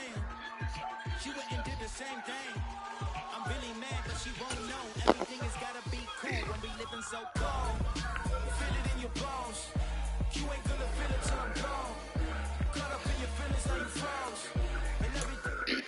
playing. She went and did the same thing. I'm really mad, but she won't know. Everything has gotta be cool when we living so cold. Feel it in your bones. You ain't gonna feel it till I'm gone. Caught up in your feelings, now you froze. And everything.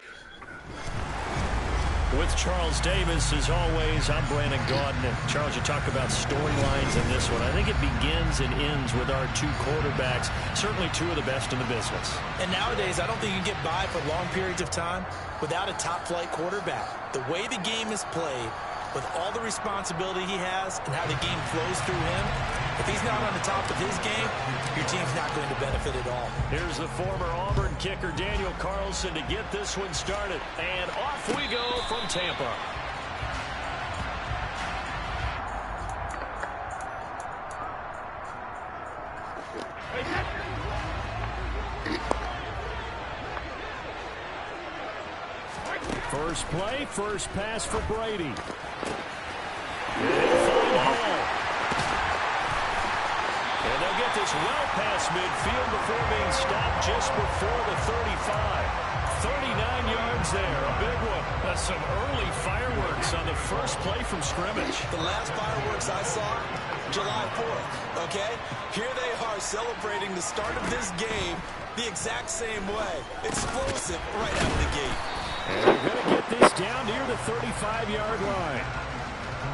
With Charles Davis, as always, I'm Brandon Gaudin. And Charles, you talk about storylines in this one. I think it begins and ends with our two quarterbacks, certainly two of the best in the business. And nowadays, I don't think you can get by for long periods of time without a top-flight quarterback. The way the game is played, with all the responsibility he has and how the game flows through him, if he's not on the top of his game, your team's not going to benefit at all. Here's the former Auburn kicker, Daniel Carlson, to get this one started. And off we go from Tampa. First play, first pass for Brady. And they'll get this well past midfield before being stopped just before the 35. 39 yards there, a big one. That's some early fireworks on the first play from scrimmage. The last fireworks I saw, July 4th, okay? Here they are celebrating the start of this game the exact same way. Explosive right out of the gate. And they're going to get this down near the 35-yard line.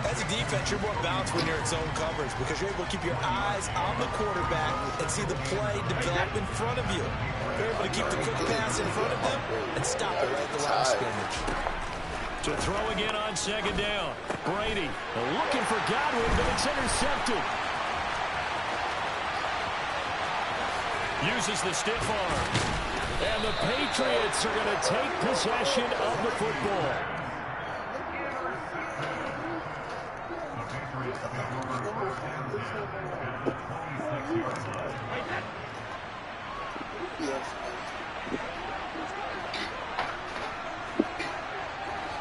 As a defense, you're more balanced when you're in zone coverage because you're able to keep your eyes on the quarterback and see the play develop in front of you. You're able to keep the quick pass in front of them and stop it right at the line of scrimmage. To throw again on second down. Brady looking for Godwin, but it's intercepted. Uses the stiff arm. And the Patriots are going to take possession of the football.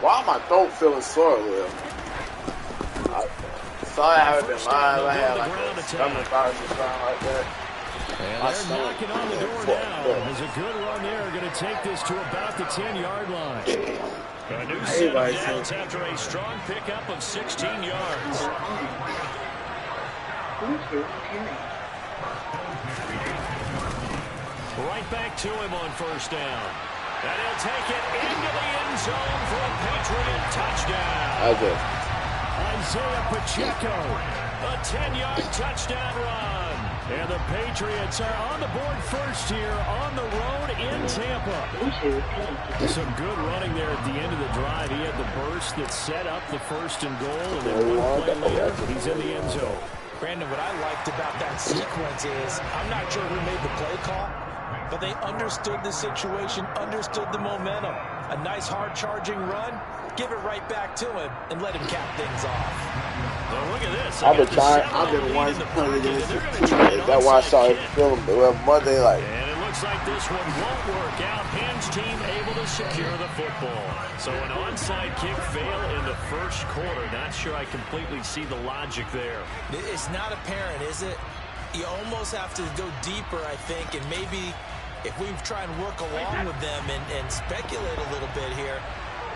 Why my throat feeling sore, Will? Sorry I haven't been live. I had like a stomach virus or something like that. And they're knocking on the door now. There's a good run there. Going to take this to about the 10-yard line. A new set of downs after a strong pickup of 16 yards. Right back to him on first down. And he'll take it into the end zone for a Patriot touchdown. Okay. Isaiah Pacheco, a 10-yard touchdown run. And the Patriots are on the board first here on the road in Tampa. Some good running there at the end of the drive. He had the burst that set up the first and goal, and then one play later, he's in the end zone. Brandon, what I liked about that sequence is I'm not sure who made the play call, but they understood the situation, understood the momentum. A nice hard-charging run, give it right back to him, and let him cap things off. Well, look at this. I've been wanting to play against this team. That's why I started feeling Monday like. And it looks like this one won't work out. Ham's team able to secure the football. So an onside kick fail in the first quarter. Not sure I completely see the logic there. It's not apparent, is it? You almost have to go deeper, I think, and maybe if we try and work along with them and speculate a little bit here,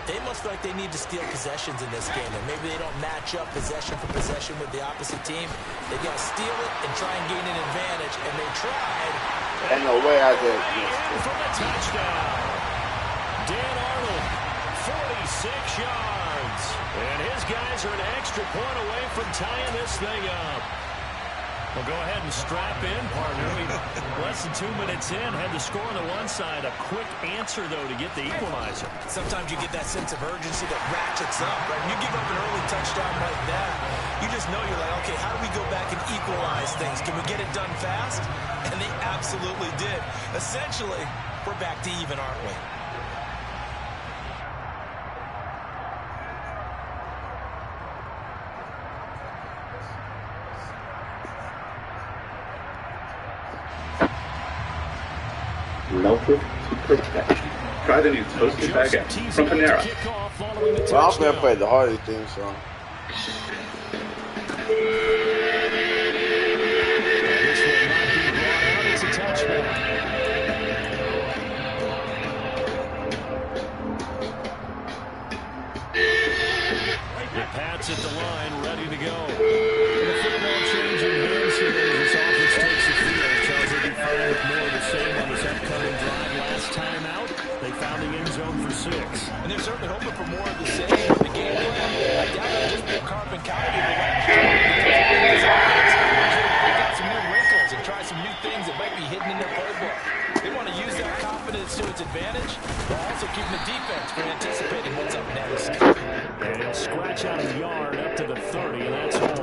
they must feel like they need to steal possessions in this game, and maybe they don't match up possession for possession with the opposite team. They got to steal it and try and gain an advantage, and they tried. Ain't no way I did. For the touchdown. Dan Arnold, 46 yards. And his guys are an extra point away from tying this thing up. Well, go ahead and strap in, partner. Less than 2 minutes in, had the score on the one side. A quick answer, though, to get the equalizer. Sometimes you get that sense of urgency that ratchets up, right? You give up an early touchdown like that, you just know you're like, okay, how do we go back and equalize things? Can we get it done fast? And they absolutely did. Essentially, we're back to even, aren't we? Melted to perfection. Try the new toasted baguette from Panera. Well, I'm gonna play the Hardy theme song. to its advantage, while also keeping the defense from anticipating what's up next. And he'll scratch out a yard up to the 30, and that's all.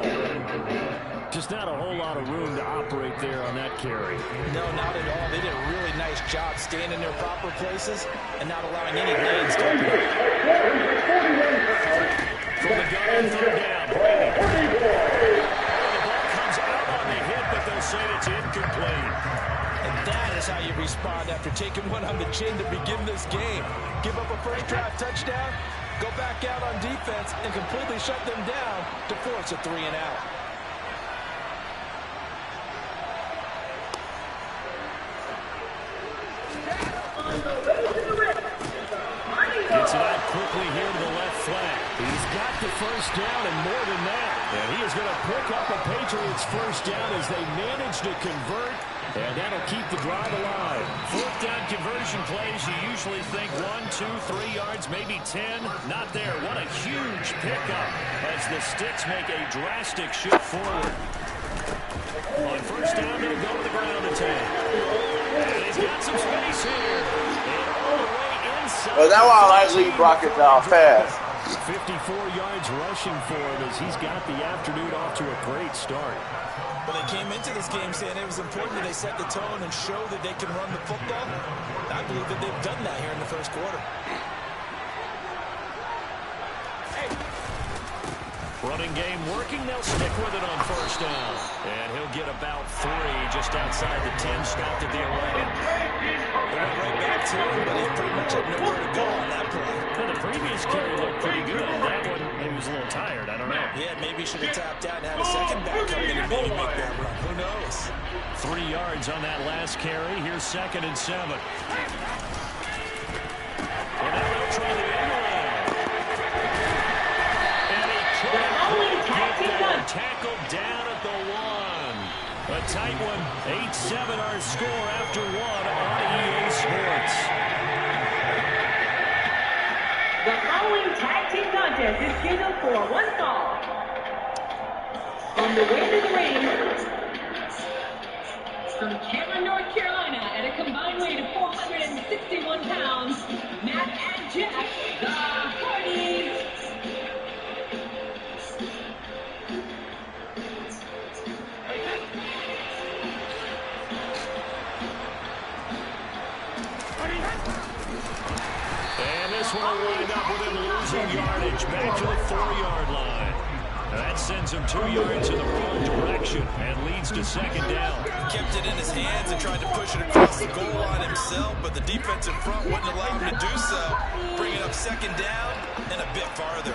Just not a whole lot of room to operate there on that carry. No, not at all. They did a really nice job staying in their proper places and not allowing any lanes to open up. From the gun on third down, Brady. The ball comes out on the hit, but they'll say it's incomplete. And that is how you respond after taking one on the chin to begin this game. Give up a first drive touchdown, go back out on defense, and completely shut them down to force a 3-and-out. Gets it out quickly here to the left flank. He's got the first down and more than that. And he is going to pick up a Patriots first down as they manage to convert. And that'll keep the drive alive. Fourth down conversion plays, you usually think 1, 2, 3 yards, maybe 10. Not there. What a huge pickup as the Sticks make a drastic shift forward. On first down, they'll go to the ground attack. And he's got some space here. And all the way inside. Well, that's why I like Lee Brockett down fast. 54 yards rushing for him as he's got the afternoon off to a great start. Well, they came into this game saying it was important that they set the tone and show that they can run the football. I believe that they've done that here in the first quarter. Running game working. They'll stick with it on first down. And he'll get about 3 just outside the 10, stopped at the 11. They went right back to him, but he pretty much had nowhere to go on that play. Well, the previous carry looked pretty good. That one, maybe was a little tired. I don't know. Yeah, maybe he should have tapped out and had a second back come in and maybe make that run. Who knows? 3 yards on that last carry. Here's 2nd and 7. And now they'll try the end line. And he can't get that tackle down at the 1. A tight one. 8-7 our score after 1 on EA Sports. The following tag team contest is scheduled for one fall. On the way to the ring, from Cameron, North Carolina, at a combined weight of 461 pounds, Matt and Jack, the Hardys. And this one will wind up with him losing yardage back to the 4-yard line. That sends him 2 yards in the wrong direction and leads to 2nd down. He kept it in his hands and tried to push it across the goal line himself, but the defensive front wouldn't allow him to do so, bringing up 2nd down and a bit farther.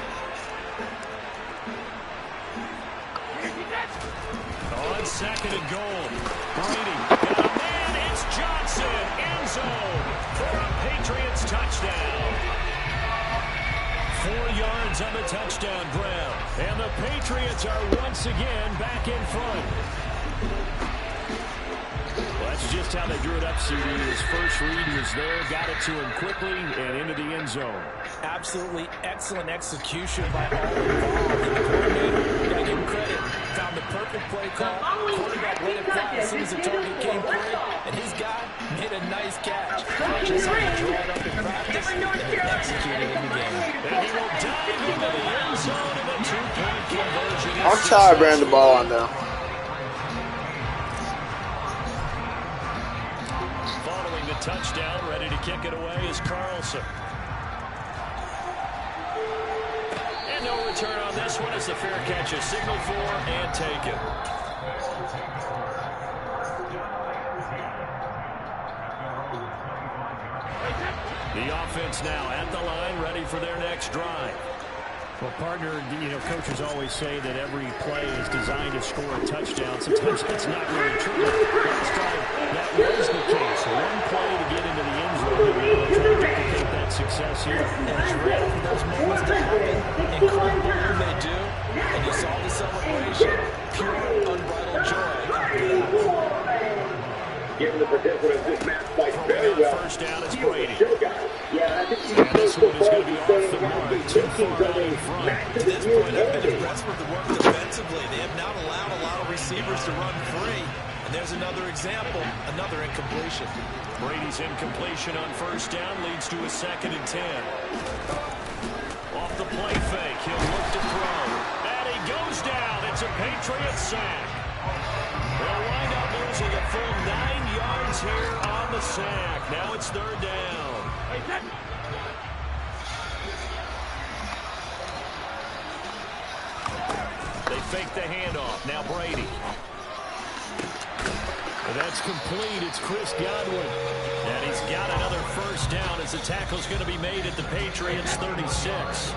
On 2nd and goal, Brady got a man. It's Johnson, end zone for a Patriots touchdown. 4 yards on the touchdown grab, and the Patriots are once again back in front. Well, that's just how they drew it up, CD. His first read was there, got it to him quickly, and into the end zone. Absolutely excellent execution by all involved. And the coordinator, gotta give him credit, found the perfect play call. Quarterback let it fly as soon as the target came through, and his guy made a nice catch. Just how you draw it up in practice and execute it in the game. And he will dive into the end zone of a 2-point conversion. I'm tired of bringing the ball on now. Following the touchdown, ready to kick it away is Carlson. And no return on this one as the fair catch is signaled for and taken. The offense now at the line, ready for their next drive. Well, partner, coaches always say that every play is designed to score a touchdown. Sometimes that's not really true. Last time, that was the case. One play to get into the end zone, and they'll try to duplicate that success here. And it's rare for those moments to happen. Incredible when they do. And you saw the celebration. Pure, unbridled joy after that. Giving the participants this match fight very well. First down is Brady. Yeah, I think And this one is going to be off the mark. Too far out in front. To this point, I've been impressed with the work defensively. They have not allowed a lot of receivers to run free. And there's another example, another incompletion. Brady's incompletion on first down leads to a 2nd and 10. Off the play fake, he'll look to throw. And he goes down. It's a Patriot sack. They'll wind up losing a full 9 yards here on the sack. Now it's 3rd down. They fake the handoff. Now Brady. That's complete. It's Chris Godwin. And he's got another first down as the tackle's going to be made at the Patriots 36.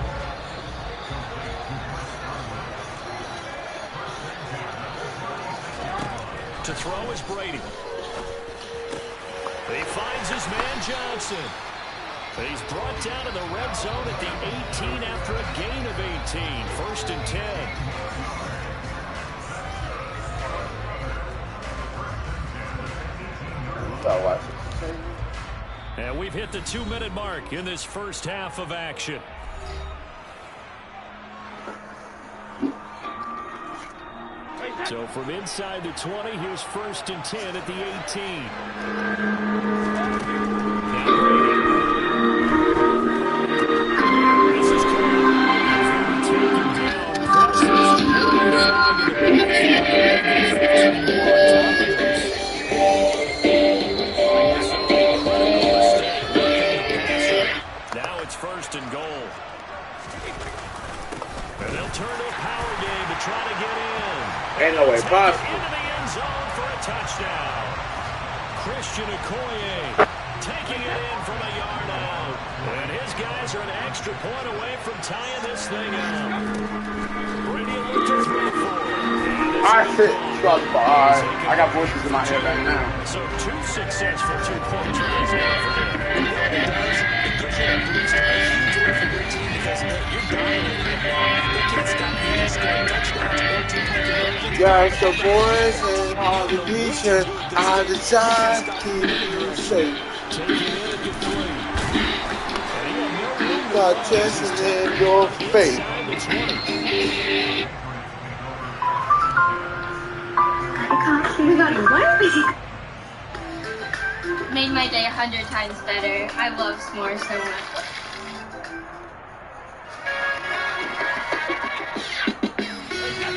To throw is Brady. He finds his man Johnson. He's brought down in the red zone at the 18 after a gain of 18. 1st and 10. And we've hit the 2-minute mark in this first half of action. So from inside the 20, here's 1st and 10 at the 18. This is taken down. Now it's 1st and goal. And they'll turn to a power game to try to get in. Ain't no way possible. Into the end zone for a touchdown. Christian Okoye taking it in from a yard out. And his guys are an extra point away from tying this thing up. Brady looked to throw for it. I sit struck by. I got voices in my head right now. So 2 successful 2-point tries now for him. It does. It gives you at least a huge win for your team because you're dominating it. They can't stop you from scoring touchdowns or 2-point conversions. Got some boys and on the beach and on the time keep you safe. Got chances in your face. Made my day 100 times better. I love s'mores so much.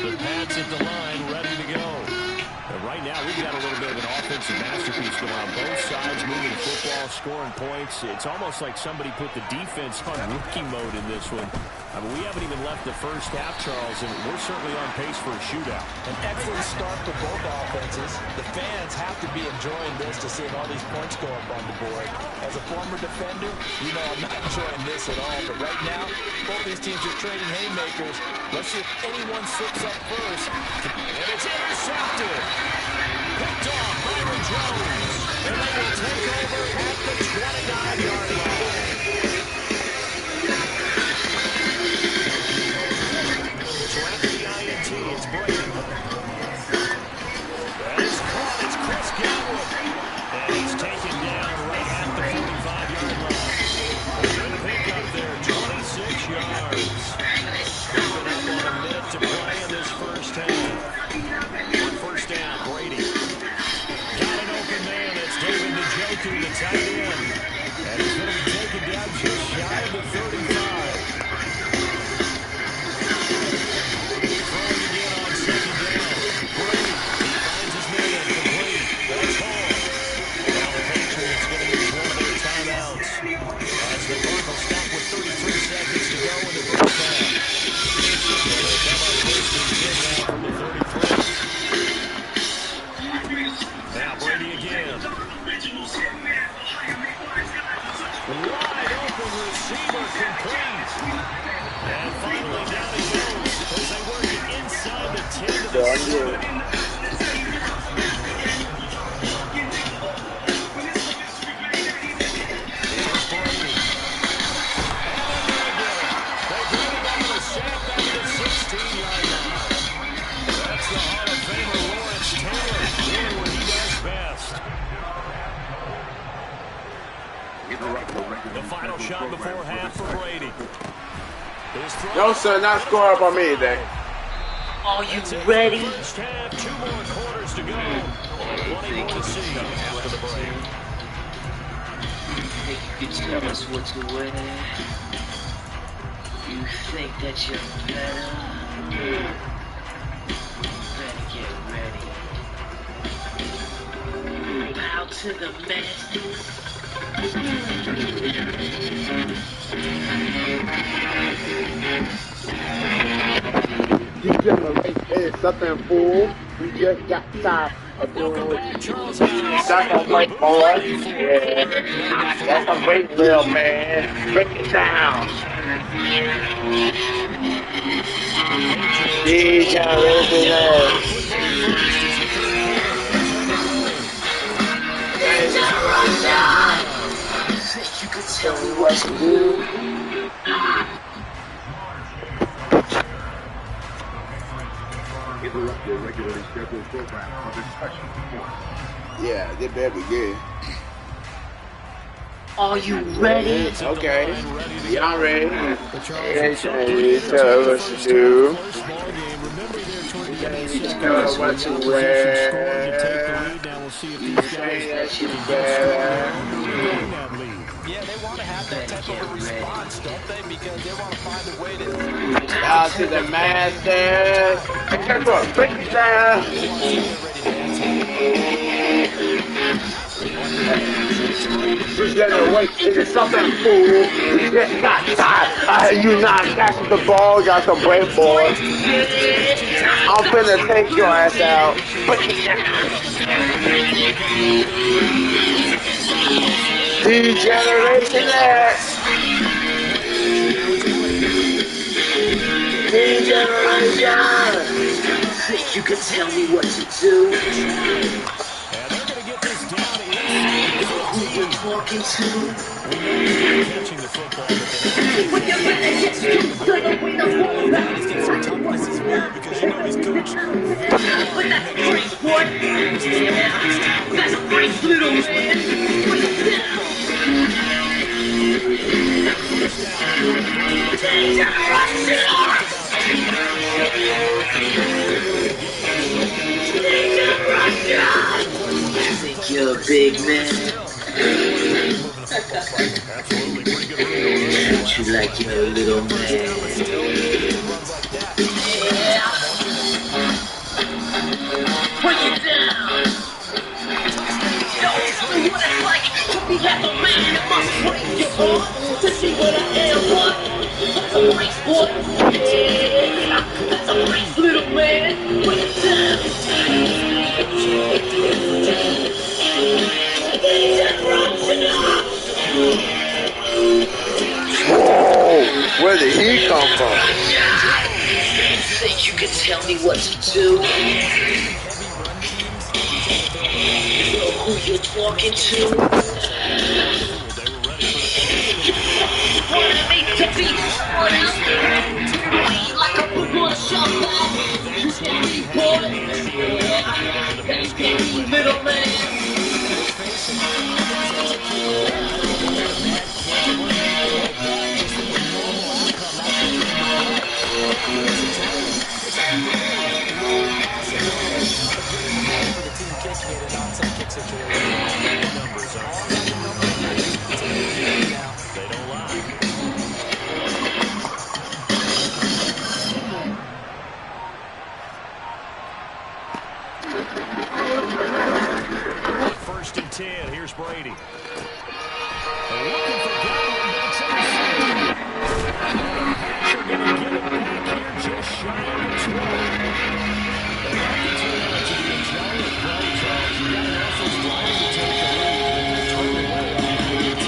The Pats at the line, ready to go. And right now, we've got a little bit of an offensive masterpiece going on both sides, moving the football, scoring points. It's almost like somebody put the defense on rookie mode in this one. I mean, we haven't even left the first half, Charles, and we're certainly on pace for a shootout. An excellent start for both offenses. The fans have to be enjoying this to see all these points go up on the board. As a former defender, you know I'm not enjoying this at all. But right now, both these teams are trading haymakers. Let's see if anyone slips up first. And it's intercepted. Picked off Byron Jones. And they will take over at the 29-yard line. So after the INT, it's Brady. That is caught. It's Chris Godwin. And he's taken down right at the 45-yard line. A good pickup there, 26 yards. Coming up on a minute to play in this first half. On first down, Brady. Got an open man. That's David Njoku, the tight end. And he's going to be taken down just shy of the 35. Now Brady again. Wide open receiver complete. And finally down he goes as they work it inside the 10 to the 7. Here's Brady. They bring him out of the sack back to the 16-yard line. That's the Hall of Famer Lawrence Taylor doing what he does best. The final shot before half for Brady. Yo, son, not scoring up on me today. Are you ready? First half, 2 more quarters to go. Plenty more to see after the break. Think you can tell us what to wear? You think that you're better? Better get ready. Bow to the master. It's something fool. We just got tired of doing what you do. That's a great boy. Yeah. That's a great little man. Break it down. You could tell me what to do. Interrupt your regularly scheduled program for this special performance. Yeah, they better be good. Are you ready? Okay. Y'all ready? Hey, tell us what to do. Tell us what to wear. Say that you better. Yeah, they want to have that type of a response, don't they? Because they want to find a way to... Out to the master. And guess what? Break it down. You're gonna wait into something, fool. Just got tired. You not catching the ball. Got some break, boy. I'm finna take your ass out. Break it down. Degeneration X. Degeneration. Think you can tell me what to do? And they're going to get this down inside. Who you're talking to? Catching the football. When you're ready, get stupid, gonna win the ball back. He's getting some toughness as well because you know he's coached. But that's great, boy. That's great, little man. Put it down. Think you're a big man? Treat you like you're a little man. Yeah. Break it down. Yo, tell me what it's like to be half a man. It must break your heart to see what I am, boy. That's a nice boy. Yeah. That's a nice little man. Break it down. Whoa, where did he come from? Think you can tell me what to do? Know who you're talking to? Wanted me to be someone else? Like a football shot back. You can be boy. You can be little man. First and 10. Here's Brady. Looking for Godwin. That's intercepted. They're going to get it back here just shy of the 20. To be a giant play, Charles. You got to also strive to take the lead.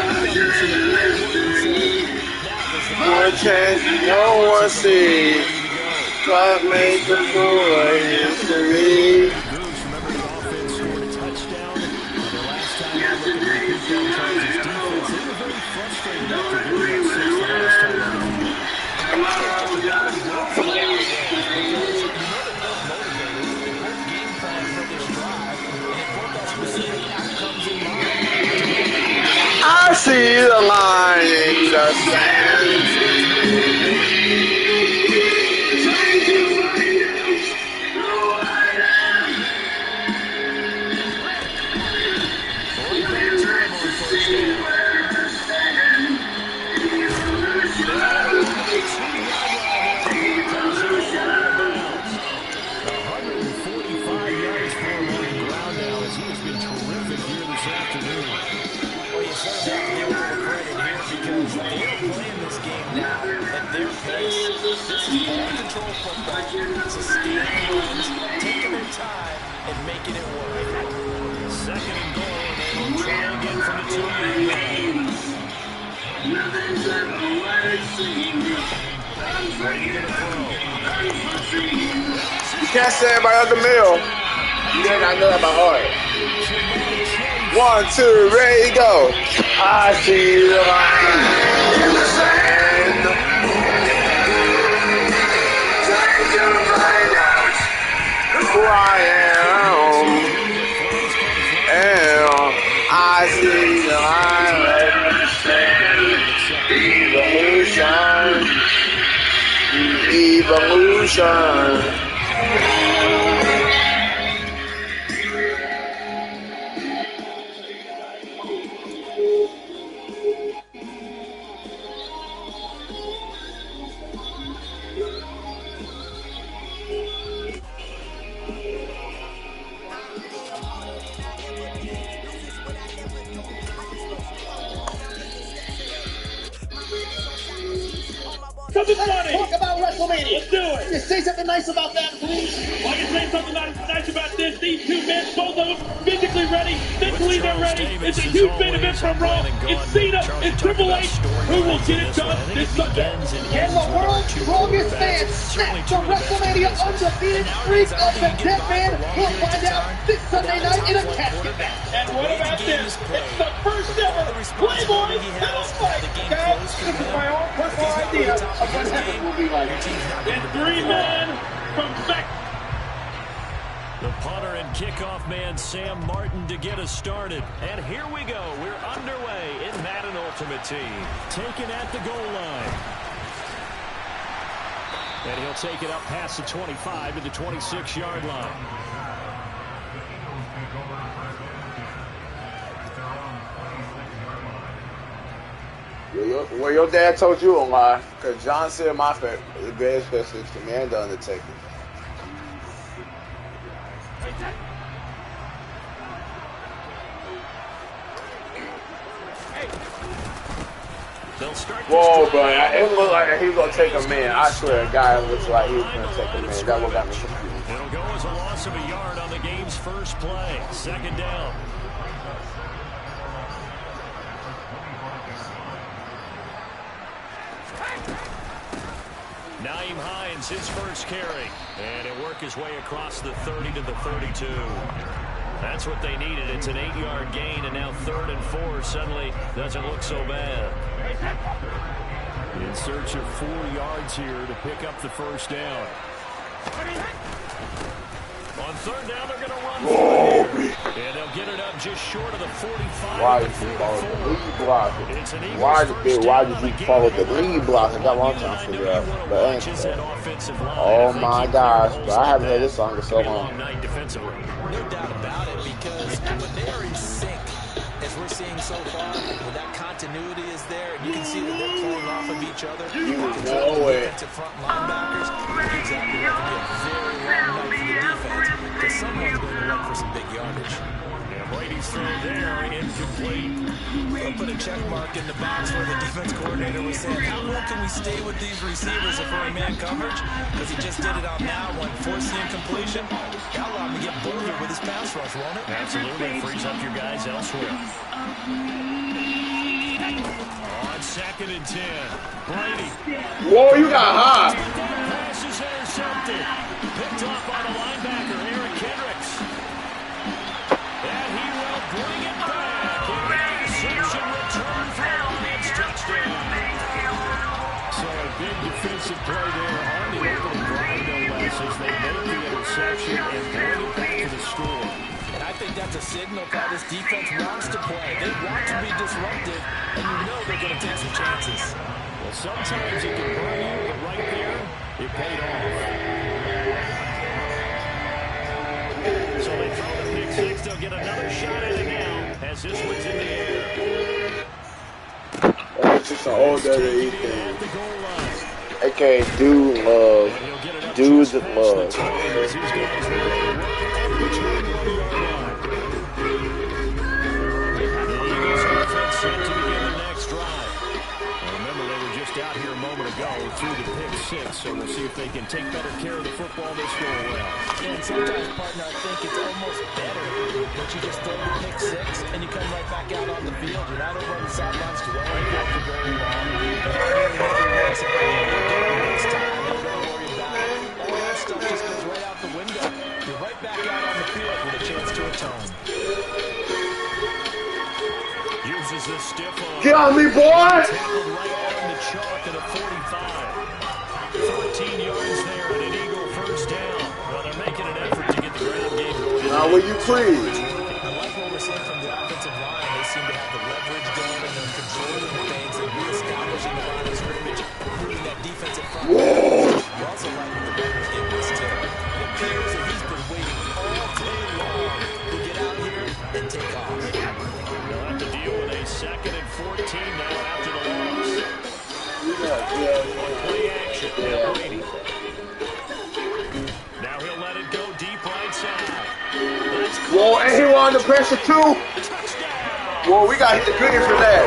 They're turning away on the team. No one sees what made the boy history. I see the line in the sand. Sustaining runs, taking their time, and making it work. Second and goal, and they will try again from the 2-yard line. Brady to the throw. You can't say it by other mill. You did not know that by heart. 1, 2, ready, go. I see the line in the sand. Trying to find out who I am. And I see the line in the sand. Evolution. Something funny. Talk about WrestleMania. Let's do it. Can you say something nice about that, please? Well, I can say something nice about this. These two men, both of them, physically ready, mentally they're ready. It's a huge main event from Raw. It's Cena, it's Triple H. Who will get it done this Sunday? Can the world's strongest man snap the WrestleMania undefeated streak of the Dead Man? We'll find out this Sunday night in a casket match. And what about this? It's the first ever Playboy Title Fight. Guys, this is my own personal idea of what heaven will be like. And 3 men from back. The punter and kickoff man, Sam Martin, to get us started. And here we go. We're underway in Madden Ultimate Team. Taken at the goal line. And he'll take it up past the 25 to the 26-yard line. Well, your dad told you a lie, because John said my favorite, the greatest person is the man, The Undertaker. Whoa, bro, it looked like he was going to take a man. I swear, a guy looks like he was going to take a man. That what got me confused. It'll go as a loss of a yard on the game's first play. Second down. Naeem Hines, his first carry. And he'll work his way across the 30 to the 32. That's what they needed. It's an 8-yard gain, and now 3rd and 4 suddenly doesn't look so bad. In search of 4 yards here to pick up the first down. On 3rd down, they're going to run for it. And they'll get it up just short of the 45. Why did you follow the lead block? Why did you follow the lead block? I got a long time to figure out. But oh my gosh, but I haven't heard this song in so long. No doubt about it, because when they're in sync, as we're seeing so far, when that continuity is there, and you can see that they're pulling off of each other. You know it. Defensive front linebackers, exactly what could be a very long night for the defense, because someone's going to look for some big yardage. Brady's throw there, incomplete. They'll put a check mark in the box where the defense coordinator was saying, how long can we stay with these receivers if we're in man coverage? Because he just did it on that one, forcing incompletion. That'll allow him to get bolder with his pass rush, won't it? Absolutely. Frees up your guys elsewhere. On 2nd and 10. Brady. Whoa, you got high. Pass is intercepted. Picked off by the linebacker, Eric Kendricks. And he will bring it back. Interception return for a Lions touchdown. So a big defensive play there on the opening drive, no less, as they make the interception and bring it back to the score. And I think that's a signal that this defense wants to play. They want to be disruptive, and you know they're going to take some chances. Well, sometimes it can burn you, but right there, it paid off. So they throw the pick six. They'll get another shot at it now as this one's in the air. That's just an old WWE thing. AKA Dude Love. Dudes that love. Set to begin the next drive. Well, remember, they were just out here a moment ago through the pick six, so we'll see if they can take better care of the football this go around. And sometimes, partner, I think it's almost better that you just throw the pick six and you come right back out on the field. You're not over on the sidelines dwelling for very long. You're not hearing every voice of, hey, we'll get you next time. Hey, don't worry about it. All that stuff just goes right out the window. You're right back out on the field with a chance to atone. Uses the stiff arm. Get on me, boy! Tackled right on the chalk at a 45. 14 yards there and an Eagle first down. Well, they're making an effort to get the ground game going. Now, will you please? I like what we're seeing from the offensive line. They seem to have the leverage going and they're controlling things and reestablishing the line of scrimmage, moving that defensive front. We also like what the running game was too. It appears that he's been waiting all day long to get out here and take off. They'll have to deal with a 2nd and 14 now after the loss. Play action. Now Brady. Now he'll let it go deep right side. Whoa, and he wanted the pressure too. Whoa, we got hit the goodies for that.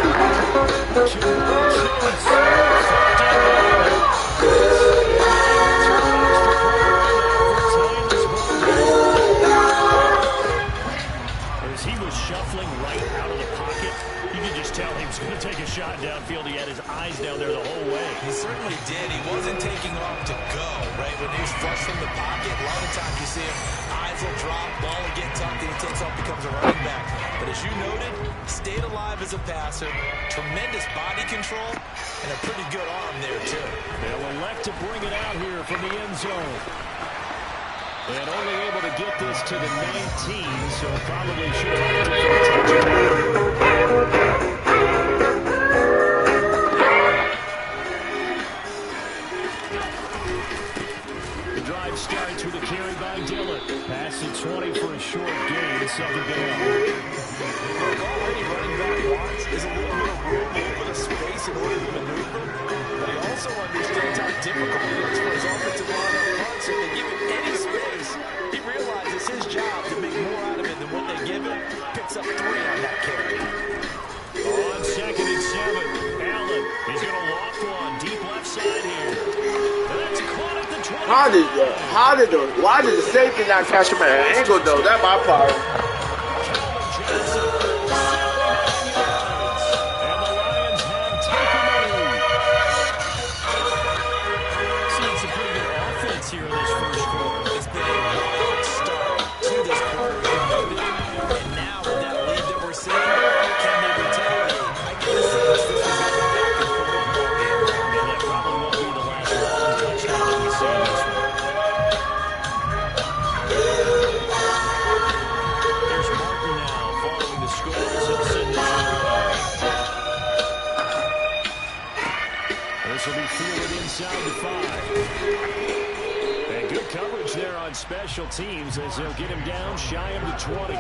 As he was shuffling right out of the pocket, you could just tell he was going to take a shot downfield. He had his eyes down there the whole way. He certainly did. He wasn't taking off to go, right? When he was flush from the pocket, a lot of times you see him, eyes will drop, ball will get tucked, and he takes off, becomes a running back. But as you noted, stayed alive as a passer, tremendous body control, and a pretty good arm there, too. They'll elect to bring it out here from the end zone. And only able to get this to the 19, so probably should have The drive starts with a carry by Dillon. Pass to 20 for a short gain, 2nd down. Already running back wants is a little bit of room, a little bit of space in order to maneuver, but he also understands how difficult it is for his offensive line up front, so if they give him any space, he realizes it's his job to make more out of it than what they give him. Picks up 3 on that carry. On 2nd and 7, Allen is going to lock one deep left side here. That's caught at the 20. Why did the safety not catch him at an angle though? That's my part. Here in this first quarter. It's been a wild start to this quarter, and now with that lead that we're seeing, can they retaliate? I get the sense this is a back and forth ball game. And that probably won't be the last long touchdown that we see in this one. There's Martin now following the score. This will be fielded inside the 5. Good coverage there on special teams as they'll get him down shy of the 20.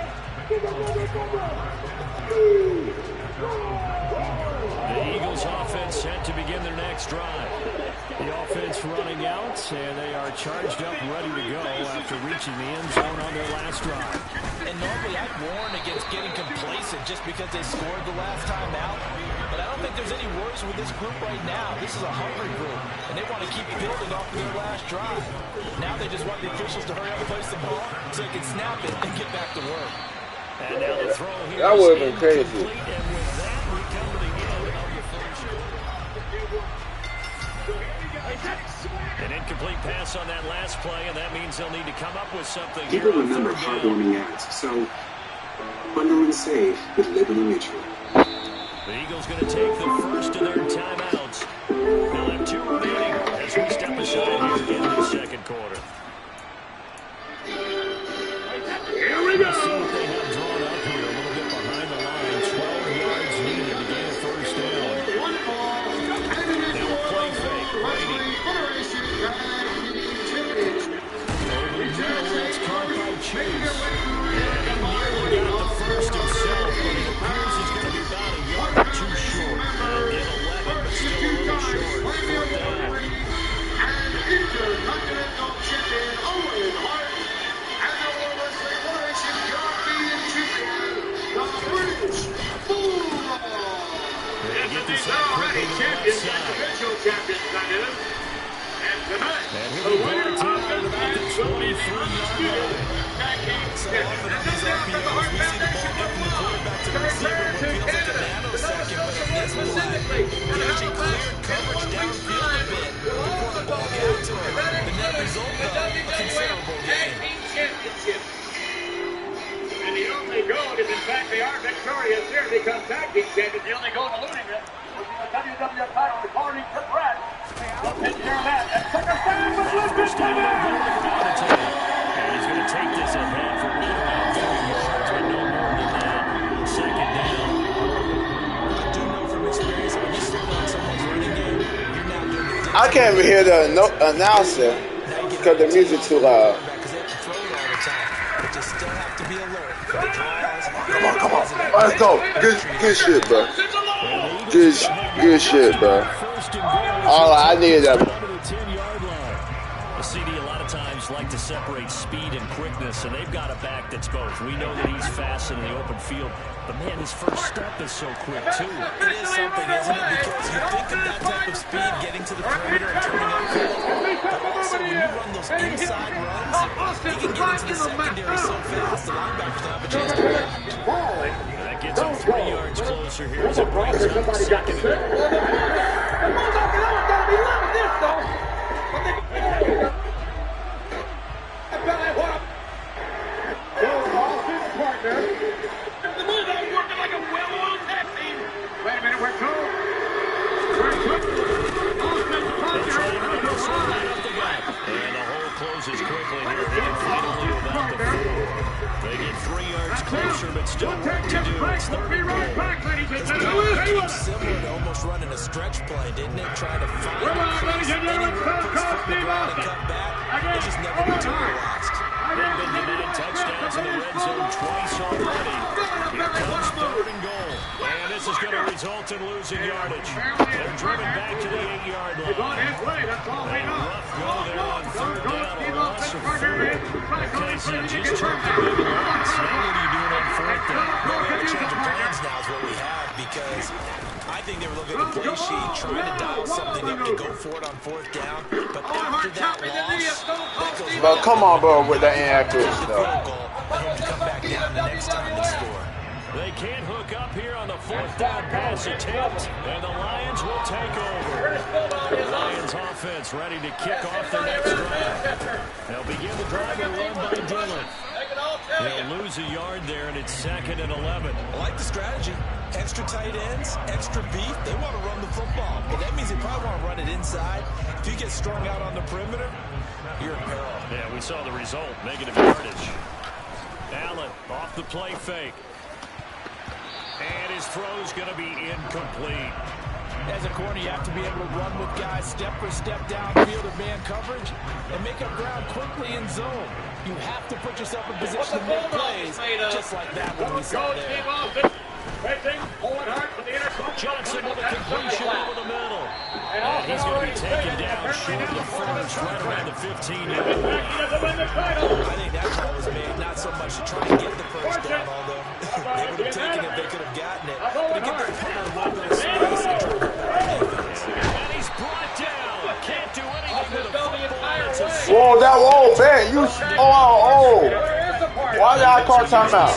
The Eagles offense set to begin their next drive. The offense running out, and they are charged up, ready to go after reaching the end zone on their last drive. And normally I'd warn against getting complacent just because they scored the last time out. But I don't think there's any worries with this group right now. This is a hungry group, and they want to keep building off of their last drive. Now they just want the officials to hurry up and place the ball so they can snap it and get back to work. And now the throw here. That would have been crazy. And with that, we come to the end of the first. An incomplete pass on that last play, and that means they'll need to come up with something. People remember heartwarming ads, so bundle and save with Liberty Mutual. The Eagles going to take the first of their timeouts. They'll have 2 remaining as we step aside here in the second quarter. Here we go. See what they have drawn up here, a little bit behind the line. 12 yards needed to gain a first down. Now a play fake. Brady. Over the middle, that's caught by Chase. And he nearly got the first himself, but it appears he's going to be about a yard or 2 short. Get 11, but still a little short. 4th down. Intercontinental champion Owen Hart and the World Wrestling Federation European champion, the British Bulldog. They get this already champion, the provincial champion, that is. And And he'll be brought down at about the 23-yard line. So often on these RPOs, we see the ball get from the quarterback to the receiver what feels like a nanosecond, but in this play, he actually cleared coverage downfield a bit before the ball got to him. The net result, though, a considerable gain. And the only goal is, in fact, they are victorious here because tag team champions. The only goal eluding it was the WWF title according to Brett. We'll take care of that. And second down was First down, and he's going to take this ahead for right around 3 yards, but no more than that. Second down. I do know from experience, when you slow down someone's running game, you're now doing the I can't even hear the announcer because the music's too loud. because they have to throw it all the time. But you still have to be alert for the draws. Come on. Let's go. Good shit, bro. Good shit, bro. All I need is that. The CD a lot of times like to separate speed and quickness, and they've got a back that's both. We know that he's fast in the open field, but man, his first step is so quick too. It is something, isn't it? Because you think of that type of speed getting to the perimeter and turning upfield, but also when you run those inside runs, he can get into the secondary so fast the linebackers don't have a chance to win. That gets him 3 yards closer here as it brings up the second. And the hole closes quickly here. They can finally about the 4. They get 3 yards closer, but still work to do. It's 30 It's similar to almost running a stretch play, didn't it? Trying to find anywhere, put his foot in the ground and cut back. It just never materialized. They've been denied touchdowns in the red zone twice already. Here comes 3rd and goal. And this is going to result in losing yardage. They're driven back to the 8-yard line. A rough go there on 3rd down. A loss of 4. Okay, so just turned a big loss. Now what are you doing on 4th down? Well, we have a change of plans now is what we have because I think they were looking at the play sheet, trying to dial something up to go for it on 4th down. But after that loss, that goes But come on, bro, with the inaccurate stuff. to come back down the next time and score. They can't hook up here on the 4th down pass attempt, and the Lions will take over. The Lions offense ready to kick off their next drive. They'll begin the drive with a run by Dillon. They'll lose a yard there, and it's 2nd and 11. I like the strategy. Extra tight ends, extra beef. They want to run the football, but that means they probably want to run it inside. If you get strung out on the perimeter, you're in peril. Yeah, we saw the result, negative yardage. Allen off the play fake. And his throw's going to be incomplete. As a corner, you have to be able to run with guys step for step downfield or man coverage and make up ground quickly in zone. You have to put yourself in position to make plays just like that one we saw there. Johnson with a completion over the middle. And he's going to be taken down short of the first, right around the 15-yard line. I think that call was made not so much to try and get the first down, although they would have taken it, they could have gotten it. But to get their punter a little bit of space and try to defense. And he's brought down. Can't do anything with the football. Whoa, that whoa, man, you oh. Why did I call timeout?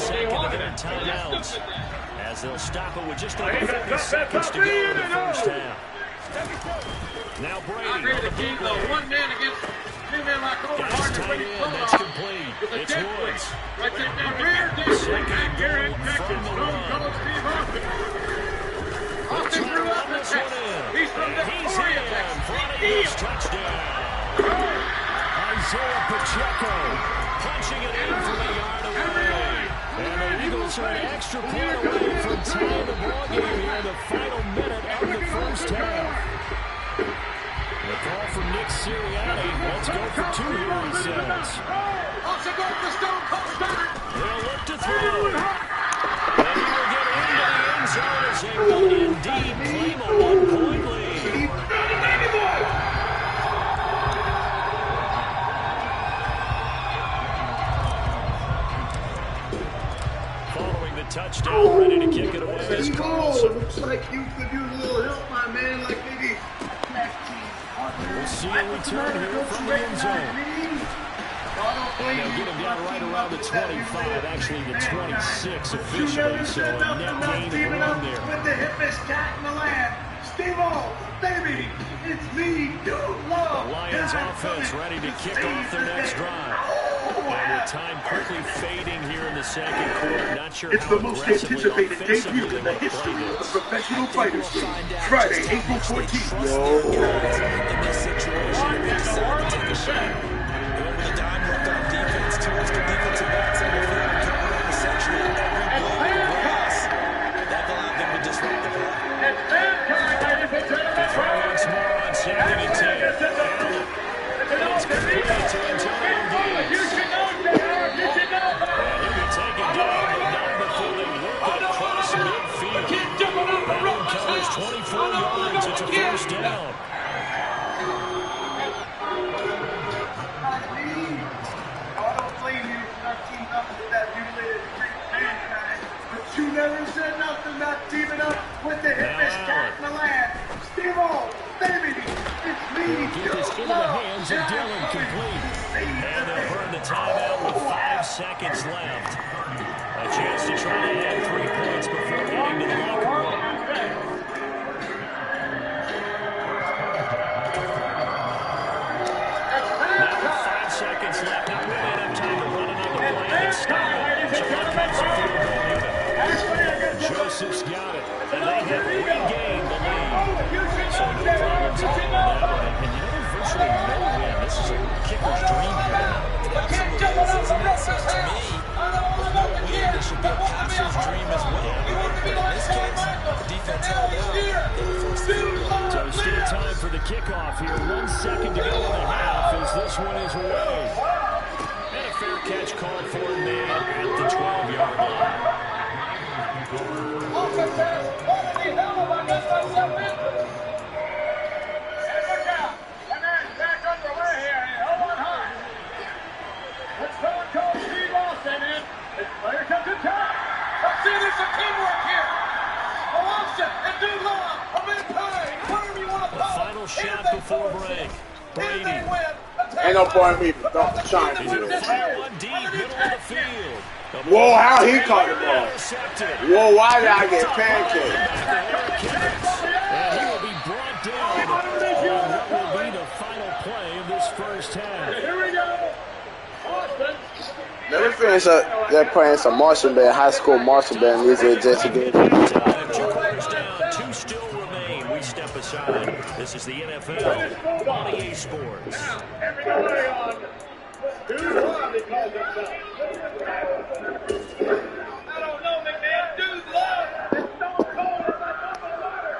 Timeouts. As they'll stop it with just over 30 seconds to go in the first half. Now Brady on the boot leg. One man against two men like over. Got his tight end. That's complete. It's Woods. Second and goal from the run. Austin threw up this one in. He's in for an Eagles touchdown. Isaiah Pacheco punching it in from a yard away. And the Eagles are an extra point away from tying the ballgame here in the final minute of the first half. The call from Nick Sirianni. Let's go for 2 here, he says. They'll look to throw. And he will get into the end zone as they will indeed claim a 1-point lead. Following the touchdown, ready to kick it away is Carlson. Looks like you could use a little help, my man, like maybe We'll see a return here from the end zone. And they'll get him down right around the 25, actually the 26 officially, so a net gain of 1 there. With the hippest cat in the land, Steve-O, baby, it's me, Dude Love. The Lions offense ready to kick off their next drive. And with time quickly fading here in the second quarter, not sure it's how the most aggressively anticipated offensively debut in the history of professional fighters. Friday, April 14th. In this situation, they decided to take a shot. Over the dime, worked on defense, 2 extra defensive backs on the field, covering essentially every blade of grass. That allowed them to disrupt the play. Once more on 2nd and 10. It's complete to Antonio Gates. And he'll be taken down, but not before they work it across midfield. That one covers 24 yards. It's a first down. You never said nothing about teaming up with the hippest cat in the land. Steve-O, baby, it's me. Get this into the hands of Dillon, complete. And they'll burn the timeout with 5 seconds left. A chance to try to add 3 points before getting to the locker room. Now with 5 seconds left, not really enough time to run another play and stop it. So here comes the field goal unit. Joseph's got it, and they have regained the lead. So no problems at all on that one. And you know, virtually no win. This is a kicker's dream here tonight. Absolutely is, isn't it? So to me, with no win, this should be a passer's dream as well. But in this case, the defense held out. They were forced to field goal. So still time for the kickoff here. 1 second to go in the half as this one is away. And a fair catch called for a man at the 12-yard line. The final shot before break. Brady. Ain't no point in me trying to He's do going to this. fire one deep, middle of the field. Whoa, how he caught the ball? Whoa, why did I get pancaked? And he will be brought down on what will be the final play of this first half. Here we go. Austin. Let me finish up. They're playing some marching band, high school marching band music just to get. 2 quarters down, 2 still remain. We step aside. This is the NFL on EA Sports. Everybody on. Dude Love, he calls himself. I don't know, McMahon. Dude Love. It's so cold. It's like up the water.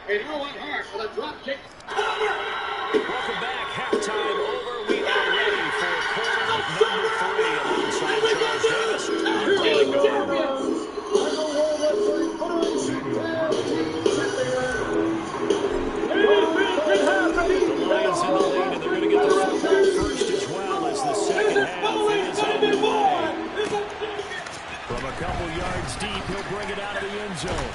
And you went hard for the drop kick. Welcome back. Halftime over. We are ready for quarter number 3 alongside Charles Davis. I'm David Gordon. The Lions in the lead, and they're going to get the football first as well as the second half is underway. From a couple yards deep, he'll bring it out of the end zone.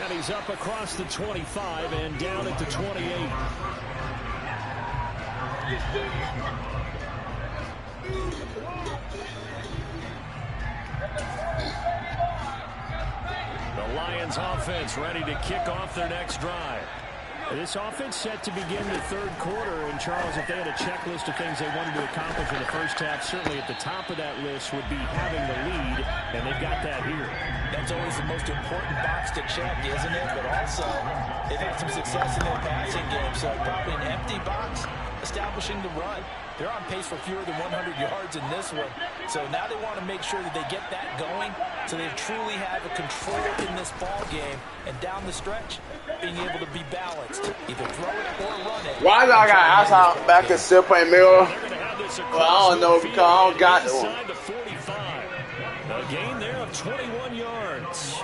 And he's up across the 25 and down at the 28. The Lions offense ready to kick off their next drive. This offense set to begin the third quarter, and Charles, if they had a checklist of things they wanted to accomplish in the first half, certainly at the top of that list would be having the lead, and they've got that here. That's always the most important box to check, isn't it? But also, they've had some success in their passing game, so probably an empty box establishing the run. They're on pace for fewer than 100 yards in this one. So now they want to make sure that they get that going so they truly have a control in this ball game. And down the stretch, being able to be balanced. Either throw it or run it. Why y'all got outside back and still playing middle? Well, I don't know because I don't got one. A gain there of 21 yards.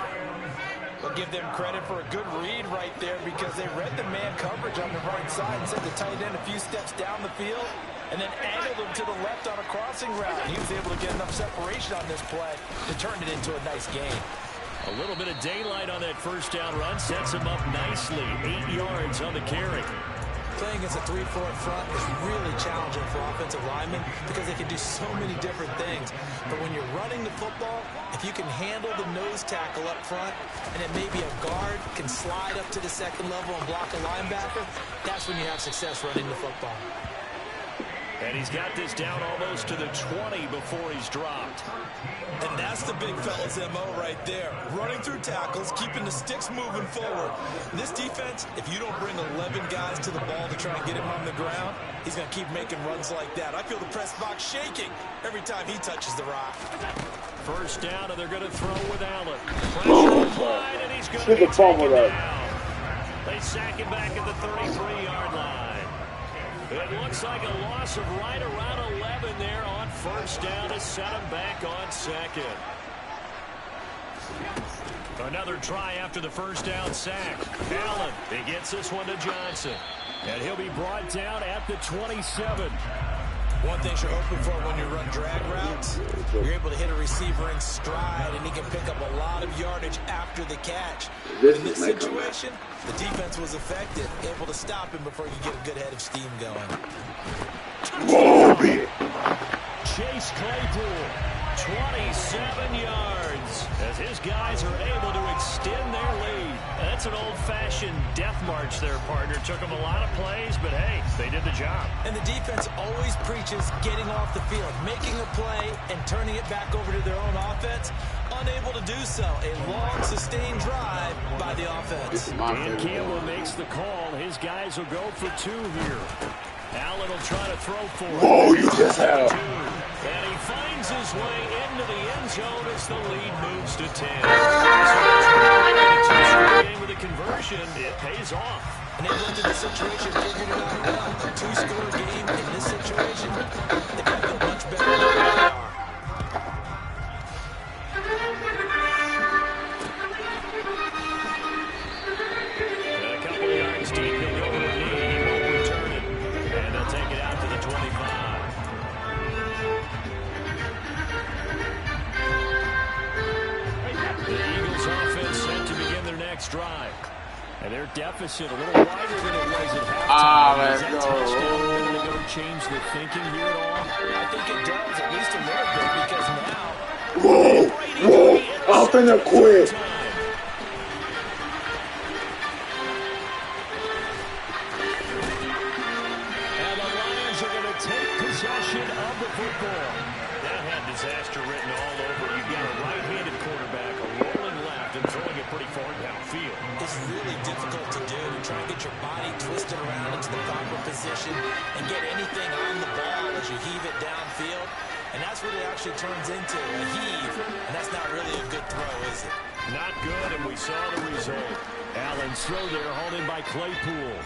We'll give them credit for a good read right there because they read the man coverage on the right side and sent the tight end a few steps down the field. and then angled him to the left on a crossing route. He was able to get enough separation on this play to turn it into a nice gain. A little bit of daylight on that first down run sets him up nicely. 8 yards on the carry. Playing against a 3-4 front is really challenging for offensive linemen because they can do so many different things. But when you're running the football, if you can handle the nose tackle up front, and then maybe a guard can slide up to the second level and block a linebacker, that's when you have success running the football. And he's got this down almost to the 20 before he's dropped. And that's the big fella's MO right there. Running through tackles, keeping the sticks moving forward. This defense, if you don't bring 11 guys to the ball to try and get him on the ground, he's going to keep making runs like that. I feel the press box shaking every time he touches the rock. First down, and they're going to throw with Allen. Pressure applied, and he's going to be taken down. They sack him back at the 33-yard line. It looks like a loss of right around 11 there on first down to set him back on second. Another try after the first down sack. Allen, he gets this one to Johnson. And he'll be brought down at the 27. One thing you're hoping for when you run drag routes, you're able to hit a receiver in stride, and he can pick up a lot of yardage after the catch. In this situation, the defense was effective, able to stop him before you get a good head of steam going. Chase Claypool, 27 yards, as his guys are able to extend their lead. That's an old-fashioned death march there, partner. Took them a lot of plays, but hey, they did the job. And the defense always preaches getting off the field, making a play, and turning it back over to their own offense. Unable to do so. A long, sustained drive by the offense. Dan Campbell makes the call. His guys will go for 2 here. Allen will try to throw for it. Oh, you just have. And he finds his way into the end zone as the lead moves to 10. So it's a game with a conversion. It pays off. And they looked at the situation, figured it out well. A 2-score game in this situation, they got to feel much better than they are. And a couple of yards deep, he'll go to the knee. He won't return it. And they'll take it out to the 25. The Eagles offense set to begin their next drive. And their deficit a little wider than it was at halftime. Is that touchdown going to go change the thinking here at all? I think it does, at least a little bit, because now... I'm finna quit. And the Lions are going to take possession of the football. That had disaster written all over. You've got a right-handed quarterback, a rolling left, and throwing it pretty far downfield. It's really difficult to do, to try and get your body twisted around into the proper position and get anything on the ball as you heave it downfield. And that's what it actually turns into, a heave. And that's not really a good throw, is it? Not good, and we saw the result. Allen's throw there, hauled in by Claypool.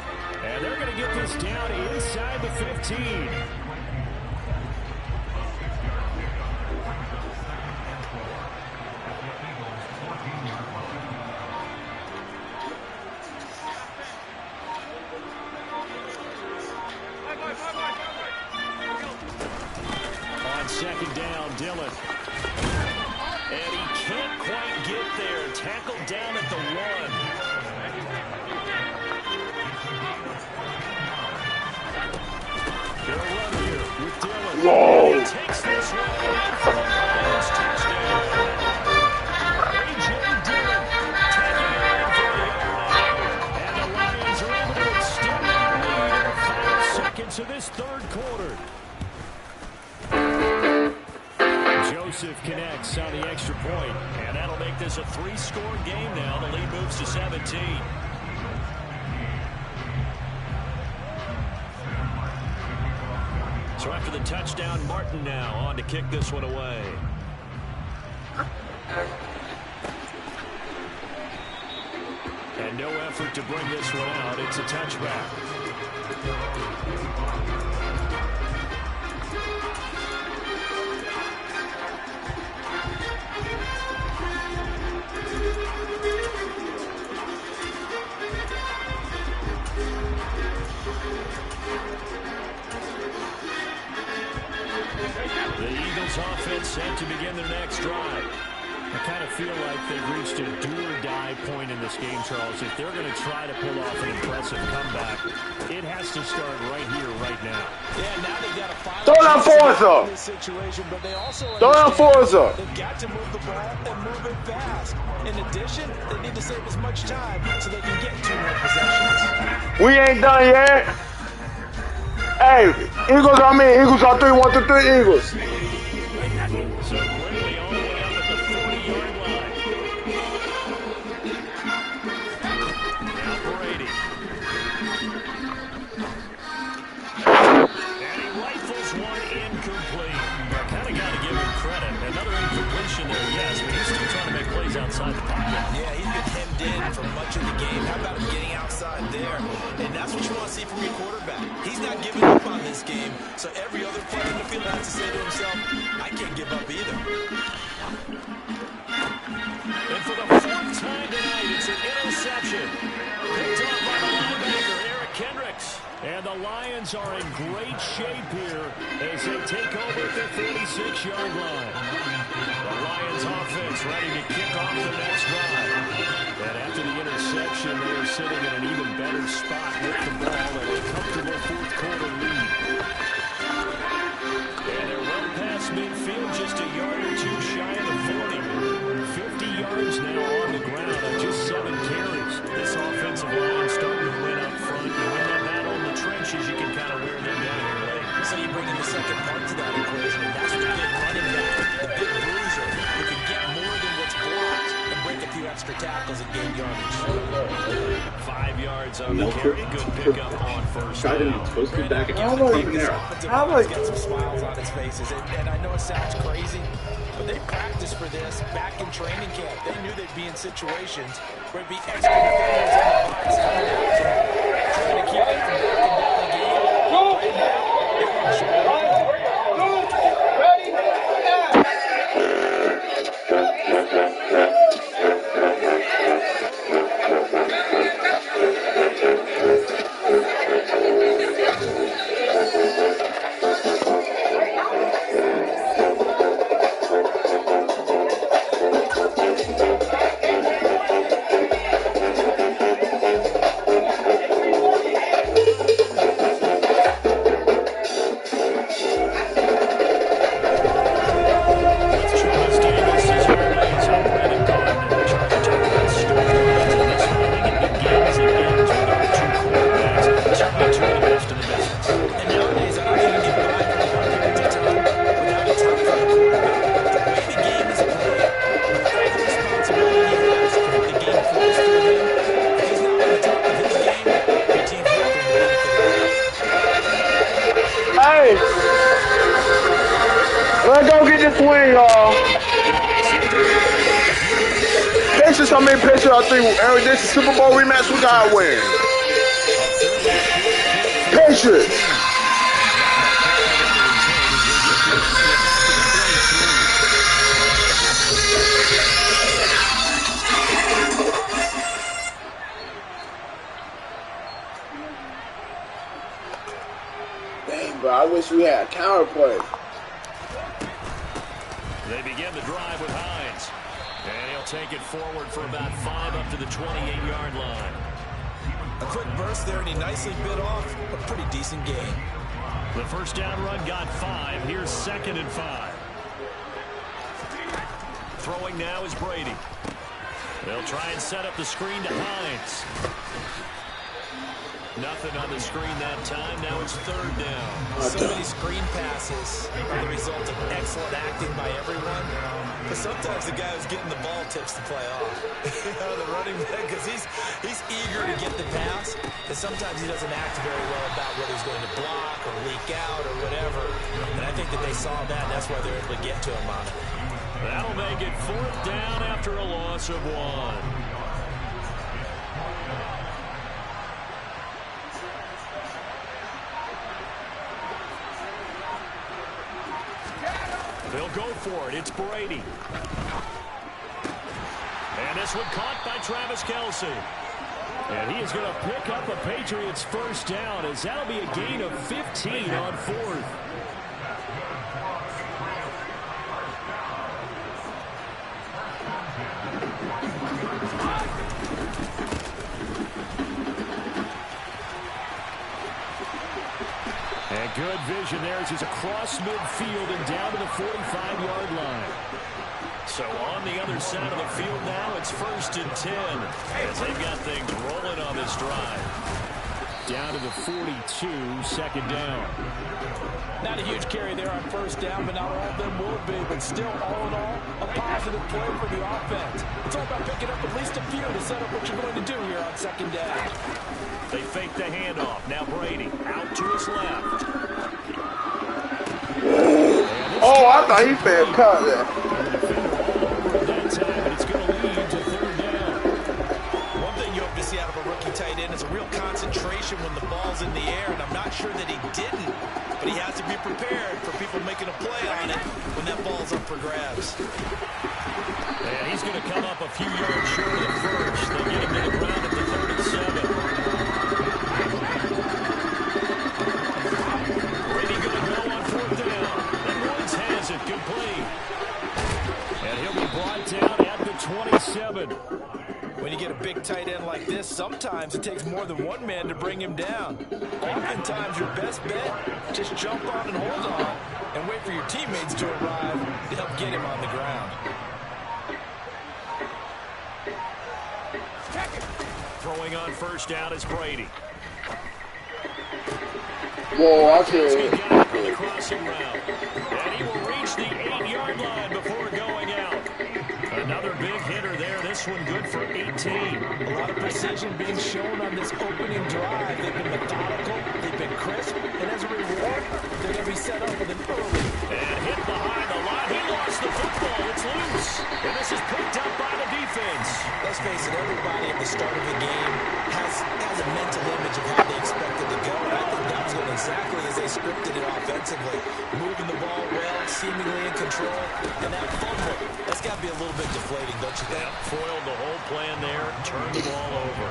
And they're going to get this down inside the 15. On second down, Dillon. And he can't quite get there. Tackled down at the 1. They'll run here with Dillon. Whoa. He takes this one away for the Lions touchdown. A.J. Dillon taking it in for the yard. And the Lions are able to extend their lead in the final seconds of this third quarter. Joseph connects on the extra point, and that'll make this a 3-score game now. The lead moves to 17. So after the touchdown, Martin now on to kick this one away. And no effort to bring this one out. It's a touchback. Lions offense set to begin their next drive. I kind of feel like they've reached a do-or-die point in this game, Charles. If they're going to try to pull off an impressive comeback, it has to start right here, right now. Yeah, now they've got to find this situation, but they also they've got to move the ball and move it fast. In addition, they need to save as much time so they can get 2 more possessions. We ain't done yet. Hey, Eagles on me. Eagles on 3. 1 to 3 Eagles. So quickly all the way up at the 40-yard line. Now Brady. And he rifles one incomplete. Kind of got to give him credit. Another incompletion there, yes, but he's still trying to make plays outside the pocket. Yeah, he's been hemmed in for much of the game. How about him getting outside there? And that's what you want to see from your quarterback. He's not giving up on this game, so every other player in the field has to say to himself, I can't give up either. And for the 4th time tonight, it's an interception. Picked up by the linebacker, Eric Kendricks. And the Lions are in great shape here as they take over at the 36-yard line. The Lions offense ready to kick off the next drive. And after the interception, they are sitting in an even better spot with the ball and a comfortable 4th quarter lead. And they're well past midfield, just a yard or 2 shy of the 40. 50 yards now on the ground on just 7 carries. This offensive line starting to win up front. You win that battle in the trenches, you can kind of wear them down here late. So you bring in the second part to that equation, and that's the big running back, the big bruiser, who can get more than what's blocked and break a few extra tackles and gain yardage. 5 yards on the carry. Good pickup on first Try to down. be toasted back against How the much? Panera. He's got some smiles on his faces, and I know it sounds crazy, but they practiced for this back in training camp. They knew they'd be in situations where it'd be extra defenders in the box coming out to trying to keep them from breaking down the game. Right now, it won't show. Let's go get this win, y'all. Pictures, how many pictures I think this is Super Bowl rematch, we gotta win. Pictures. Dang, bro, I wish we had a counterplay. They begin the drive with Hines. And he'll take it forward for about 5 up to the 28-yard line. A quick burst there, and he nicely bit off a pretty decent gain. The first down run got 5. Here's 2nd and 5. Throwing now is Brady. They'll try and set up the screen to Hines. Nothing on the screen that time. Now it's 3rd down. So many screen passes are the result of excellent acting by everyone. But sometimes the guy who's getting the ball tips the play off. The running back, because he's eager to get the pass. And sometimes he doesn't act very well about whether he's going to block or leak out or whatever. And I think that they saw that, and that's why they're able to get to him on it. That'll make it 4th down after a loss of 1. They'll go for it. It's Brady. And this one caught by Travis Kelce. And he is going to pick up a Patriots first down, as that'll be a gain of 15 on 4th. And good vision there as he's across midfield and down to the 45-yard line. So on the other side of the field now, it's 1st and 10 as they've got things rolling on this drive. Down to the 42, second down. Not a huge carry there on 1st down, but not all of them will be. But still, all in all, a positive play for the offense. It's all about picking up at least a few to set up what you're going to do here on 2nd down. They fake the handoff. Now Brady out to his left. Oh, I thought he failed cut there. That time, but it's going to lead to 3rd down. One thing you hope to see out of a rookie tight end is a real concentration when the ball's in the air, and I'm not sure that he didn't, but he has to be prepared for people making a play on it when that ball's up for grabs. And he's going to come up a few yards short of the first. They get him to the ground at the 37. Brady going to go on 4th down. And Woods has it complete. And he'll be brought down at the 27. When you get a big tight end like this, sometimes it takes more than one man to bring him down. Oftentimes, your best bet, just jump on and hold on and wait for your teammates to arrive to help get him on the ground. Throwing on 1st down is Brady. Whoa, I can't. The crossing route. And he will reach the 8-yard line before going out. Another big hitter there. This one good for 18. A lot of precision being shown on this opening drive. They've been methodical, they've been crisp, and as a reward, they're going to be set up with an early. And hit behind the line. He lost the football. It's loose. And this is picked up by the defense. Let's face it, everybody at the start of the game has a mental image of how they expect it to go. And I think that was going exactly as they scripted it offensively. Moving the ball well, seemingly in control, and that fumble, that's got to be a little bit deflating, don't you think? Foiled the whole plan there, turned the ball over.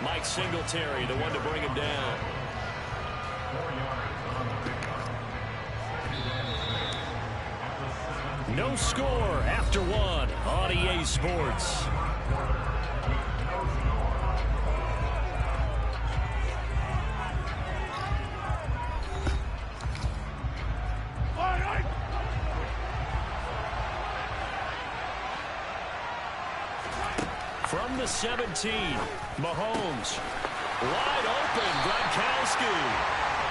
Mike Singletary, the one to bring him down. No score after 1 on EA Sports. From the 17, Mahomes. Wide open, Gronkowski.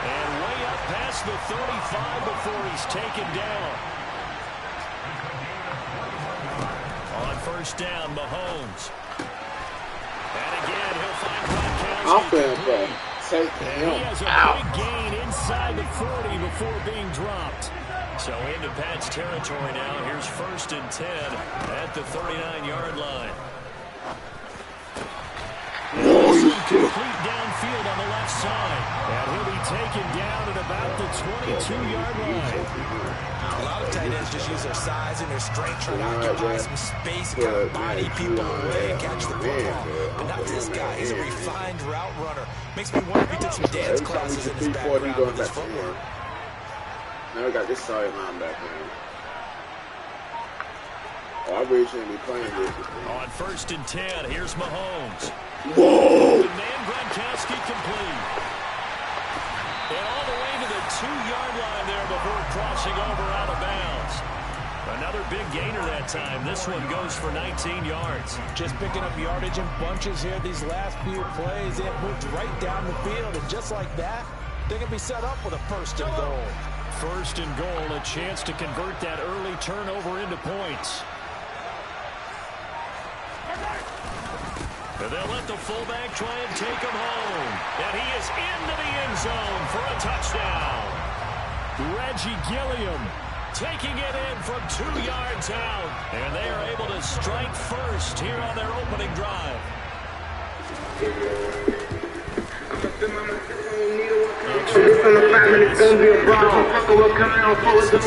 And way up past the 35 before he's taken down. On 1st down, Mahomes. And again, he'll find Gronkowski. And he has a big gain inside the 40 before being dropped. So into Pat's territory now. Here's 1st and 10 at the 39-yard line. Complete downfield on the left side. And he'll be taken down at about the 22-yard line. A lot of tight ends just use their size and their strength, try to occupy some space, kind of body people away and catch the football. But not this guy. He's a refined route runner. Makes me wonder if he took some dance classes in his background with his footwork. Now we got this side linebacker. Oh, I really shouldn't be playing this. On 1st and 10, here's Mahomes. Whoa! And man, Gronkowski complete. And all the way to the 2-yard line there before crossing over out of bounds. Another big gainer that time. This one goes for 19 yards. Just picking up yardage in bunches here. These last few plays, it moved right down the field. And just like that, they can be set up with a 1st and goal. 1st and goal, a chance to convert that early turnover into points. And they'll let the fullback try and take him home. And he is into the end zone for a touchdown. Reggie Gilliam taking it in from 2 yards out. And they are able to strike first here on their opening drive. This on the 5 minutes gonna be a problem. Fucker will come out for the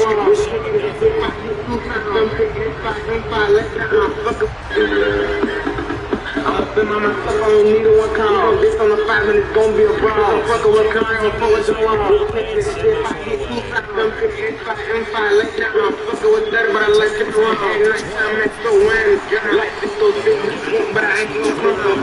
I'm up in my motherfucker on neither one count. This on the 5 minutes gonna be a problem. Fucker will come out for the let that motherfucker was dirty, but I like it wrong. Next time that's so win. Life is so big, but I ain't no problem.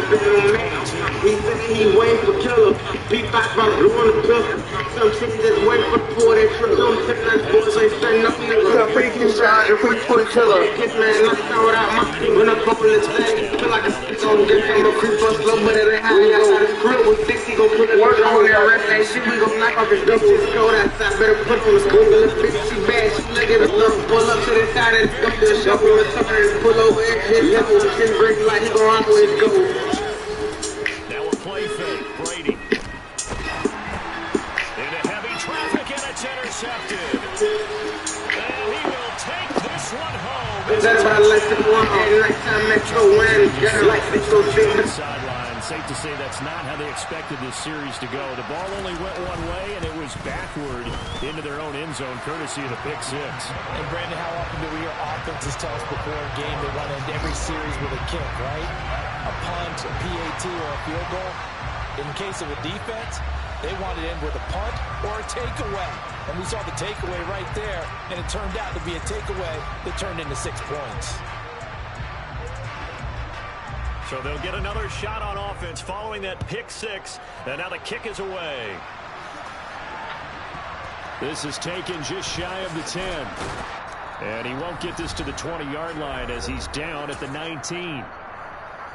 He said he waiting for killer. Be 5 about blue on the pillar. Some shit, just wait for the boy that trip. Don't tell us boys ain't setting up niggas. The freaking shot, if we put killer. Kiss man, knocked out without my feet. When I phone this thing, feel like a stick on this. I'm a creep up slow, but it ain't how you outside his grill with 60, gon' put it work on that rest. That shit, we gon' knock off his dope. Just cold outside, better put on the school. Little bitch, she bad, she look at us, little pull up to the side and go to the shop. Return and pull over at his level. Shit break like he gon' always go. Now a play fake, Brady. Into heavy traffic, and it's intercepted. And he will take this one home. That's what I like to do. Nighttime Metro win. Like to go sideline. Safe to say that's not how they expected this series to go. The ball only went one way, and it was backward into their own end zone, courtesy of the pick six. And Brandon, how often do we hear offenses tell us before a game they want to end every series with a kick, right? A punt, a PAT, or a field goal. In case of a defense, they wanted to end with a punt or a takeaway. And we saw the takeaway right there, and it turned out to be a takeaway that turned into 6 points. So they'll get another shot on offense following that pick six, and now the kick is away. This is taken just shy of the 10. And he won't get this to the 20-yard line as he's down at the 19.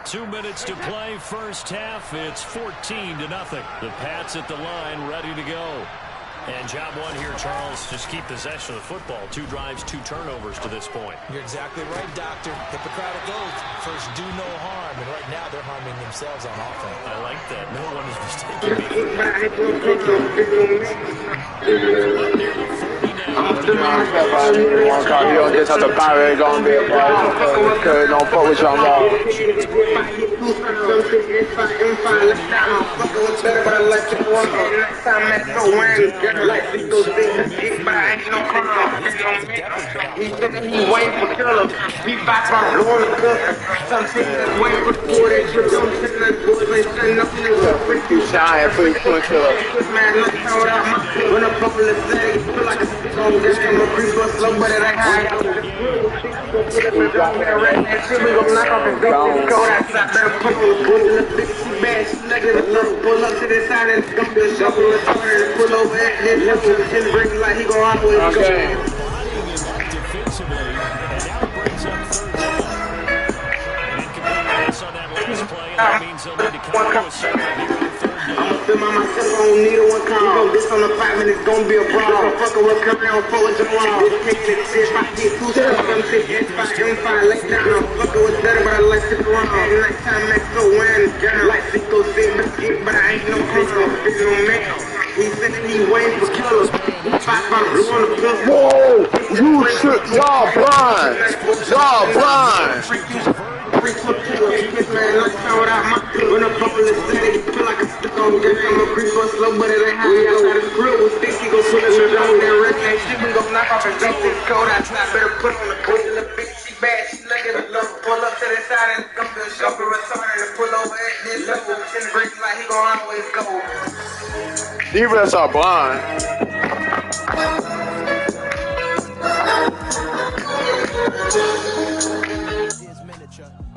2 minutes to play first half. It's 14-0. The Pats at the line, ready to go. And job one here, Charles, just keep possession of the football. 2 drives, 2 turnovers to this point. You're exactly right, Doctor. Hippocratic oath. First, do no harm. And right now, they're harming themselves on offense. I like that. No one is mistaken me for you don't just have to bury it, gonna be a problem. Because don't fuck with y'all now. Like this goes big, but I ain't no crime. He said that he waiting for killers. He back on blowing the cook. Some shit that's waiting for the boy that trip. Some shit that boys ain't setting up niggas. Freak you shy and freak you killer. This man knocked out without my feet. When a couple of things, feel like a stick on this. I'm a creep up slow, but it ain't high. We gon' knock off his dope. It's cold outside. Better put on the boot. Little bitch, she bad. She look at us. Pull up to the side and come to the shop. Pull over at his level. Shit break like he gon' always go. Defensively, and now it brings up third down. An incomplete pass on that last play, and that means they'll need to come to a circle here on third down. I'ma film on myself, I don't need a one call. We gon' this on the 5 minutes, gon' be a brawl. Don't fuck with Curry, don't fuck with Jamal. This kicking it, if I get 2 shots, I'm taking M5, lay down. I'm fucking with better, but I like to go on. Nighttime Metro win. Like to go sit, but I ain't no crystal. It's no man. He said that he waiting for killers. 5 blue on the pills. Whoa! You should, y'all blind! Y'all blind! Freak for killers. Kiss man, knocked out without my feet. When a couple of steady, feel like a stick on this. I'm a creep up slow, but it ain't how you outside his grill with sticks. He gon' put it on that red that shit. We gon' knock off his dope. It's cold outside. Better put on the coat. Little bitch, she bad. She look at us. Pull up to the side and come to the shop and return and pull over at this level. Shit break like he gon' always go. These refs are blind.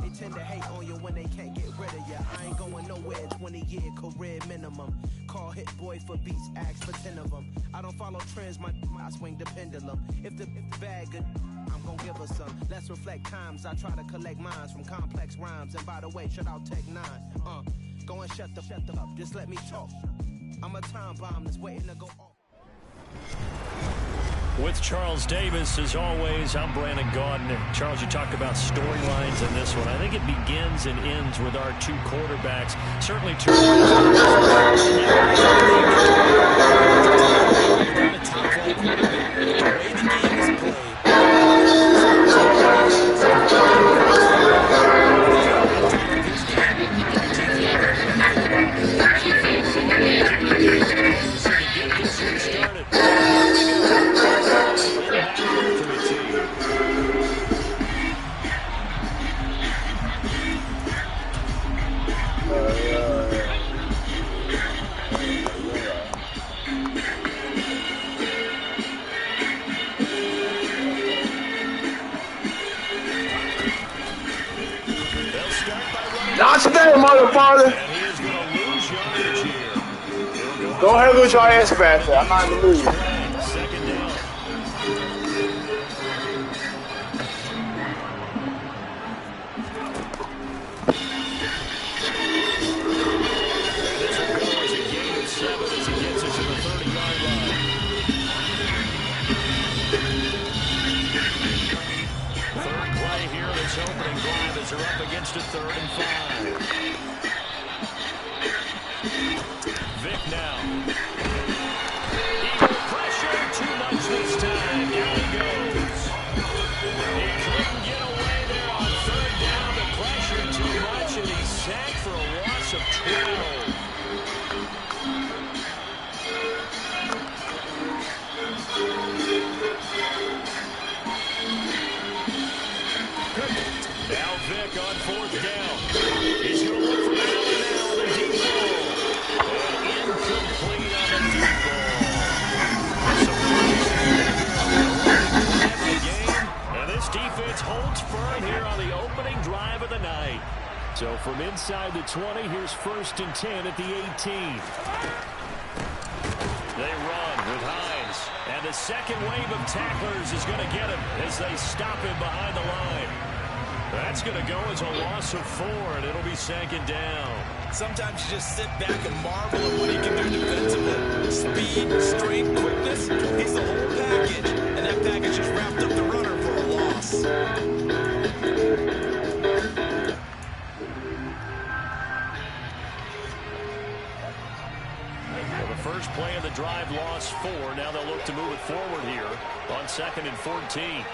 They tend to hate on you when they can't get rid of you. I ain't going nowhere, 20-year career minimum. Call hit boy for beats, ask for 10 of them. I don't follow trends, I swing the pendulum. If the bag good, I'm gon' give her some. Let's reflect times, I try to collect minds from complex rhymes. And by the way, shut out Tech 9. Go and shut the up, just let me talk. I'm a time bomb that's waiting to go off. With Charles Davis, as always, I'm Brandon Gaudin. Charles, you talked about storylines in this one. I think it begins and ends with our 2 quarterbacks. Certainly 2. Not today, motherfucker. And he is going to lose yardage here. He'll go Go ahead with your ass faster. I'm not in the mood. Second down. This will go as a gain of 7 as he gets it to the 30-yard line. Third play here, this opening drive as they're up against a 3rd and 5. Vic now. Eagle pressure, too much this time. Down he goes. He couldn't get away there on 3rd down. The pressure too much, and he's sacked for a loss of 12. Now Vic on 4th down. He's going to look for Allen now on the deep ball. And incomplete on the deep ball. And this defense holds firm here on the opening drive of the night. So from inside the 20, here's 1st and 10 at the 18. They run with Hines. And the second wave of tacklers is going to get him as they stop him behind the line. That's going to go as a loss of 4, and it'll be 2nd down. Sometimes you just sit back and marvel at what he can do defensively. Speed, strength, quickness, he's the whole package. And that package just wrapped up the runner for a loss. Well, the first play of the drive lost 4. Now they'll look to move it forward here on 2nd and 14.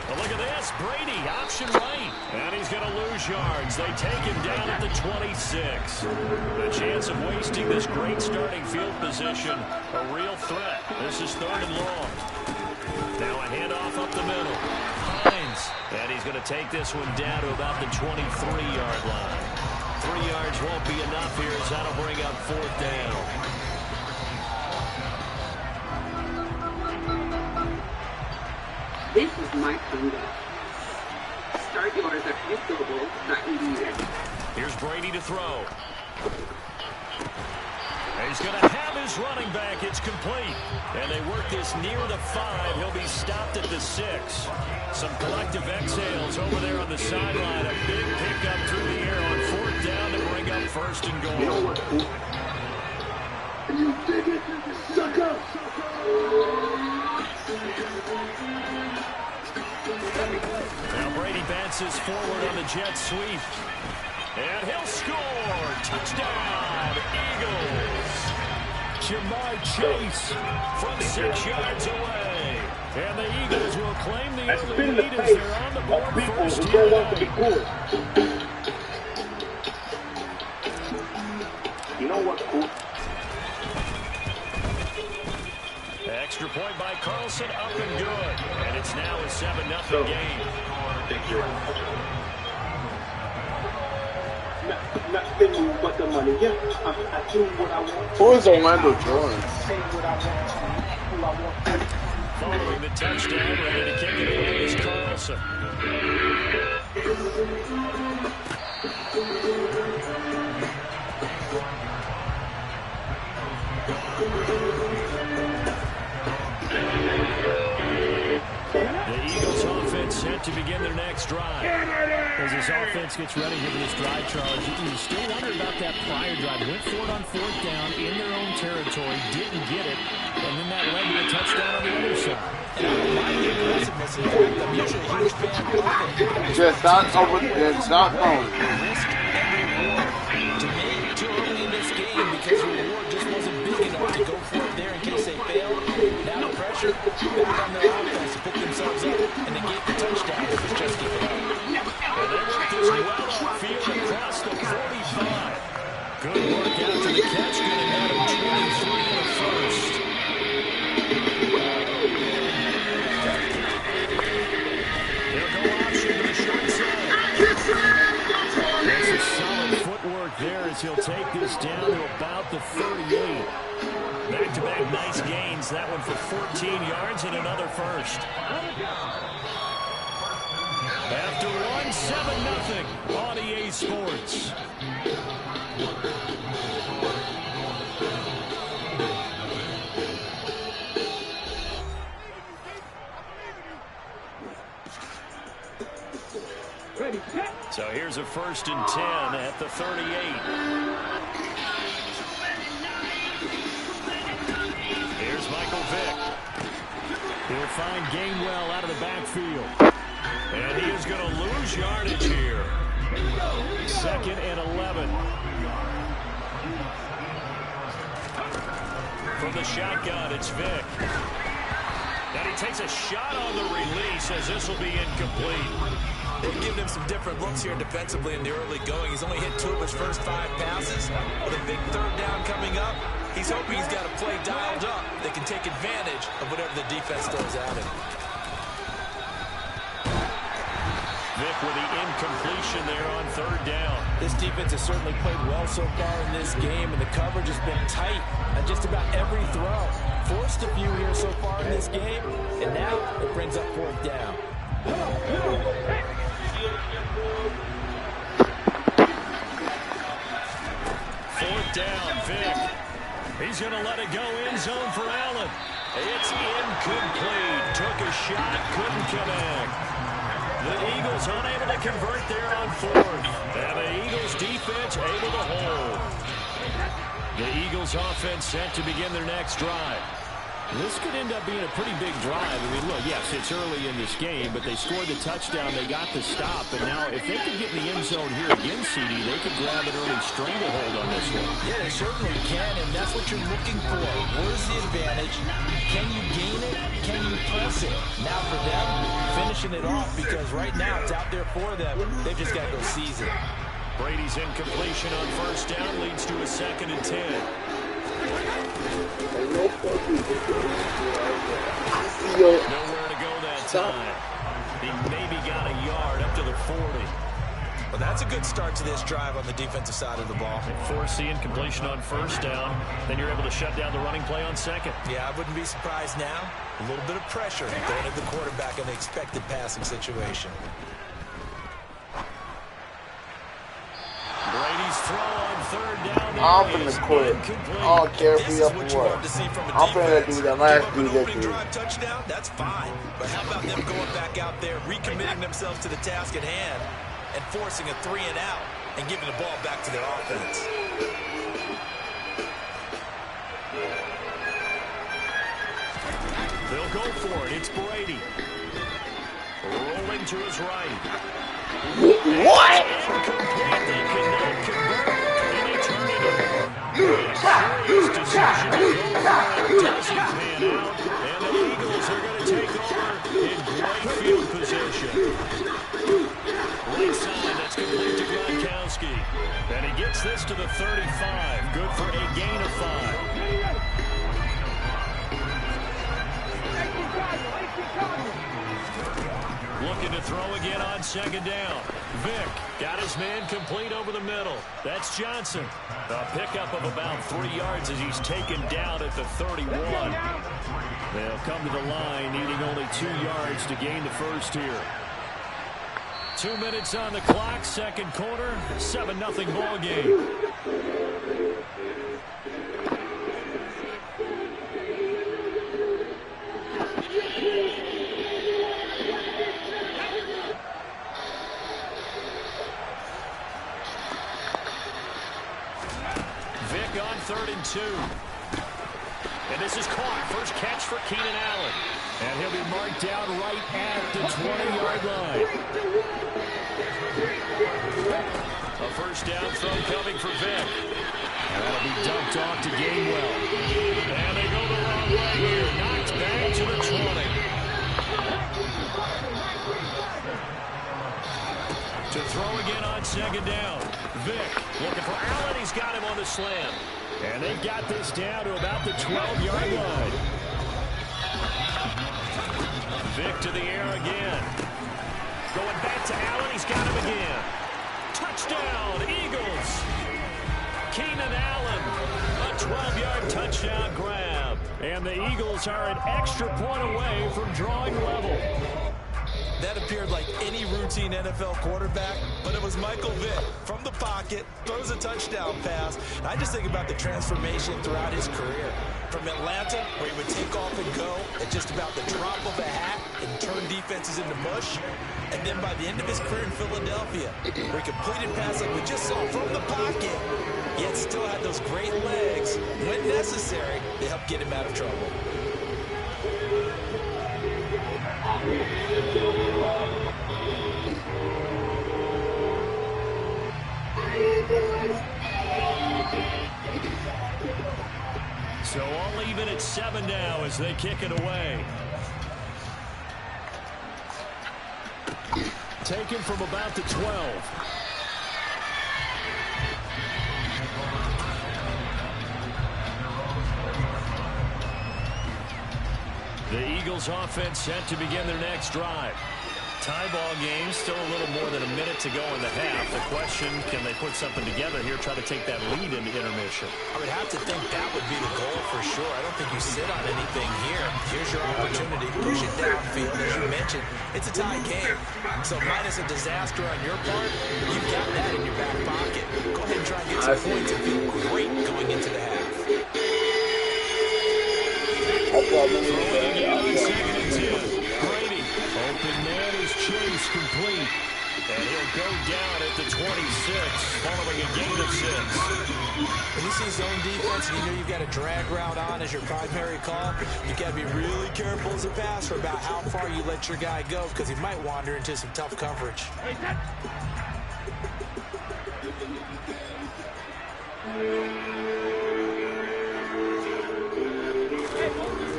Well, look at this. Brady, option right. And he's going to lose yards. They take him down at the 26. The chance of wasting this great starting field position, a real threat. This is 3rd and long. Now a handoff up the middle. Hines. And he's going to take this one down to about the 23-yard line. 3 yards won't be enough here as that'll bring up 4th down. This is my comeback. Start yours at highschoolbowl.edu. Here's Brady to throw. He's going to have his running back. It's complete. And they work this near the 5. He'll be stopped at the 6. Some collective exhales over there on the sideline. A big pickup through the air on 4th down to bring up 1st and goal. You know what? You dig it, sucker! Now Brady bounces forward on the jet sweep. And he'll score. Touchdown, Eagles. Jamar Chase from 6 yards away. And the Eagles will claim the early lead as they're on the board. First down. You know what, cool? Extra point by Carlson, up and good. And it's now a 7-0 game. Thank you. Not spending but the money. Yeah, I do what I want. Who is Orlando Jordan? Following the touchdown, ready to kick it away is Carlson. The Eagles offense set to begin their next drive. As this offense gets ready here for this drive, Charles, you still wonder about that prior drive. Went for it on 4th down in their own territory, didn't get it, and then that led to a touchdown on the other side. And my aggressiveness is I'm usually a huge fan of it. Just not over. Just not home. Risk and reward. To me, too early in this game because the reward just wasn't big enough to go for it there in case they failed. Now the pressure back on their offense to pick themselves up and they get the touchdown if it's just give it up. And they work this well upfield across the 45. Good work out to the catch. Good and out of 23 in the first. He'll go option to the short side. There's a solid footwork there as he'll take this down to about the 38. Back-to-back nice gains. That one for 14 yards and another first. After one, 7-0 on EA Sports. So here's a 1st and 10 at the 38. Here's Michael Vick. He'll find Gainwell out of the backfield. And he is going to lose yardage here. 2nd and 11. From the shotgun, it's Vick. And he takes a shot on the release as this will be incomplete. They've given him some different looks here defensively in the early going. He's only hit 2 of his first 5 passes. With a big 3rd down coming up, he's hoping he's got a play dialed up that can take advantage of whatever the defense throws at him. Vick with the incompletion there on 3rd down. This defense has certainly played well so far in this game, and the coverage has been tight on just about every throw. Forced a few here so far in this game, and now it brings up 4th down. 4th down, Vick. He's going to let it go in zone for Allen. It's incomplete. Took a shot, couldn't connect. The Eagles unable to convert there on 4th. And the Eagles defense able to hold. The Eagles offense set to begin their next drive. This could end up being a pretty big drive. I mean, look, yes, it's early in this game, but they scored the touchdown. They got the stop. And now if they could get in the end zone here again, CD, they could grab an early stranglehold on this one. Yeah, they certainly can, and that's what you're looking for. Where's the advantage? Can you gain it? Can you press it? Now for them, finishing it off, because right now it's out there for them. They've just got to go seize it. Brady's incompletion on 1st down leads to a 2nd and 10. Nowhere to go that time. He maybe got a yard up to the 40. Well, that's a good start to this drive on the defensive side of the ball. Force the incompletion on 1st down. Then you're able to shut down the running play on 2nd. Yeah, I wouldn't be surprised now. A little bit of pressure going at the quarterback in the expected passing situation. Brady's throw on 3rd down. I'm finna quit. I don't care if we up or what. I'm finna do the last dude that did. Touchdown, that's fine. But how about them going back out there, recommitting themselves to the task at hand, and forcing a 3 and out, and giving the ball back to their offense. They'll go for it. It's Brady. Rolling to his right. What? They cannot convert, and they turn it over. Serious decision to go for it. Doesn't pan out, and the Eagles are going to take over in great field position. Right side, that's complete to Gronkowski. And he gets this to the 35. Good for a gain of 5. Looking to throw again on 2nd down. Vick got his man complete over the middle. That's Johnson. A pickup of about 3 yards as he's taken down at the 31. They'll come to the line needing only 2 yards to gain the 1st here. 2 minutes on the clock, 2nd quarter, 7-0 ball game. Vick on 3rd and 2. And this is caught. First catch for Keenan Allen. And he'll be marked down right at the 20-yard line. A 1st down throw coming for Vick. And that'll be dumped off to Gainwell. And they go the wrong way here. Knocked back to the 20. To throw again on 2nd down. Vick looking for Allen. He's got him on the slam. And they've got this down to about the 12-yard line. Vick to the air again. Going back to Allen. He's got him again. Touchdown, Eagles. Keenan Allen, a 12-yard touchdown grab. And the Eagles are an extra point away from drawing level. That appeared like any routine NFL quarterback, but it was Michael Vick from the pocket, throws a touchdown pass. And I just think about the transformation throughout his career. From Atlanta, where he would take off and go at just about the drop of a hat and turn defenses into mush. And then by the end of his career in Philadelphia, where he completed passes like we just saw from the pocket, yet still had those great legs, when necessary, to help get him out of trouble. So all even at 7 now as they kick it away. Taken from about the 12. The Eagles offense set to begin their next drive. Tie ball game, still a little more than a minute to go in the half. The question, can they put something together here, try to take that lead into intermission? I would have to think that would be the goal for sure. I don't think you sit on anything here. Here's your opportunity. Push it downfield, as you mentioned. It's a tie game. So minus a disaster on your part, you've got that in your back pocket. Go ahead and try and get some points and feel great going into the half. Throwing again on 2nd and 10. Brady, open man is Chase, complete. And he'll go down at the 26, following a gain of 6. When you see zone defense and you know you've got a drag route on as your primary call, you've got to be really careful as a passer about how far you let your guy go because he might wander into some tough coverage.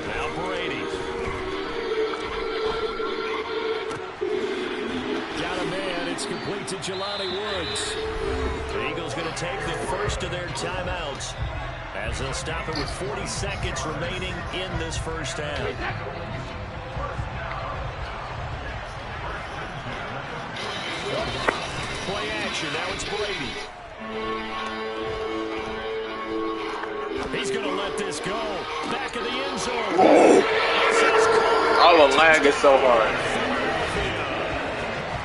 Now Brady. Got a man. It's complete to Jelani Woods. The Eagles going to take the first of their timeouts as they'll stop it with 40 seconds remaining in this first half. Play action. Now it's Brady. He's going to let this go. Back of the end zone. Oh, the lag is so hard.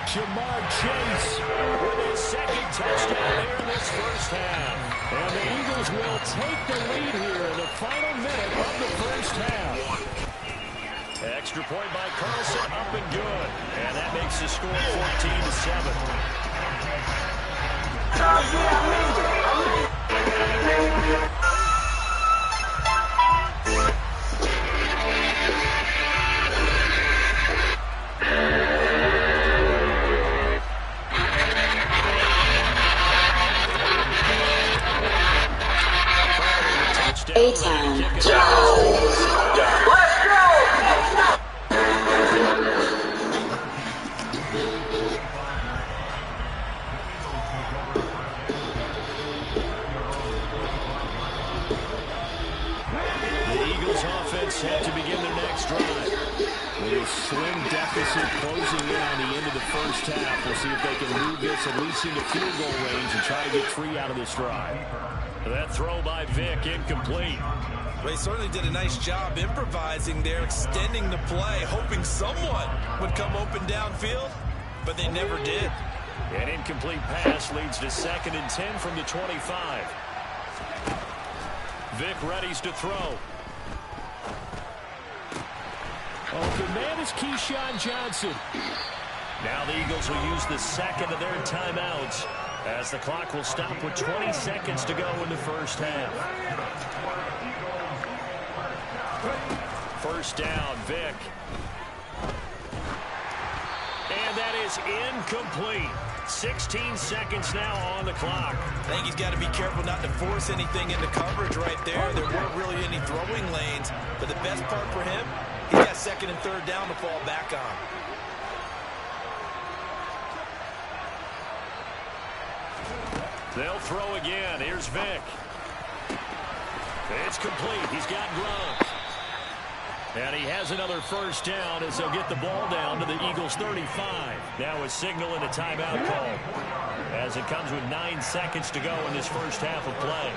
Jamar Chase with his second touchdown here in this first half. And the Eagles will take the lead here in the final minute of the first half. Extra point by Carlson, up and good. And that makes the score 14-7. A-time. Let's set to begin their next drive. With a slim deficit closing in on the end of the first half, we'll see if they can move this at least into field goal range and try to get 3 out of this drive. That throw by Vick, incomplete. Well, he certainly did a nice job improvising there, extending the play, hoping someone would come open downfield, but they never did. An incomplete pass leads to 2nd and 10 from the 25. Vick readies to throw. Open man is Keyshawn Johnson. Now the Eagles will use the second of their timeouts as the clock will stop with 20 seconds to go in the first half. First down, Vick. And that is incomplete. 16 seconds now on the clock. I think he's got to be careful not to force anything into coverage right there. There weren't really any throwing lanes, but the best part for him, he's got 2nd and 3rd down to fall back on. They'll throw again. Here's Vick. It's complete. He's got Gronk. And he has another first down as they'll get the ball down to the Eagles' 35. Now a signal and a timeout call as it comes with 9 seconds to go in this first half of play.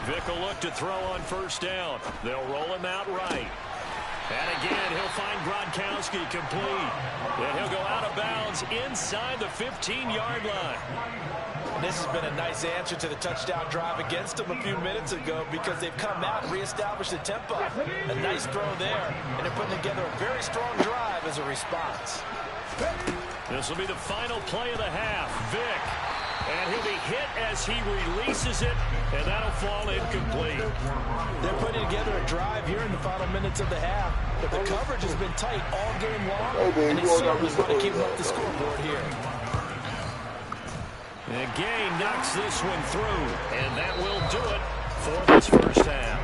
Vick will look to throw on first down. They'll roll him out right. And again, he'll find Gronkowski complete. And he'll go out of bounds inside the 15-yard line. This has been a nice answer to the touchdown drive against them a few minutes ago because they've come out and reestablished the tempo. A nice throw there, and they're putting together a very strong drive as a response. This will be the final play of the half. Vick. And he'll be hit as he releases it, and that'll fall incomplete. They're putting together a drive here in the final minutes of the half, but the coverage has been tight all game long, and they certainly want to keep up the scoreboard here. And Gay knocks this one through, and that will do it for this first half.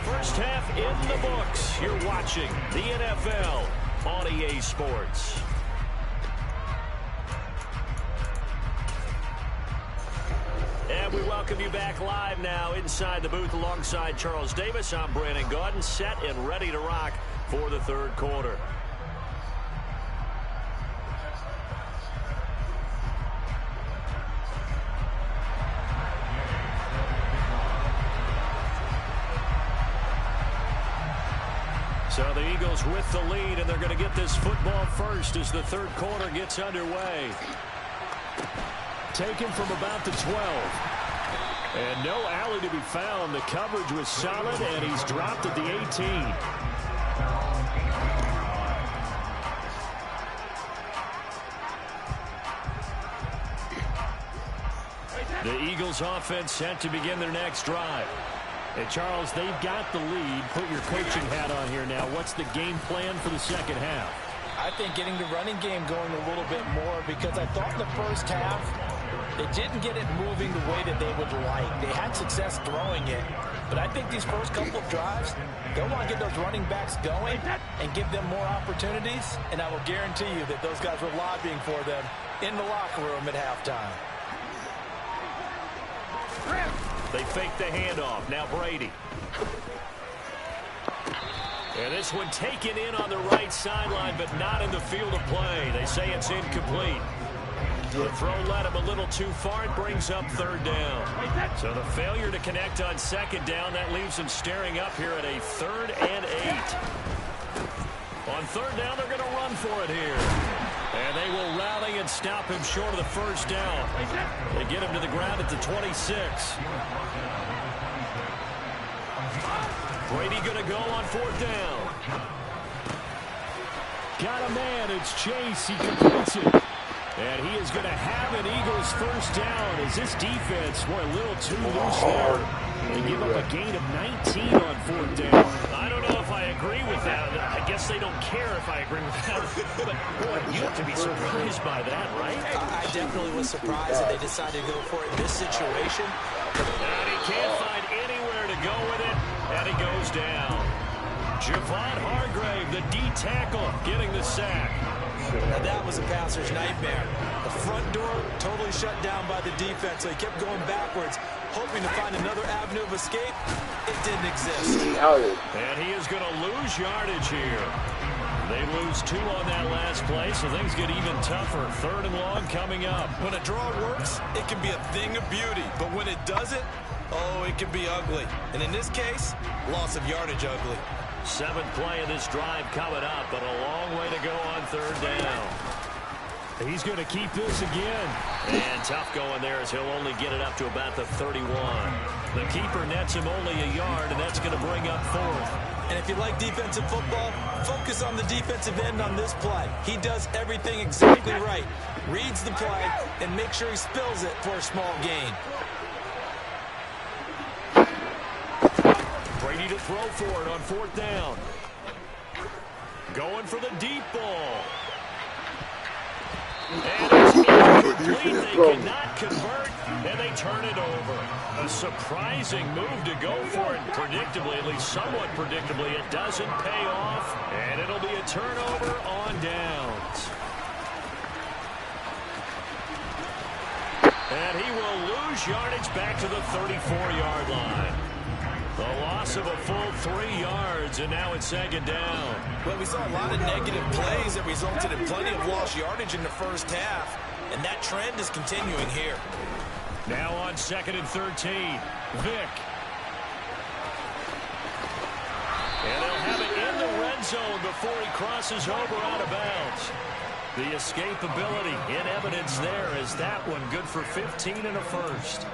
First half in the books. You're watching the NFL on EA Sports. And we welcome you back live now inside the booth alongside Charles Davis. I'm Brandon Gaudin, set and ready to rock for the third quarter. So the Eagles with the lead, and they're going to get this football first as the third quarter gets underway. Taken from about the 12. And no alley to be found. The coverage was solid, and he's dropped at the 18. The Eagles offense set to begin their next drive. And Charles, they've got the lead. Put your coaching hat on here now. What's the game plan for the second half? I think getting the running game going a little bit more because I thought in the first half they didn't get it moving the way that they would like. They had success throwing it, but I think these first couple of drives, they'll want to get those running backs going and give them more opportunities, and I will guarantee you that those guys were lobbying for them in the locker room at halftime. They fake the handoff. Now Brady. And this one taken in on the right sideline, but not in the field of play. They say it's incomplete. The throw led him a little too far. It brings up third down. So the failure to connect on second down, that leaves him staring up here at a 3rd and 8. On third down, they're going to run for it here. And they will rally and stop him short of the first down. They get him to the ground at the 26. Brady going to go on 4th down. Got a man. It's Chase. He completes it. And he is going to have an Eagles first down as this defense were a little too loose there. They give up a gain of 19 on 4th down. I don't know if I agree with that. I guess they don't care if I agree with that. But, boy, you have to be surprised by that, right? I definitely was surprised that they decided to go for it in this situation. And he can't find anywhere to go with it, and he goes down. Javon Hargrave, the D tackle, getting the sack. Now that was a passer's nightmare. The front door totally shut down by the defense, so he kept going backwards, hoping to find another avenue of escape. It didn't exist. And he is going to lose yardage here. They lose 2 on that last play, so things get even tougher. 3rd and long coming up. When a draw works, it can be a thing of beauty. But when it doesn't, oh, it can be ugly. And in this case, loss of yardage ugly. 7th play of this drive coming up, but a long way to go on 3rd down. He's going to keep this again. And tough going there as he'll only get it up to about the 31. The keeper nets him only a yard, and that's going to bring up 4th. And if you like defensive football, focus on the defensive end on this play. He does everything exactly right. Reads the play and makes sure he spills it for a small gain. Brady to throw for it on 4th down. Going for the deep ball. And it's incomplete. They cannot convert, and they turn it over. A surprising move to go for it. Predictably, at least somewhat predictably, it doesn't pay off, and it'll be a turnover on downs. And he will lose yardage back to the 34-yard line. The loss of a full 3 yards, and now it's 2nd down. Well, we saw a lot of negative plays that resulted in plenty of lost yardage in the first half, and that trend is continuing here. Now on 2nd and 13, Vick. And they'll have it in the zone before he crosses over out of bounds. The escapability in evidence there as that one good for 15 and a first.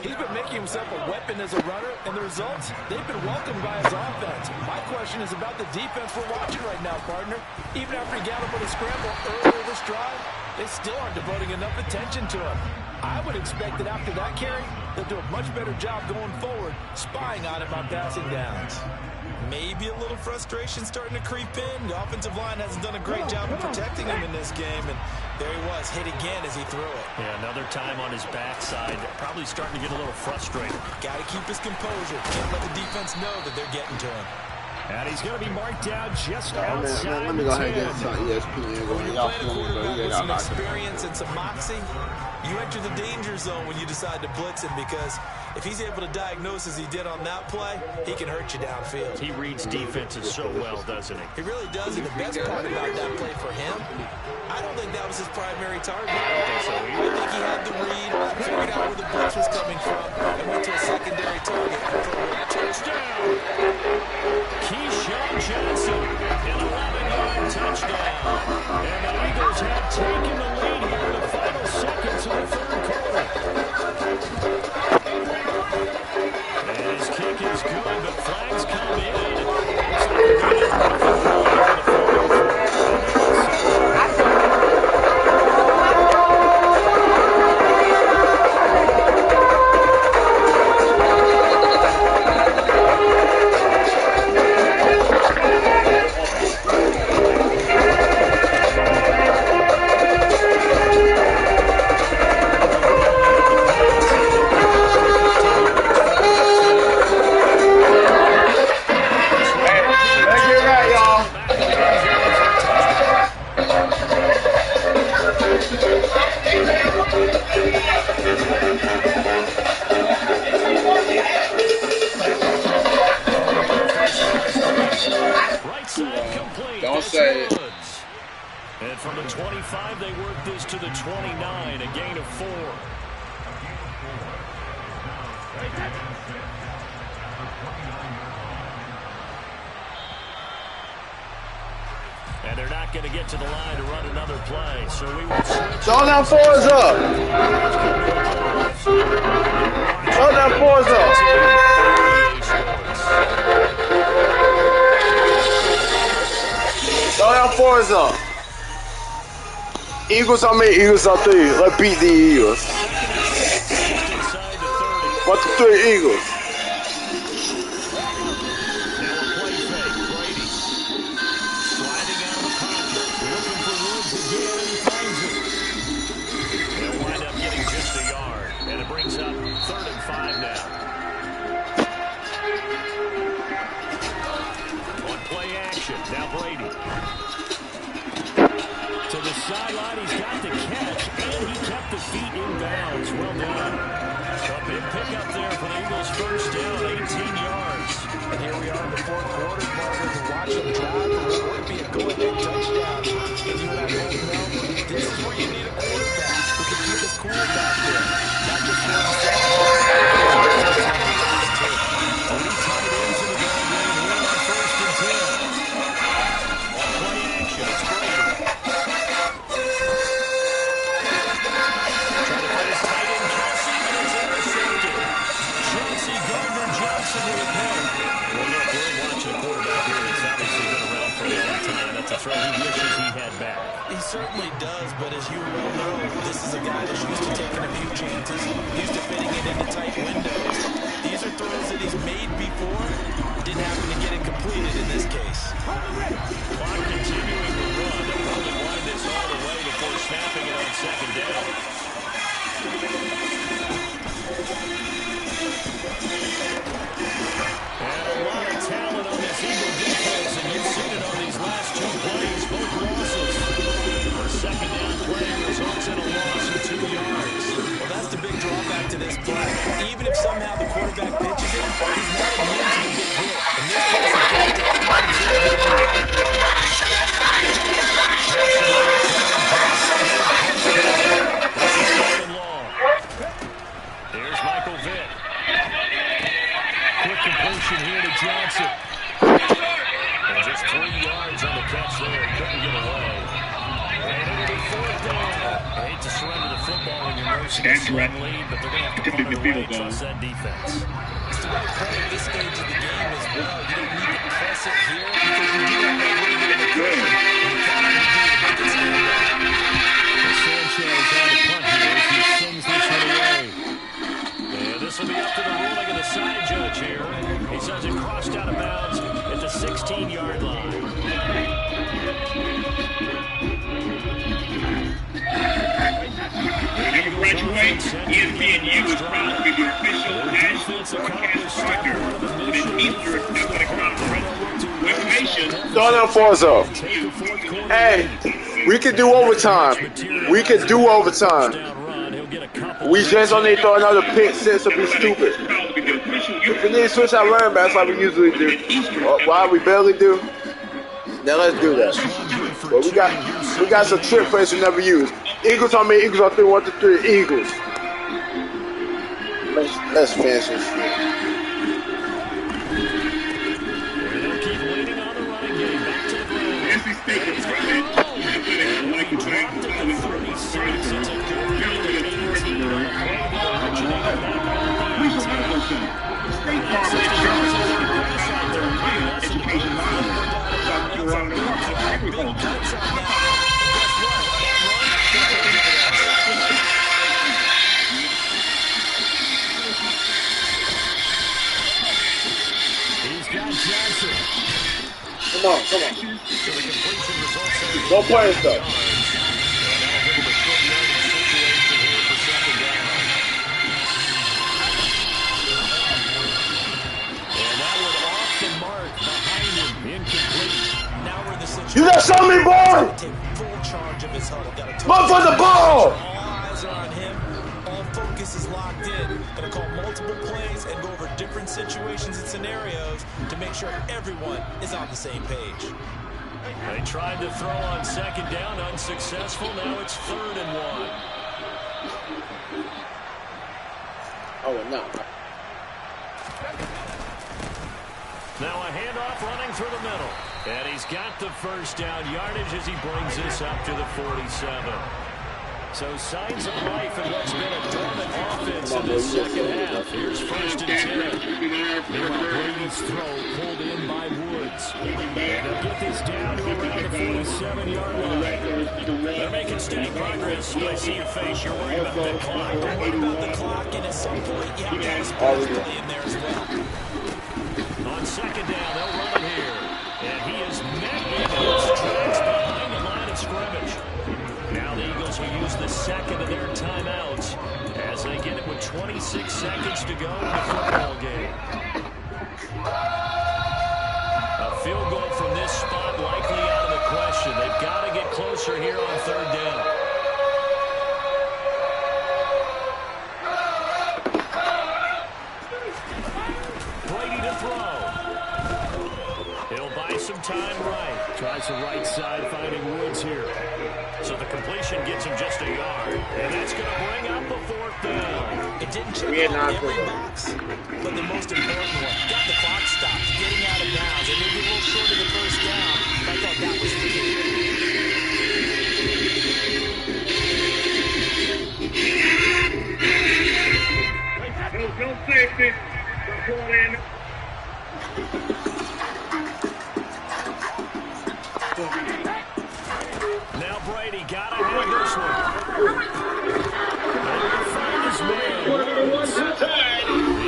He's been making himself a weapon as a runner, and the results, they've been welcomed by his offense. My question is about the defense we're watching right now, partner. Even after he got up on a scramble earlier this drive, they still aren't devoting enough attention to him. I would expect that after that carry, they'll do a much better job going forward, spying on him on passing downs. Maybe a little frustration starting to creep in. The offensive line hasn't done a great job of protecting him in this game, and there he was, hit again as he threw it. Yeah, another time on his backside. Probably starting to get a little frustrated. Got to keep his composure. Can't let the defense know that they're getting to him. And he's going to be marked down just outside. Let me go ahead and get some ESPN. When you're playing a quarterback with some experience and some moxie, you enter the danger zone when you decide to blitz him, because if he's able to diagnose as he did on that play, he can hurt you downfield. He reads defenses so well, doesn't he? He really does, and the best part about that play for him, I don't think that was his primary target. I don't think so either. I think he had the read, figured out where the blitz was coming from, and went to a secondary target. Touchdown! Keyshawn Johnson, an 11-yard touchdown. And the Eagles have taken the lead here in the final seconds of the third quarter. And his kick is good, but flags come in. Don't say it. And from the 25, they work this to the 29, a gain of 4. And they're not going to get to the line to run another play, so we will switch. Throw down 4s up. Throw down 4s up. Throw down 4s up. Eagles on me, Eagles on 3. Let's beat the Eagles. 1 to 3 Eagles. Sideline, he's got the catch, and he kept the feet in bounds. Well done. A big pickup there for the Eagles' first down, 18 yards. And here we are in the fourth quarter, partner, to watch them drive for what would be a go-ahead touchdown. And you and I both know this is where you need a quarterback who can keep his cool back there. Not just for himself. 3 tight ends in the ball game here on 1st and 10. On play action, it's Brady. That's a throw he wishes he had back. He certainly does, but as you well know, this is a guy that's used to taking a few chances, used to fitting it into tight windows. These are throws that he's made before, didn't happen to get it completed in this case. Clock continuing to run. They probably wanted this all the way before snapping it on 2nd down. And a lot of talent on this Eagle defense, and you've seen it on these last 2 plays, both losses. The 2nd down play results in a loss of 2 yards. Well, that's the big drawback to this play. Even if somehow the quarterback pitches it, he's not immune to the big hit. In this case, he got down and deserved it anyway. There's Michael Vick. Quick completion here to Johnson. And just 3 yards. hate to surrender the football when you're nursing a slim lead, but they're going to have to punt it away. Trust that defense. It's the right play at this stage of the game as well. You don't need to press it here because you do have that little bit of a cushion. And you kind of need to do to make it stand up. Sanchez on the punt here as he sends this one away. And this will be up to the ruling of the side judge here. He says it crossed out of bounds at the 16-yard line. Whenever graduate, ESPNU is proud to be the official national broadcast partner for the Eastern Athletic Conference. Information. Don't enforce her. Hey, we can do overtime. We can do overtime. We just don't need to throw another pick six or be stupid. If we need to switch our running backs like we usually do, or why we barely do, then let's do that. But we got some trick plays we never use. Eagles on me, Eagles on 3, 1 to 3, Eagles. Let's finish this shit. NC State is running like dropped at the 36. It's a good State Farm Insurance Education Come on. Don't play stuff. You got something, boy! Run for the ball! All eyes are on him. All focus is locked in. Gonna call multiple plays and go over different situations and scenarios to make sure everyone is on the same page. They tried to throw on second down, unsuccessful. Now it's 3rd and 1. Oh, no. Now a handoff running through the middle. And he's got the first down yardage as he brings this up to the 47. So signs of life in what's been a dormant offense in the second half. Here's 1st and 10. Meanwhile, Brady's throw pulled in by Woods. And they'll get this down to around the 47-yard line. They're making steady progress. I see your face. You're worried about that clock. I'm worried about the clock, and at some point, you have to have space play in there as well. On second down, they'll run it here. And he is met with those tracks behind the line of scrimmage. Now the Eagles will use the second of their timeouts as they get it with 26 seconds to go in the football game. A field goal from this spot likely out of the question. They've got to get closer here on 3rd down. Brady to throw. He'll buy some time right. Tries the right side, finding Woods here. So the completion gets him just a yard. And that's going to bring up the 4th down. It didn't check out every box, but the most important one. Got the clock stopped, getting out of bounds. It may be a little short of the first down, but I thought that was the key. No safety. Pull in. Now Brady got to have this one. Find his man. The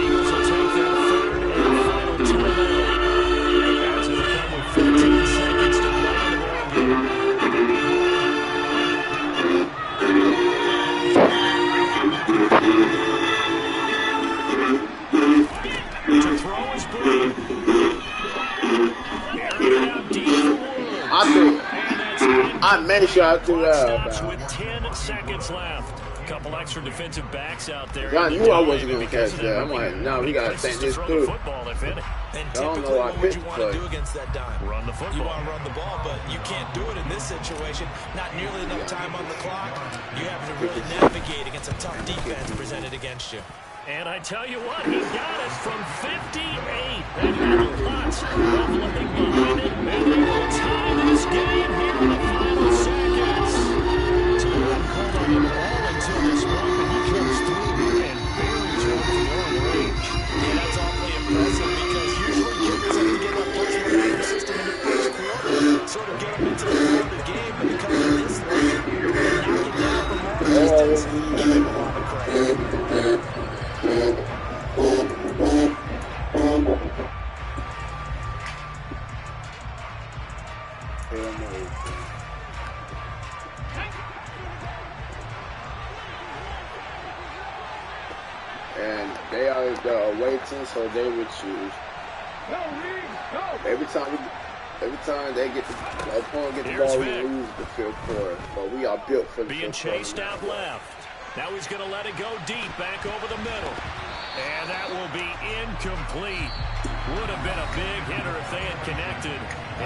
Eagles will take their 3rd and final timeout. As it'll come with 15 seconds to play in the ball game. To throw is Brady. Airing it out deep for Woods. I made sure I threw that out. With 10 seconds left. A couple extra defensive backs out there. I knew I wasn't going to catch that. I'm like, no, we got to think this through. And typically, what would you want to do against that dime? Run the football. You want to run the ball, but you can't do it in this situation. Not nearly enough time on the clock. You have to really navigate against a tough defense presented against you. And I tell you what, he got it from 58. And had lots of looking behind it. And they will tie this game here in the final seconds. So and they are the away team, so they would choose. Every time they get the opponent get the ball, we lose the field quarter. But we are built for the being chased out left. Now he's going to let it go deep, back over the middle. And that will be incomplete. Would have been a big hitter if they had connected.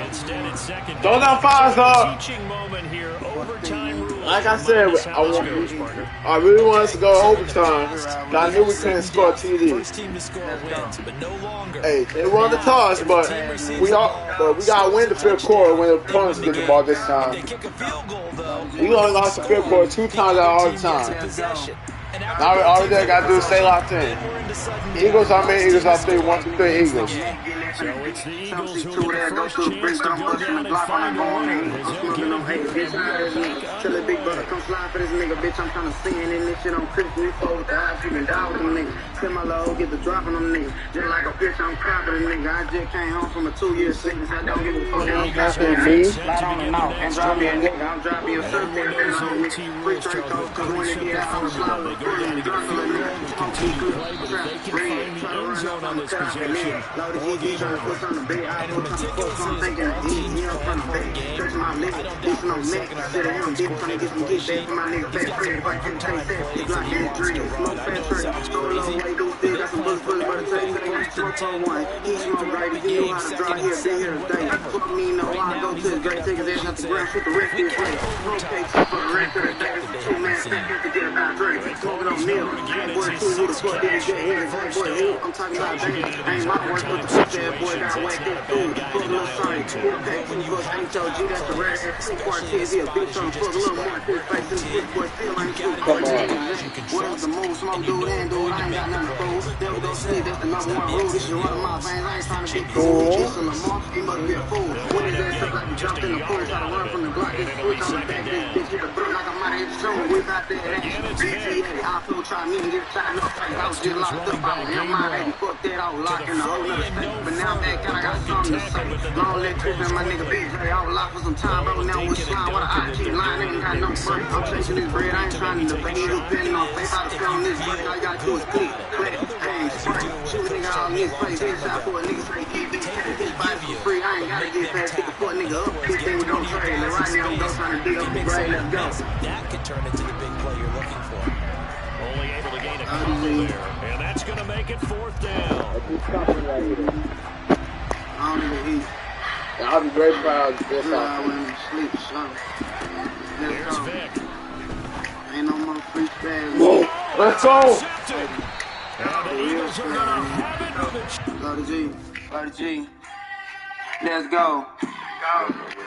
Instead, it's second. Throw down fouls, dog. Teaching moment here. Overtime rules. Like I said, I really wanted us to go overtime. I knew we couldn't score TD. First team to score wins, but no longer. Hey, they won the toss, but we gotta win the fifth quarter when the opponents get the ball this time. They kick a field goal, though. We only lost the fifth quarter 2 times out all the time. Now all we got to do is stay locked in. Eagles, I mean Eagles, I think 1, 2, 3 Eagles. So it's the Eagles who get the first chance to go down and find a winner. Tell the big brother, come slide for this nigga, bitch. I'm trying to sin in this shit on Christmas. Fuck with the eyes, you can die with them niggas. Tell my little hoe, get the drop on them niggas. Just like a bitch, I'm proud of the nigga. I just came home from a 2-year sickness. I don't give a fuck. Slide on the mouth and drop me a nigga. I'm dropping a surfboard and on me. Free straight code, cause when they get out, I'm slide with a bullet and drop me a nigga. Smoke keep good. Red, try to run off on the cut off and live. Load the GG, trying to push on the bed. I put on the fuck, so I'm thinking of eat. He up on the bed. Stretch my leg. Decent on neck. Instead of him, deep trying to get some get back from my nigga fat Fred. If I can take that, he block in the dream. Smoke fat shirt. So low, way do still got some bullets, but it takes it ain't smoke on one. He smoke right. If you know how to draw here, been here today. Fuck me, no, I go to the great, take his ass out the ground, shoot the rest of his way. Smoke cakes for the rest of the day. It's a 2-man pack to get about Drake. Smoking on meal. Ain't boy, who the fuck did he get? He's a boy, I'm talking about bang. Ain't my work, but the bitch ass boy got whacked this food. Fuck a little sorry. Full pack, 2 bucks, HOG, that's the rare ass. 3 quarters, he a bitch on fuck a little more to his face. This bitch boy still ain't shoot. What is the move? Smoke dude and dude, I ain't got nothing to prove. Never go sleep, that's the #1 rule. This shit running my veins, I ain't trying to be cool. This a Lamar, he must be a fool. When his ass up like he jumped in the pool, try to run from the Glock, this switch on the back, this bitch hit the brook like I'm out of his shoe. We got that ass, BTA, I flew, try me and get shot up. I was just locked up, I was in my head, fuck that, I was locked in a whole nother state. But now I'm back, I got something to say. Long leg trip and my nigga BJ, I was locked for some time, bro, now we slide, what I keep lying, ain't got no money. I'm chasing this bread, I ain't trying to debate, he depending on face, how to spell on this bread, all you gotta do is click, clap, bang, spray, shoot a nigga all in his face, headshot for a nigga straight, keep this fight for free, I ain't gotta get fast, pick a foot nigga up, this thing we gon' trade, like right now I'm go trying to dig up the grave, let's go. That could turn into the big play you're looking for. Only able to gain a couple there, and that's going to make it 4th down. I don't even eat. I'll be very proud of this. I went to sleep, so. Here's Vic. Ain't no more free spaz. Let's go. And the Eagles are going to have it with it. Go to G. Go to G. Let's go.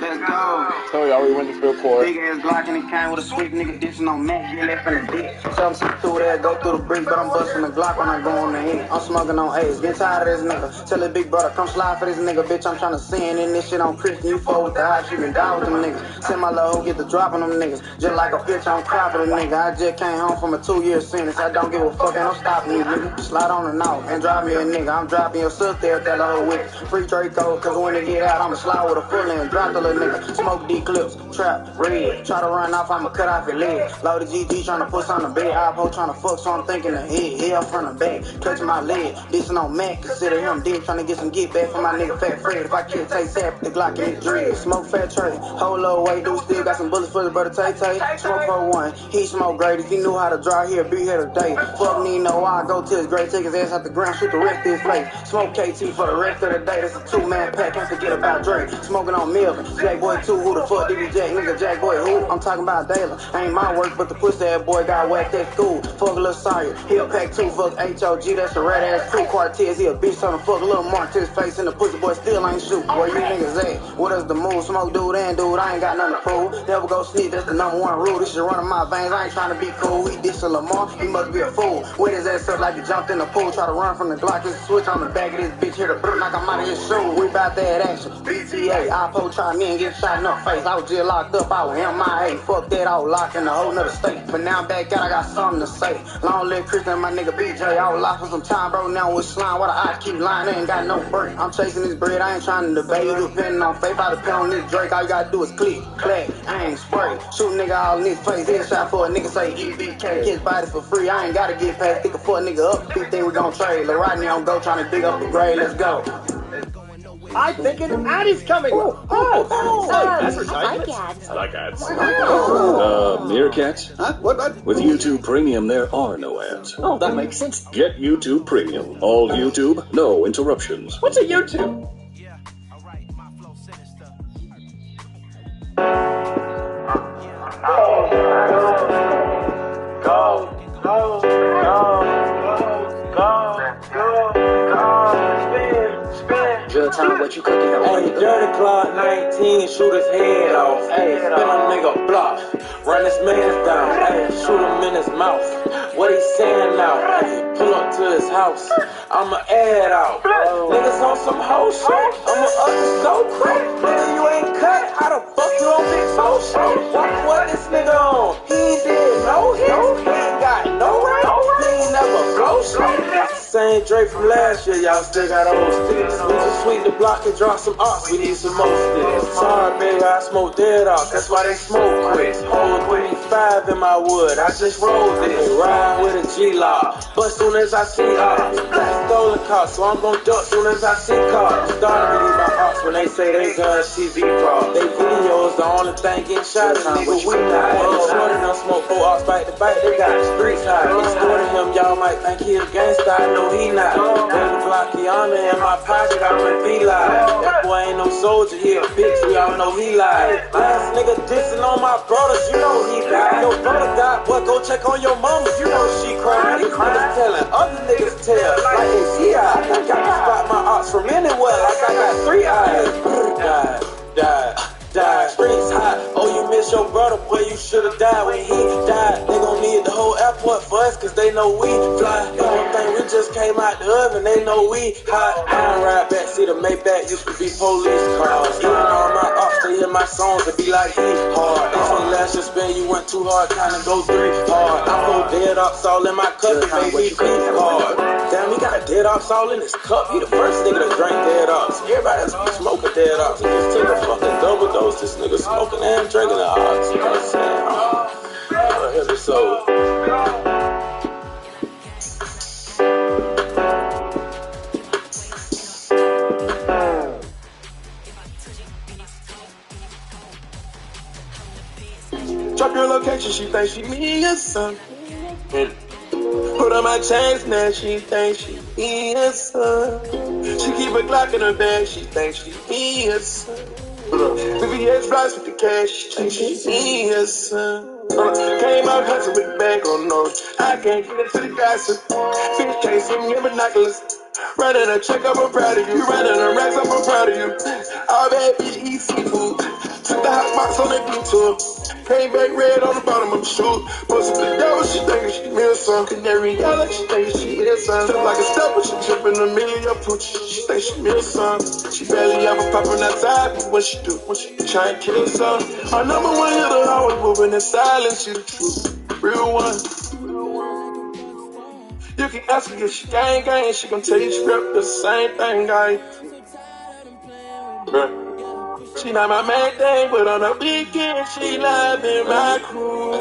Let's go. Tell y'all we win the field quarter. Big ass Glock and it came with a sweet nigga dishing on Mac. Get left in the dick. Something through there, go through the brick, but I'm busting the Glock when I go on the hit. I'm smoking on A's. Get tired of this nigga. Tell his big brother, come slide for this nigga, bitch. I'm trying to sin in this shit on Christian. You fall with the hot, you can die with them niggas. Send my little hoe, get the drop on them niggas. Just like a bitch, I'm cry for the nigga. I just came home from a 2-year sentence. I don't give a fuck, ain't no stopping you, nigga. Slide on the out and drive me a nigga. I'm dropping your sister there, tell her with free trade code, cause when they get out, I'ma slide with a full end. Drop the little nigga. Smoke D clips, trap, red. Try to run off, I'ma cut off your leg. Load the GG, tryna push on the bed. iPo tryna fuck, so I'm thinking ahead. Hell from the back, touching my leg. Dissing on Mac, consider him dead. Tryna get some get back from my nigga Fat Fred. If I can't take sap, the Glock in his dread. Smoke fat tray, whole little weight, dude still got some bullets for the brother Tay Tay. Smoke for one, he smoke great. If he knew how to draw here, be here today. Fuck me, no, I go to his grave, take his ass out the ground, shoot the rest of his face. Smoke KT for the rest of the day. That's a 2-man pack, can't forget about Drake. Smoking on Milk, Jack Boy 2, who the fuck did he Jack? Nigga Jack Boy, who? I'm talking about Dayla. Ain't my work, but the pussy ass boy got whacked at school. Fuck a little Sire, he'll pack 2, fuck HOG, that's a red ass free Quartez. He a bitch trying to fuck a little mark to his face, and the pussy boy still ain't shoot. Where you niggas at? What is the move? Smoke dude and dude, I ain't got nothing to prove. Never go sleep, that's the #1 rule. This shit running my veins, I ain't trying to be cool. He dissing Lamar, he must be a fool. With his ass up like he jumped in the pool, try to run from the Glock, just switch on the back of this bitch, hit a brute like I'm out of his shoe. We bout that action, BTA, iPo try me didn't get shot in the face. I was just locked up, I was MIA. Fuck that, I was locked in a whole nother state. But now I'm back out, I got something to say. Long live Christian, my nigga BJ. I was locked for some time, bro. Now with slime, why the odds keep lying? They ain't got no break. I'm chasing this bread, I ain't trying to debate. Depending on faith, I depend on this Drake. All you gotta do is click, clack, I ain't spray. Shoot a nigga all in this place. Headshot for a nigga say EBK. Catch bodies for free, I ain't gotta get paid. Think for a nigga up, big thing we gon' trade. Lil Rodney on go, trying to dig up the grave. Let's go. I think an ad is coming. Advertisement. I like ads. Meerkats? Huh? What? With YouTube Premium, there are no ads. Oh, that makes sense. Get YouTube Premium. All YouTube, no interruptions. What's a YouTube? Real time, what you cooking? Hey, Dirty Claw 19, shoot his head off. Hey, spin a nigga block, run his man down. Hey, shoot him in his mouth. What he saying now? Hey, pull up to his house. I'ma add out. Niggas on some hoe shit. I'ma up the so quick. Nigga, you ain't cut. How the fuck you on big so shit? What this nigga on? He did no hits. He ain't got no right. He ain't never blow shit. Same Drake from last year, y'all still got old sticks. We just sweep the block and drop some ops, we need some more sticks. Sorry, baby, I smoke dead off, that's why they smoke quick. Hold 25 in my wood, I just rolled it. Ride with a G-Lock, but soon as I see ops, black stolen cars, so I'm gon' duck soon as I see cars. Started to my ops when they say they gun TV pro. They videos, the only thing getting shot is nigga, we not. Extorting them, smoke 4 ops back to back, they got the streets high. Extorting him, y'all might think he a gangsta, I know he not. Baby Glock Kiana in my pocket, I'm in V-Live. That boy ain't no soldier, he a bitch, we all know he lied. Last nigga dissing on my brothers, you know he died. Your brother died, boy, go check on your mama, you know she cried. These niggas telling other niggas tales, like it's I got to spot my ops from anywhere, like I got 3 eyes. Die. Streets hot. Oh, you miss your brother, boy, you should've died when he died. They gon' need the whole airport for us, cause they know we fly. They don't think we just came out the oven, they know we hot. I don't ride back, see the Maybach used to be police cars. Even all my ops, they hear my songs, they be like, he hard. They say last year spin, you went too hard, kinda go 3 hard. I put dead ops all in my cup, it made me beat hard. Damn, he got a dead ops all in his cup. He the first nigga to drink dead ops. Everybody else be smoking dead ops. He just took a fucking double dose. This nigga smoking and drinking the ops. You know what I'm saying? I hear the soul. Drop your location, she thinks she me or something. Put on my chains now, she thinks she me or something. She keep a Glock in her bag, she thinks she me or something. VVS flies with the cash, she thinks she me or something. Came out hustling with the bag on nose. I can't get into the gossip. Bitch can't see me in binoculars. Running a check up, I'm proud of you. Running a racks up, I'm proud of you. All bad bitch eat seafood. Took the hot box on that detour. Came back red on the bottom of the shoe. Posted the devil, she thinking she me or something. Canary yellow, she thinking she me or something. Step like a stepper, she tripping a million pooch. She think she me or something. She barely ever popping outside, but what she do? She try and kill something. Our number 1 hitter, always moving in silence. She the truth, real one. You can ask her if she gang, she gon' tell you she rep the same thing, guy. She not my main thing, but on the weekend, she loving my crew,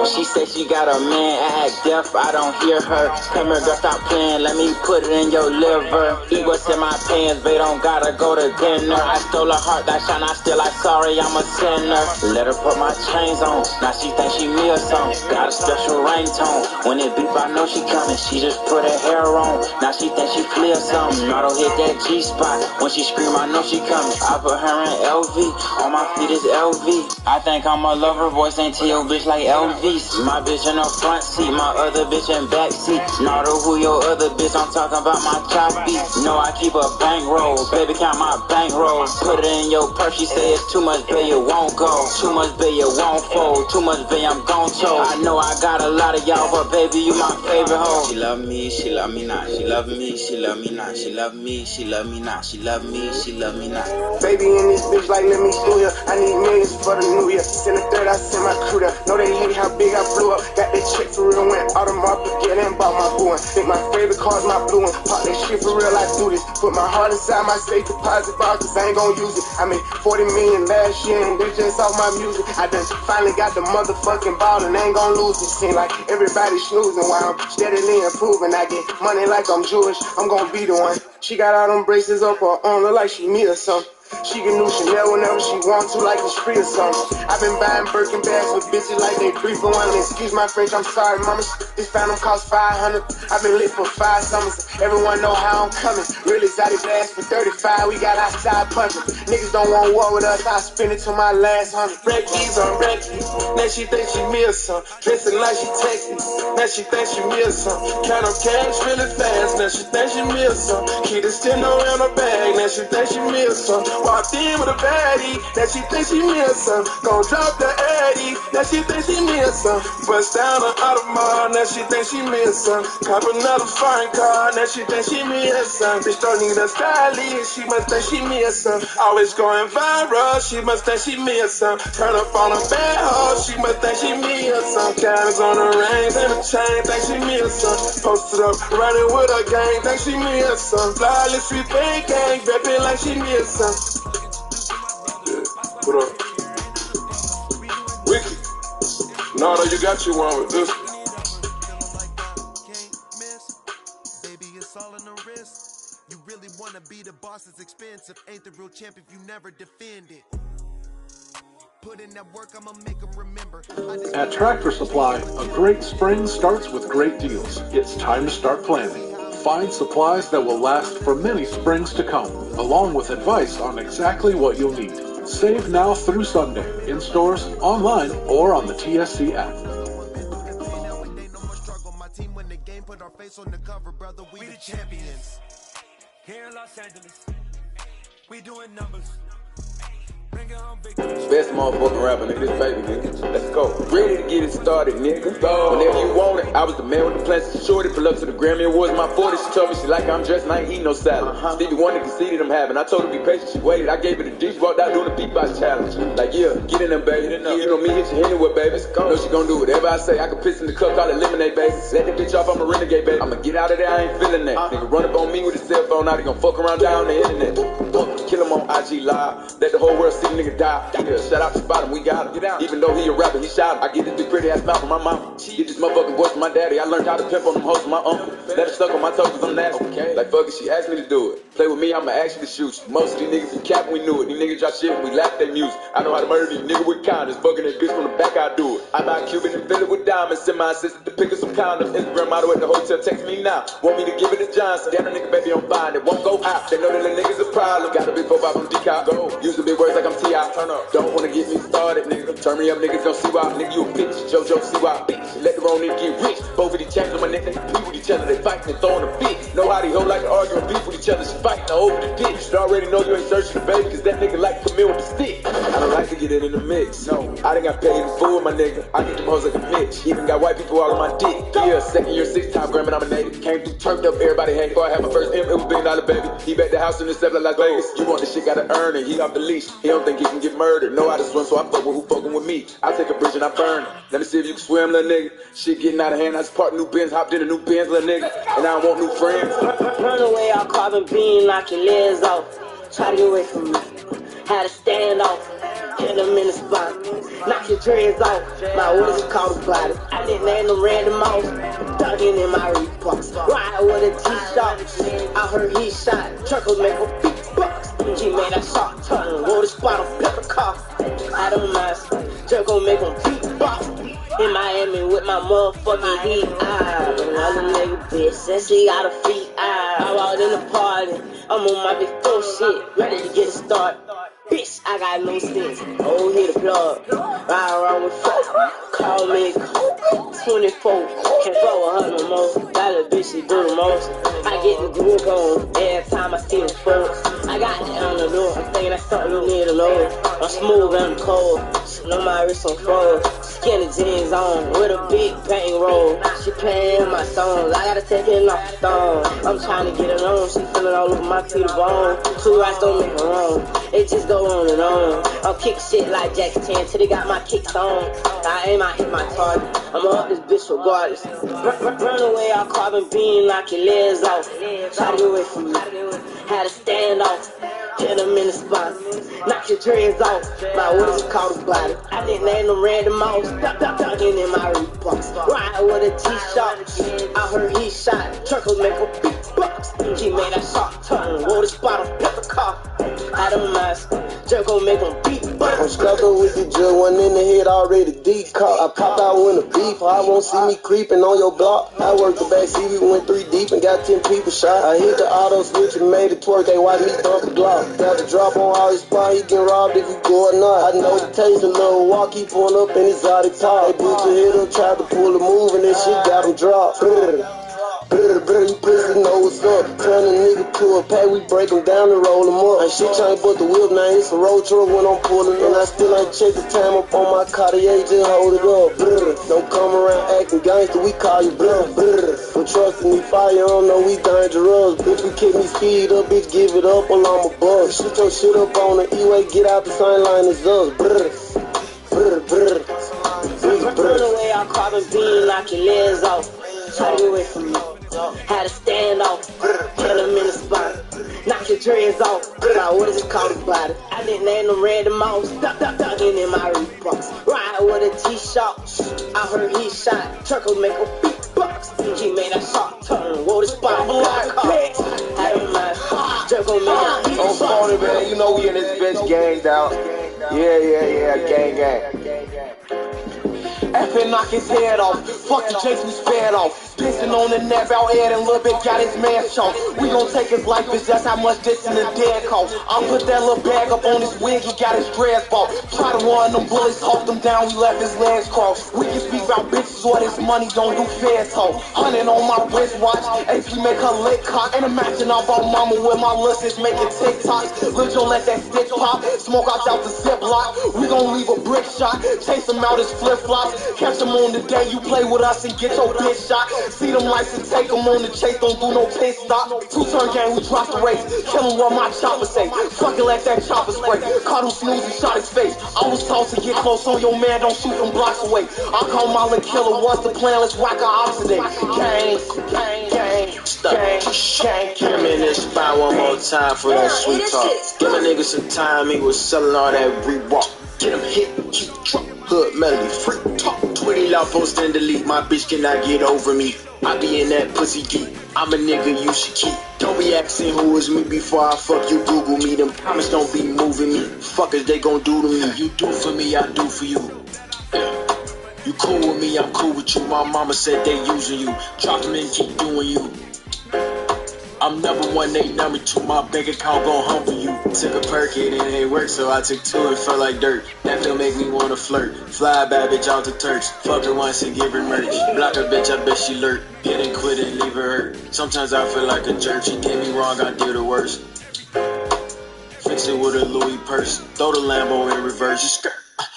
She said she got a man, act deaf, I don't hear her. Come here, girl, stop playing, let me put it in your liver. Eat what's in my pants, they don't gotta go to dinner. I stole her heart, that shine, I still like sorry, I'm a sinner. Let her put my chains on, now she think she me or something. Got a special ringtone, when it beep, I know she coming. She just put her hair on, now she think she flee or something. Auto hit that G-spot, when she scream, I know she coming. I put her in LV, on my feet is LV. I think I'm a lover, voice ain't tell bitch like LVs. My bitch in the front seat, my other bitch in back seat. Not who your other bitch, I'm talking about my choppy. No, I keep a bankroll, baby count my bankroll. Put it in your purse, she say it's too much, baby, it won't go. Too much, baby, it won't fold. Too much, baby, I'm gon' choke. I know I got a lot of y'all, but baby, you my favorite hoe. She love me, she love me not. She love me, she love me not. She love me, she love me not. She love me, she love me not. Baby, in this bitch like let me through here. I need millions for the new year. Send a third, I send my crew there. Know they hate how big I blew up. Got that check for real, went out of my pocket and bought my boo one. Think my favorite car's my blue one. Pop that shit for real, I do this. Put my heart inside my safe deposit box, cause I ain't gon' use it. I made 40 million last year and they just off my music. I done finally got the motherfucking ball and ain't gon' lose it. Seem like everybody snoozing while I'm steadily improving. I get money like I'm Jewish, I'm gon' be the one. She got all them braces up her arm, look like she me or something. She can do Chanel whenever she wants to, like it's free or something. I've been buying Birkin bags with bitches like they 3 for 1. Excuse my French, I'm sorry, mama. This phantom cost 500. I've been lit for 5 summers. Everyone know how I'm coming. Real exotic blast for 35. We got outside punching. Niggas don't want war with us. I spend it till my last 100. Reckies on Reckies. Now she think she me or something. Dressing like she texting. Now she think she me or something. Count on cash really fast. Now she think she me or something. Keep the steno in her bag. Now she think she me or something. Walked in with a baddie. Now she think she me or something. Gon' drop the Addy. Now she think she me or something. Bust down on Audemars. Now she think she me or something. Cop another foreign car. Now she think she me or something. Bitch don't need a stylist. She must think she me or something. Always going viral. She must think she me or something. Turn up on a bad hoe. She must think she me or something. Diamonds on the rings and the chain. Think she me or something. Posted up running with a gang. Think she me or something. Flawless street bang gang. Reppin' like she me or something. What up? Wiki. Nada, you got you one with this. Baby, it's all in the wrist. You really wanna be the boss, it's expensive. Ain't the real champ if you never defend it. Put in that work, I'ma make them remember. At Tractor Supply, a great spring starts with great deals. It's time to start planning. Find supplies that will last for many springs to come, along with advice on exactly what you'll need. Save now through Sunday, in stores, online, or on the TSC app. My team win the game, put our face on the cover, brother. We the champions. Here in Los Angeles, we doing numbers. Best motherfucking rapper, nigga. This baby, nigga. Let's go. Ready to get it started, nigga. Go. Whenever you want it, I was the man with the plans. Shorty pull up to the Grammy Awards. My 40, she told me she like I'm dressed and I ain't eating no salad. Stevie Wonder conceded I'm having. I told her be patient, she waited. I gave her the D, she walked out doing the beatbox challenge. Like, yeah, get in there, baby. You know me, hit your anywhere, baby. Know she gon' do whatever I say. I can piss in the cup, call it lemonade, baby. Let that bitch off, I'm a renegade, baby. I'ma get out of there, I ain't feeling that. Nigga run up on me with his cell phone, now he gon' fuck around down the internet. Kill him on IG Live. Let the whole world see the nigga die. Yeah, shout out to Bottom, we got him. Get out. Even though he a rapper, he shot him. I get this big pretty ass mouth from my mama. Get this motherfucking voice from my daddy. I learned how to pimp on them hoes from my uncle. Let it stuck on my toes cause I'm nasty. Okay. Like fuck it, she asked me to do it. Play with me, I'ma actually shoot you. Most of these niggas be capping, we knew it. These niggas drop shit and we laugh at their music. I know how to murder these niggas with kindness. Fucking that bitch from the back, I do it. I buy Cuban and fill it with diamonds. Send my assistant to pick up some condoms. Instagram model at the hotel, text me now. Want me to give it to Johnson. Damn, the nigga baby, I'm fine. It won't go out. They know that the niggas a problem. Got a big 4-5 from D-Cop. Go. Using big words like I'm T.I. Turn up. Don't wanna get me started, nigga. Turn me up, niggas gon' see why. Nigga, you a bitch. JoJo, see why. Bitch. Let the wrong nigga get rich. Both of these champs on my neck, they compete with each other. They fighting and throwing a fit. Know how they hoe like to argue and beef with each other. She fighting over the dick. You should already know you ain't searching the baby, cause that nigga like to come in with the stick. I don't like to get in the mix. No, I done got paid in full, my nigga. I get them hoes like a bitch. Even got white people all on my dick. Yeah, second year, 6-time Grammy nominated. Came through, turned up, everybody hated. Before I had my first M, it was $1 billion, baby. He back the house in the 7 like Las Vegas. You want the shit, gotta earn it. He off the leash. He don't think he can get murdered. Know how to swim, so I fuck with who fucking with me. I take a bridge and I burn it. Let me see if you can swim, little nigga. Shit getting out of hand. I just parked new Benz, hopped in a new Benz, little nigga. And I don't want new friends. Run away, I'll carbon beam, knock your legs off. Try to get away from me. Had to stand off. Hit them in the spot. Knock your dreads off. My orders is called a body. I didn't name them random off. Dunking in my Reeboks. Ride with a T-shot. I heard he shot. Truckles make a big bucks. G made that shot turn. Roll the spot on pepper car. I don't mind. Just gon' make them beatbox. In Miami with my motherfucking heat. Another nigga bitch said she got a feet. I walked in the party. I'm on my big full shit. Ready to get it started. Bitch, I got no sense. Oh, hit the plug. Ride around with folks. Call me 24. Can't fuck with her no more. That little bitch, she do the most. I get the groove on every time I see the folks. I got it on the door. I'm thinking that's something you need to know. I'm smooth and I'm cold. Know my wrist on fold. Skinny jeans on with a big bang roll. She playing my songs, I gotta take it off the thong. I'm trying to get it on, she feeling all over my teeth bone. 2 rights don't make her wrong, it just go on and on. I'm kick shit like Jackie Chan till they got my kicks on. I aim, I hit my target, I'ma up this bitch regardless. Run away, I'll carbon beam, knock your legs off. Try to get away from me, had to stand off. Hit him in the spot, knock your dreads off. My what is it called, a body? I didn't name them random mouse, ducking in my Reeboks. Ride with a T-shot, I heard he shot. Truckles make a beatbox, he made that shot turn. Roll the spot on pepper car, I don't mask. Jerk gon' make him beatbox. I'm stuck up with the jug, one in the head already deep caught. I pop out when the beef, I won't see me creeping on your block. I worked the back seat, we went 3 deep and got 10 people shot. I hit the auto switch and made it twerk, they watch me dump the Glock. Got the drop on all his spot, he get robbed if you go or not. I know the taste, a little walk, he pulling up in his exotic top. They put your head up, tried to pull a move and that shit got him dropped. You pussy know what's up. Turn a nigga to a pack, we break him down and roll him up. Ain't shit trying but the whip, now it's a road truck when I'm pulling. And I still ain't check the time up on my Cartier, just hold it up. Don't come around acting gangster, we call you bluff. But trusting me fire, you don't know we dangerous. If you kick me speed up, bitch, give it up or I'm a bust. Shoot your shit up on the E-way, get out the same line as us. Run away, I'll carbon beam, knock your legs off. Try to get away from me, had to stand off. Hit him in the spot, knock your dreads off. Now what is it called, a body? I didn't name them random mouse, ducking in my Reeboks. Ride with a T-shot, I heard he shot. Truckles make a beatbox, he made that shot turn. Roll the spot on my car, had him in my jerk gon' make a Oh, phony, man, you know we in this bitch ganged out. Yeah, gang. F and knock his head off. Fuck the chase, we sped off. Pissing on the neck, out head and little bit got his man shot. We gon' take his life, bitch, that's how much this in the dead cost. I put that little bag up on his wig, he got his dreads bought. Try to run them bullets, hawk them down, we left his legs crossed. We can speak about bitches or this money, don't do fair talk. 100 on my wristwatch, AP make her lick cock. And imagine I bought mama with my little sis making TikToks. Lil' Joe let that stick pop, smoke out the ziplock. We gon' leave a brick shot, chase him out his flip-flops. Catch him on the day you play with us and get your bitch shot. See them lights and take them on the chase, don't do no pit stop. 2-turn game, we drop the race. Kill him what my chopper say. Fucking let that chopper spray. Caught him snooze and shot his face. I was taught to get close on your man, don't shoot from blocks away. I call my little killer, what's the plan? Let's whack our ops today. Gang. Get him in this spot one more time for that sweet talk. Give a nigga some time, he was selling all that Reebok. Get him hit, keep drop, hood melody, free talk. 20 loud post and delete, my bitch cannot get over me. I be in that pussy deep, I'm a nigga you should keep. Don't be asking who is me before I fuck you, Google me. Them promise don't be moving me, fuckers they gon' do to me. You do for me, I do for you. You cool with me, I'm cool with you. My mama said they using you, drop them and keep doing you. I'm number 1, they number 2, my bank account gon' humble you. Took a perk, it ain't work, so I took 2, it felt like dirt. That don't make me wanna flirt. Fly a bad bitch out to Turks, fuck her once and give her merch. Block a bitch, I bet she lurk. Get and quit and leave her hurt. Sometimes I feel like a jerk, she did me wrong, I did the worst. Fix it with a Louis purse, throw the Lambo in reverse.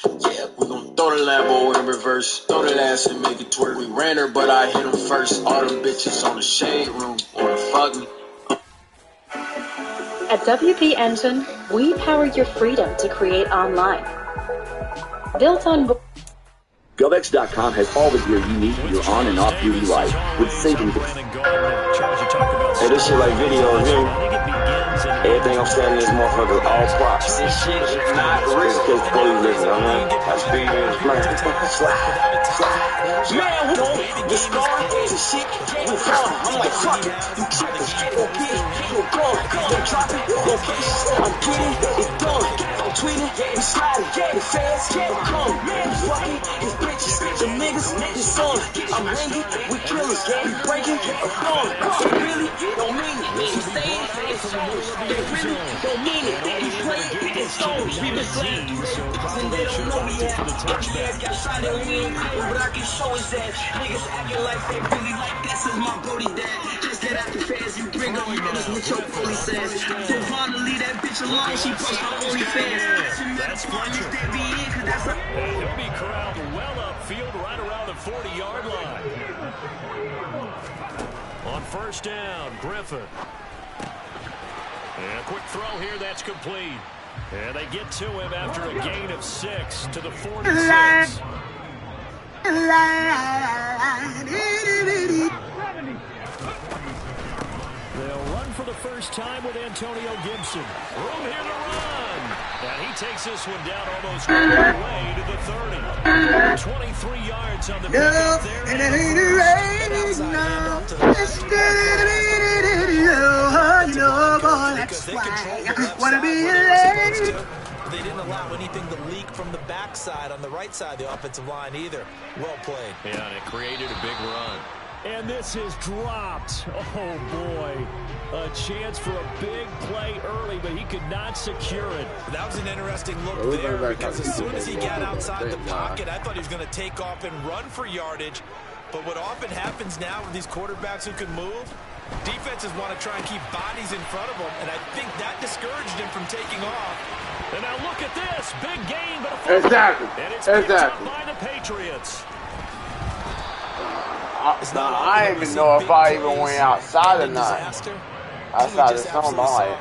Yeah, we gon' throw the Lambo in reverse. Throw that ass and make it twerk. We ran her, but I hit him first. All them bitches on the shade room wanna fuck me. At WP Engine, we power your freedom to create online. Built on... GovX.com has all the gear you need for your on and off duty life with savings. Hey, this shit like video, man. Everything I'm saying in this motherfucker all props. This shit is not real. Just in case the police listen, I mean, I speak in this plan. Man, we don't get scarred to shit. We fall. I'm like, fuck it. You trippin'. Go get it. Go gone. Don't drop it. Go get it. I'm getting it done. I'm tweeting. We sliding. The fans come. We fucking his bitches. The niggas, his son. I'm ringing. We killers. We breaking. They really don't mean it. We saying it's songs. They really don't mean it. We playing it's songs. We been playing and they don't know we have. Yeah, got shot and we ain't cool, but I can show his ass. Niggas acting like they really like this is my booty dad. Just get out the fans, you bring That's what your bully says. I told Vaughn to leave that bitch alone. She posts her OnlyFans. That's Fletcher. And he'll be corralled well upfield right around the 40-yard line. On first down, Griffin. And a quick throw here, that's complete. And they get to him after a gain of 6 to the 46. They'll run for the first time with Antonio Gibson. Room here to run. And he takes this one down almost all the way to the 30. 23 yards on the pickup there. And it ain't rain now. That's why I want to be late. They didn't allow anything to leak from the backside on the right side of the offensive line either. Well played. Yeah, and it created a big run. And this is dropped. Oh, boy. A chance for a big play early, but he could not secure it. That was an interesting look there because as soon as he got outside the pocket, I thought he was going to take off and run for yardage. But what often happens now with these quarterbacks who can move, defenses want to try and keep bodies in front of them, and I think that discouraged him from taking off. And now look at this. Big gain, but a fumble. Exactly. And it's picked up by the Patriots. I didn't even know if I even went outside or not. Outside the zone, I'm like,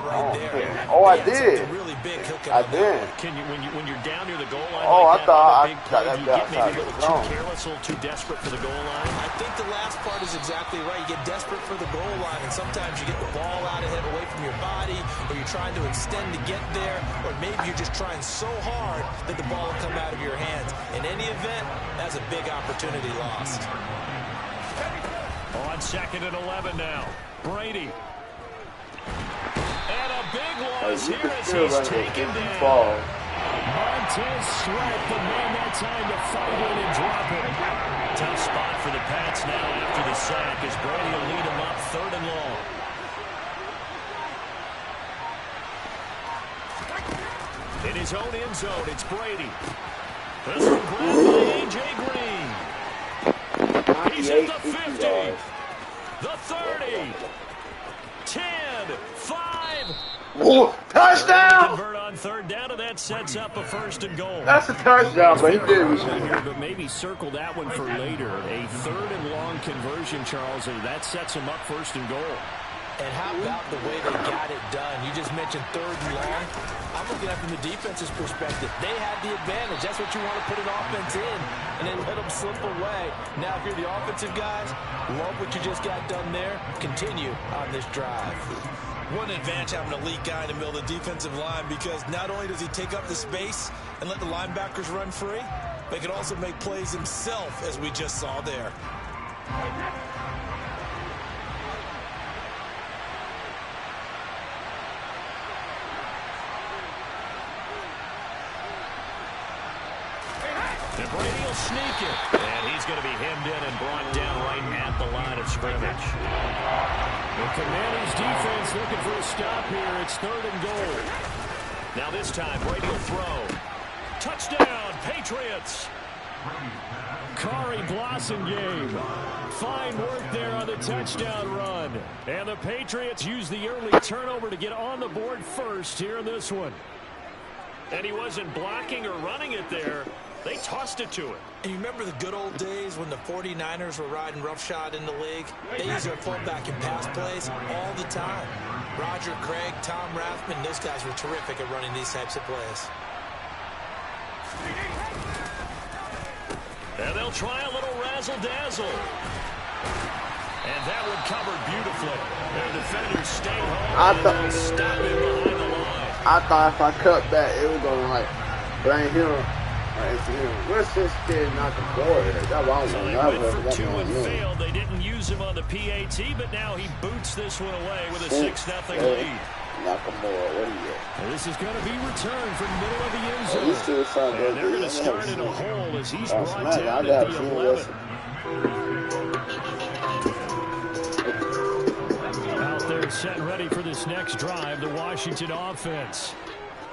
oh, I did. I did. Can you when you're down near the goal line? Oh, like I thought I got that maybe outside a little the too zone. careless, a little too desperate for the goal line. I think the last part is exactly right. You get desperate for the goal line, and sometimes you get the ball out of it, away from your body, or you're trying to extend to get there, or maybe you're just trying so hard that the ball will come out of your hands. In any event, that's a big opportunity lost. On 2nd and 11 now, Brady. And a big loss here as he's taken down. Montez Sweat, the man that time to fight in and drop it. Tough spot for the Pats now after the sack as Brady will lead him up 3rd and long. In his own end zone, it's Brady. This one grabbed by A.J. Green. He's at the 50. The 30. 10, 5. Ooh, touchdown! Convert on 3rd down, and that sets up a 1st and goal. That's a touchdown, but he did. But maybe circle that one for later. A 3rd and long conversion, Charles, and that sets him up 1st and goal. And how about the way they got it done? You just mentioned 3rd and long. I'm looking at it from the defense's perspective. They had the advantage. That's what you want to put an offense in, and then let them slip away. Now, if you're the offensive guys, love what you just got done there. Continue on this drive. One advantage having a elite guy in the middle of the defensive line because not only does he take up the space and let the linebackers run free, but he can also make plays himself, as we just saw there. And Brady will sneak it. And he's going to be hemmed in and brought down right at the line of scrimmage. The Commanders' defense looking for a stop here. It's 3rd and goal. Now this time, Brady will throw. Touchdown, Patriots. Kari Blossingame. Fine work there on the touchdown run. And the Patriots use the early turnover to get on the board first here in this one. And he wasn't blocking or running it there. They tossed it to him. And you remember the good old days when the 49ers were riding roughshod in the league? They used their fullback in pass plays all the time. Roger Craig, Tom Rathman, those guys were terrific at running these types of plays. And they'll try a little razzle-dazzle. And that one covered beautifully. Their defenders stayed home and stopped him behind the line. I thought if I cut back, it was going to, like, blame him. What's this kid not the board? So they went for 2 and failed. They didn't use him on the PAT, but now he boots this one away with a 6-0 lead. Nakamura, what do you get? And this is going to be returned from the middle of the end zone. And they're going to start in a hole as he's brought down at the 11. Out there set and ready for this next drive, the Washington offense.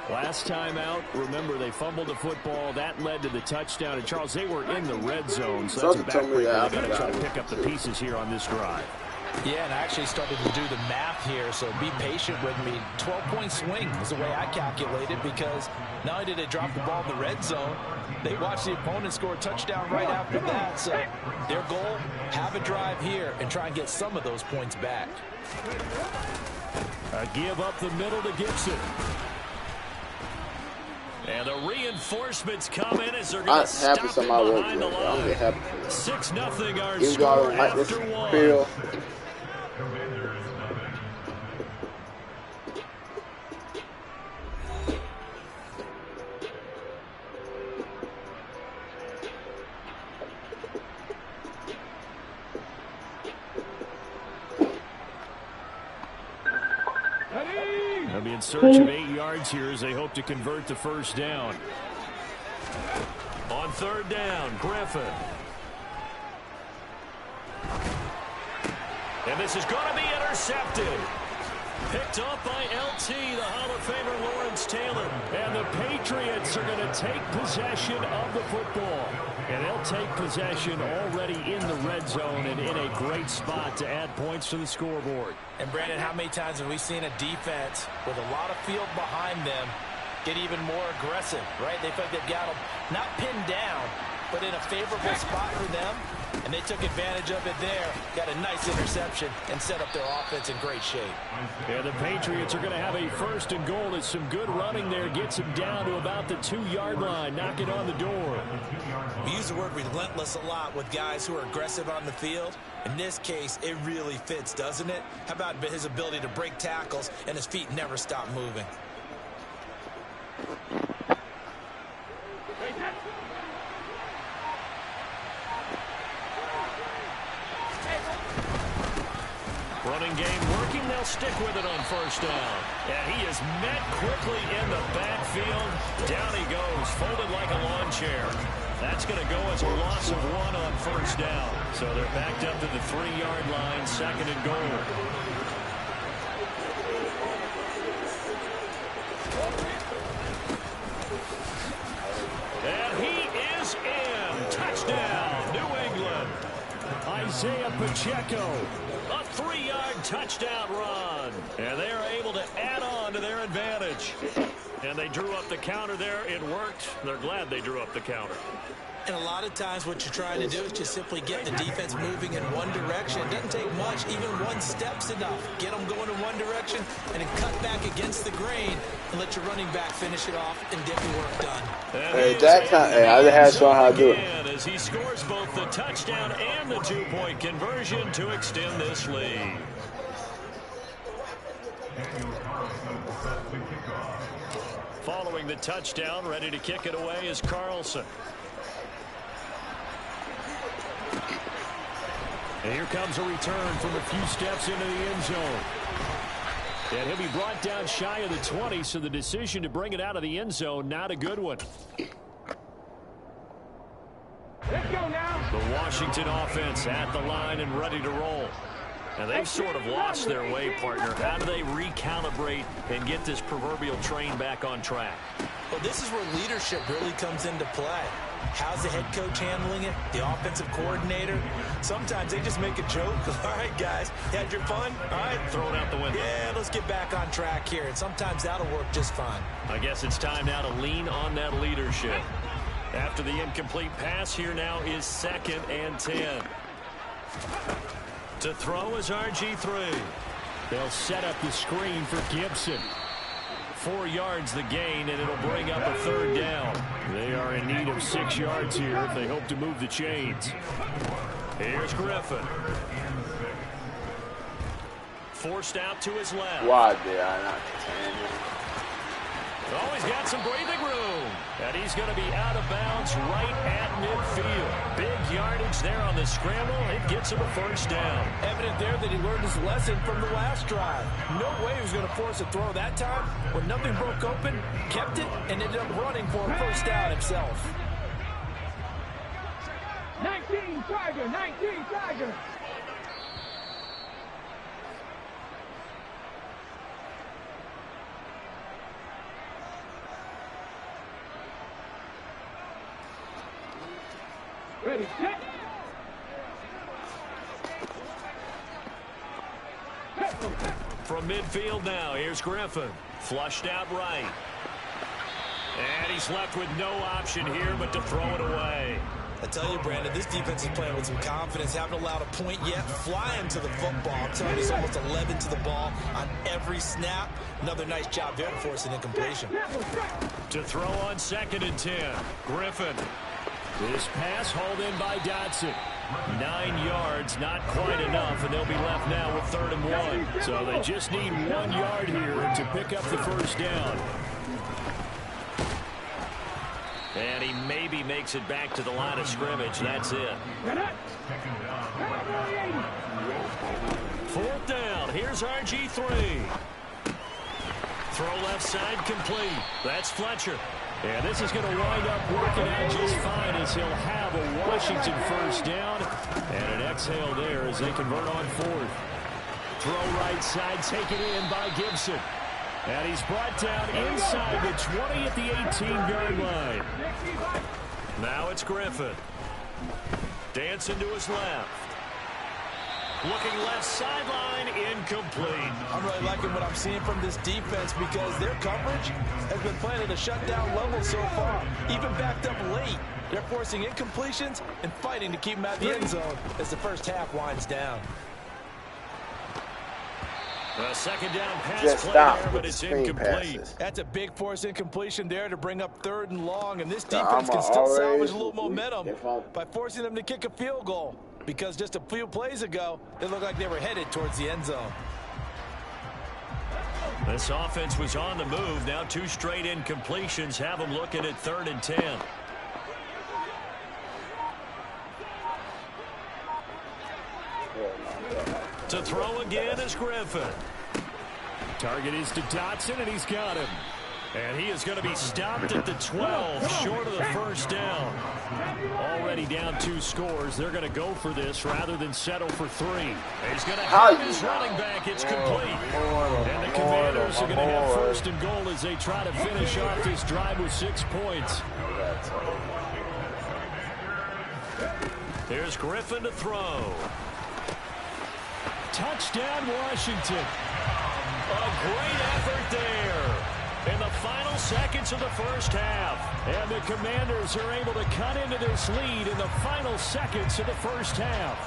Last time out, remember, they fumbled the football. That led to the touchdown. And, Charles, they were in the red zone, so that's a backbreaker. They've got to try to pick up the pieces here on this drive. Yeah, and I actually started to do the math here, so be patient with me. 12-point swing is the way I calculate it, because not only did they drop the ball in the red zone, they watched the opponent score a touchdown right after that. So their goal, have a drive here and try and get some of those points back. A give up the middle to Gibson. And the reinforcements come in as they're going to stop it behind the line. 6-0 our score after one. They'll be in search of 8 yards here as they hope to convert the first down. On third down, Griffin. And this is going to be intercepted. Picked up by LT, the Hall of Famer Lawrence Taylor. And the Patriots are going to take possession of the football. And they'll take possession already in the red zone and in a great spot to add points to the scoreboard. And, Brandon, how many times have we seen a defense with a lot of field behind them get even more aggressive, right? They feel like they've got them not pinned down, but in a favorable spot for them, and they took advantage of it there, got a nice interception, and set up their offense in great shape. Yeah, the Patriots are going to have a first and goal. It's some good running there. Gets them down to about the 2-yard line. Knock it on the door. We use the word relentless a lot with guys who are aggressive on the field. In this case, it really fits, doesn't it? How about his ability to break tackles and his feet never stop moving? Running game working. They'll stick with it on first down. And he is met quickly in the backfield. Down he goes, folded like a lawn chair. That's going to go as a loss of 1 on first down. So they're backed up to the 3-yard line, second and goal. And he is in. Touchdown, New England. Isaiah Pacheco. A 3-yard touchdown run. And they are able to add on to their advantage. And they drew up the counter there. It worked. They're glad they drew up the counter. And a lot of times what you're trying to do is just simply get the defense moving in one direction. It doesn't take much. Even one step's enough. Get them going in one direction and then cut back against the grain and let your running back finish it off and get the work done. Hey, that time, I just had to show how to do it. As he scores both the touchdown and the 2-point conversion to extend this lead. Following the touchdown, ready to kick it away is Carlson. And here comes a return from a few steps into the end zone. And he'll be brought down shy of the 20, so the decision to bring it out of the end zone, not a good one. Let's go now. The Washington offense at the line and ready to roll. And they've sort of lost their way, partner. How do they recalibrate and get this proverbial train back on track? Well, this is where leadership really comes into play. How's the head coach handling it? The offensive coordinator? Sometimes they just make a joke. All right, guys, you had your fun? All right. Throw it out the window. Yeah, let's get back on track here. And sometimes that'll work just fine. I guess it's time now to lean on that leadership. After the incomplete pass, here now is 2nd and 10. To throw is RG3. They'll set up the screen for Gibson. 4 yards the gain, and it'll bring up a 3rd down. They are in need of 6 yards here if they hope to move the chains. Here's Griffin. Forced out to his left. Why did I not stand him? Oh, he's got some breathing room. And he's going to be out of bounds right at midfield. Big yardage there on the scramble. It gets him a 1st down. Evident there that he learned his lesson from the last drive. No way he was going to force a throw that time. When nothing broke open, kept it, and ended up running for a 1st down himself. 19 Tiger, 19 Tiger. Ready, set. From midfield now, here's Griffin. Flushed out right. And he's left with no option here but to throw it away. I tell you, Brandon, this defense is playing with some confidence. Haven't allowed a point yet. Flying to the football. I'm telling you, it's almost 11 to the ball on every snap. Another nice job there to force an incompletion. To throw on 2nd and 10. Griffin. This pass hauled in by Dotson. 9 yards, not quite enough, and they'll be left now with 3rd and 1. So they just need 1 yard here to pick up the first down. And he maybe makes it back to the line of scrimmage. That's it. 4th down. Here's RG3. Throw left side complete. That's Fletcher. And this is going to wind up working out just fine as he'll have a Washington first down. And an exhale there as they convert on 4th. Throw right side, taken in by Gibson. And he's brought down inside the 20 at the 18-yard line. Now it's Griffin. Dancing to his left. Looking left sideline, incomplete. I'm really liking what I'm seeing from this defense because their coverage has been playing at a shutdown level so far. Even backed up late, they're forcing incompletions and fighting to keep them out of the end zone as the first half winds down. A 2nd down pass Just play stop there, with but it's the screen incomplete. passes. That's a big force incompletion there to bring up 3rd and long, and this defense can still salvage a little momentum by forcing them to kick a field goal because just a few plays ago, they looked like they were headed towards the end zone. This offense was on the move. Now 2 straight incompletions have them looking at 3rd and 10. To throw again is Griffin. Target is to Dotson, and he's got him. And he is going to be stopped at the 12, short of the first down. Already down 2 scores. They're going to go for this rather than settle for 3. He's going to have his running back. It's complete. And the Commanders are going to have 1st and goal as they try to finish off this drive with 6 points. Here's Griffin to throw. Touchdown, Washington. A great effort there in the final seconds of the first half. And the Commanders are able to cut into this lead in the final seconds of the first half.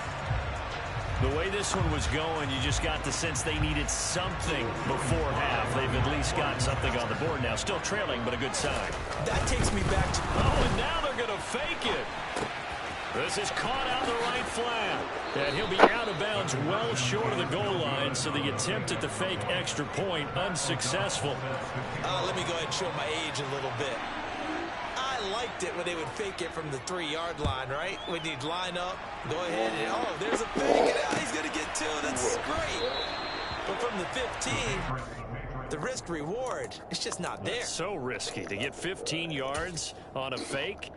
The way this one was going, you just got the sense they needed something before half. They've at least got something on the board now. Still trailing, but a good sign. That takes me back to... Oh, and now they're going to fake it. This is caught out the right flat. And he'll be out of bounds well short of the goal line, so the attempt at the fake extra point unsuccessful. Let me go ahead and show my age a little bit. I liked it when they would fake it from the 3-yard line, right? When you'd line up, go ahead and, oh, there's a fake, and he's going to get 2. That's great. But from the 15, the risk-reward, it's just not there. It's so risky to get 15 yards on a fake.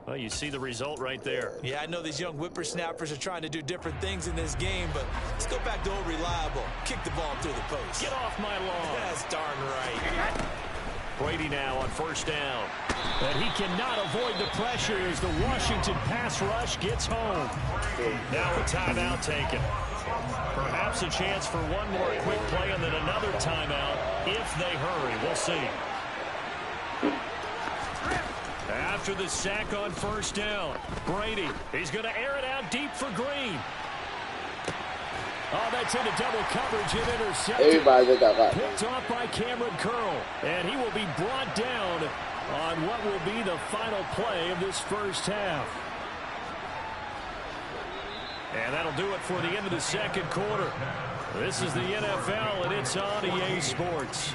Well, you see the result right there. Yeah, I know these young whippersnappers are trying to do different things in this game, but let's go back to old reliable. Kick the ball through the post. Get off my lawn. That's darn right. Brady now on 1st down. And he cannot avoid the pressure as the Washington pass rush gets home. Now a timeout taken. Perhaps a chance for one more quick play and then another timeout if they hurry. We'll see. After the sack on 1st down, Brady, he's going to air it out deep for Green. Oh, that's into double coverage and intercepted. Everybody did that right. Picked off by Cameron Curl, and he will be brought down on what will be the final play of this first half. And that'll do it for the end of the 2nd quarter. This is the NFL, and it's on EA Sports.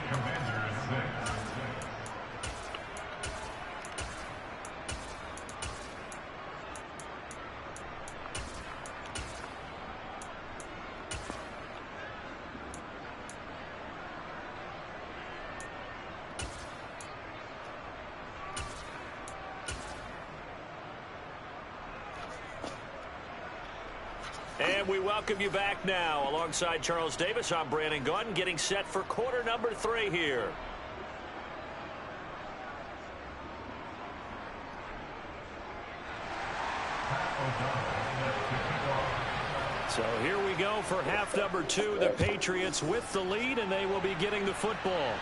And we welcome you back now. Alongside Charles Davis, I'm Brandon Gaudin, getting set for quarter number 3 here. So here we go go for half number 2. The Patriots with the lead, and they will be getting the football.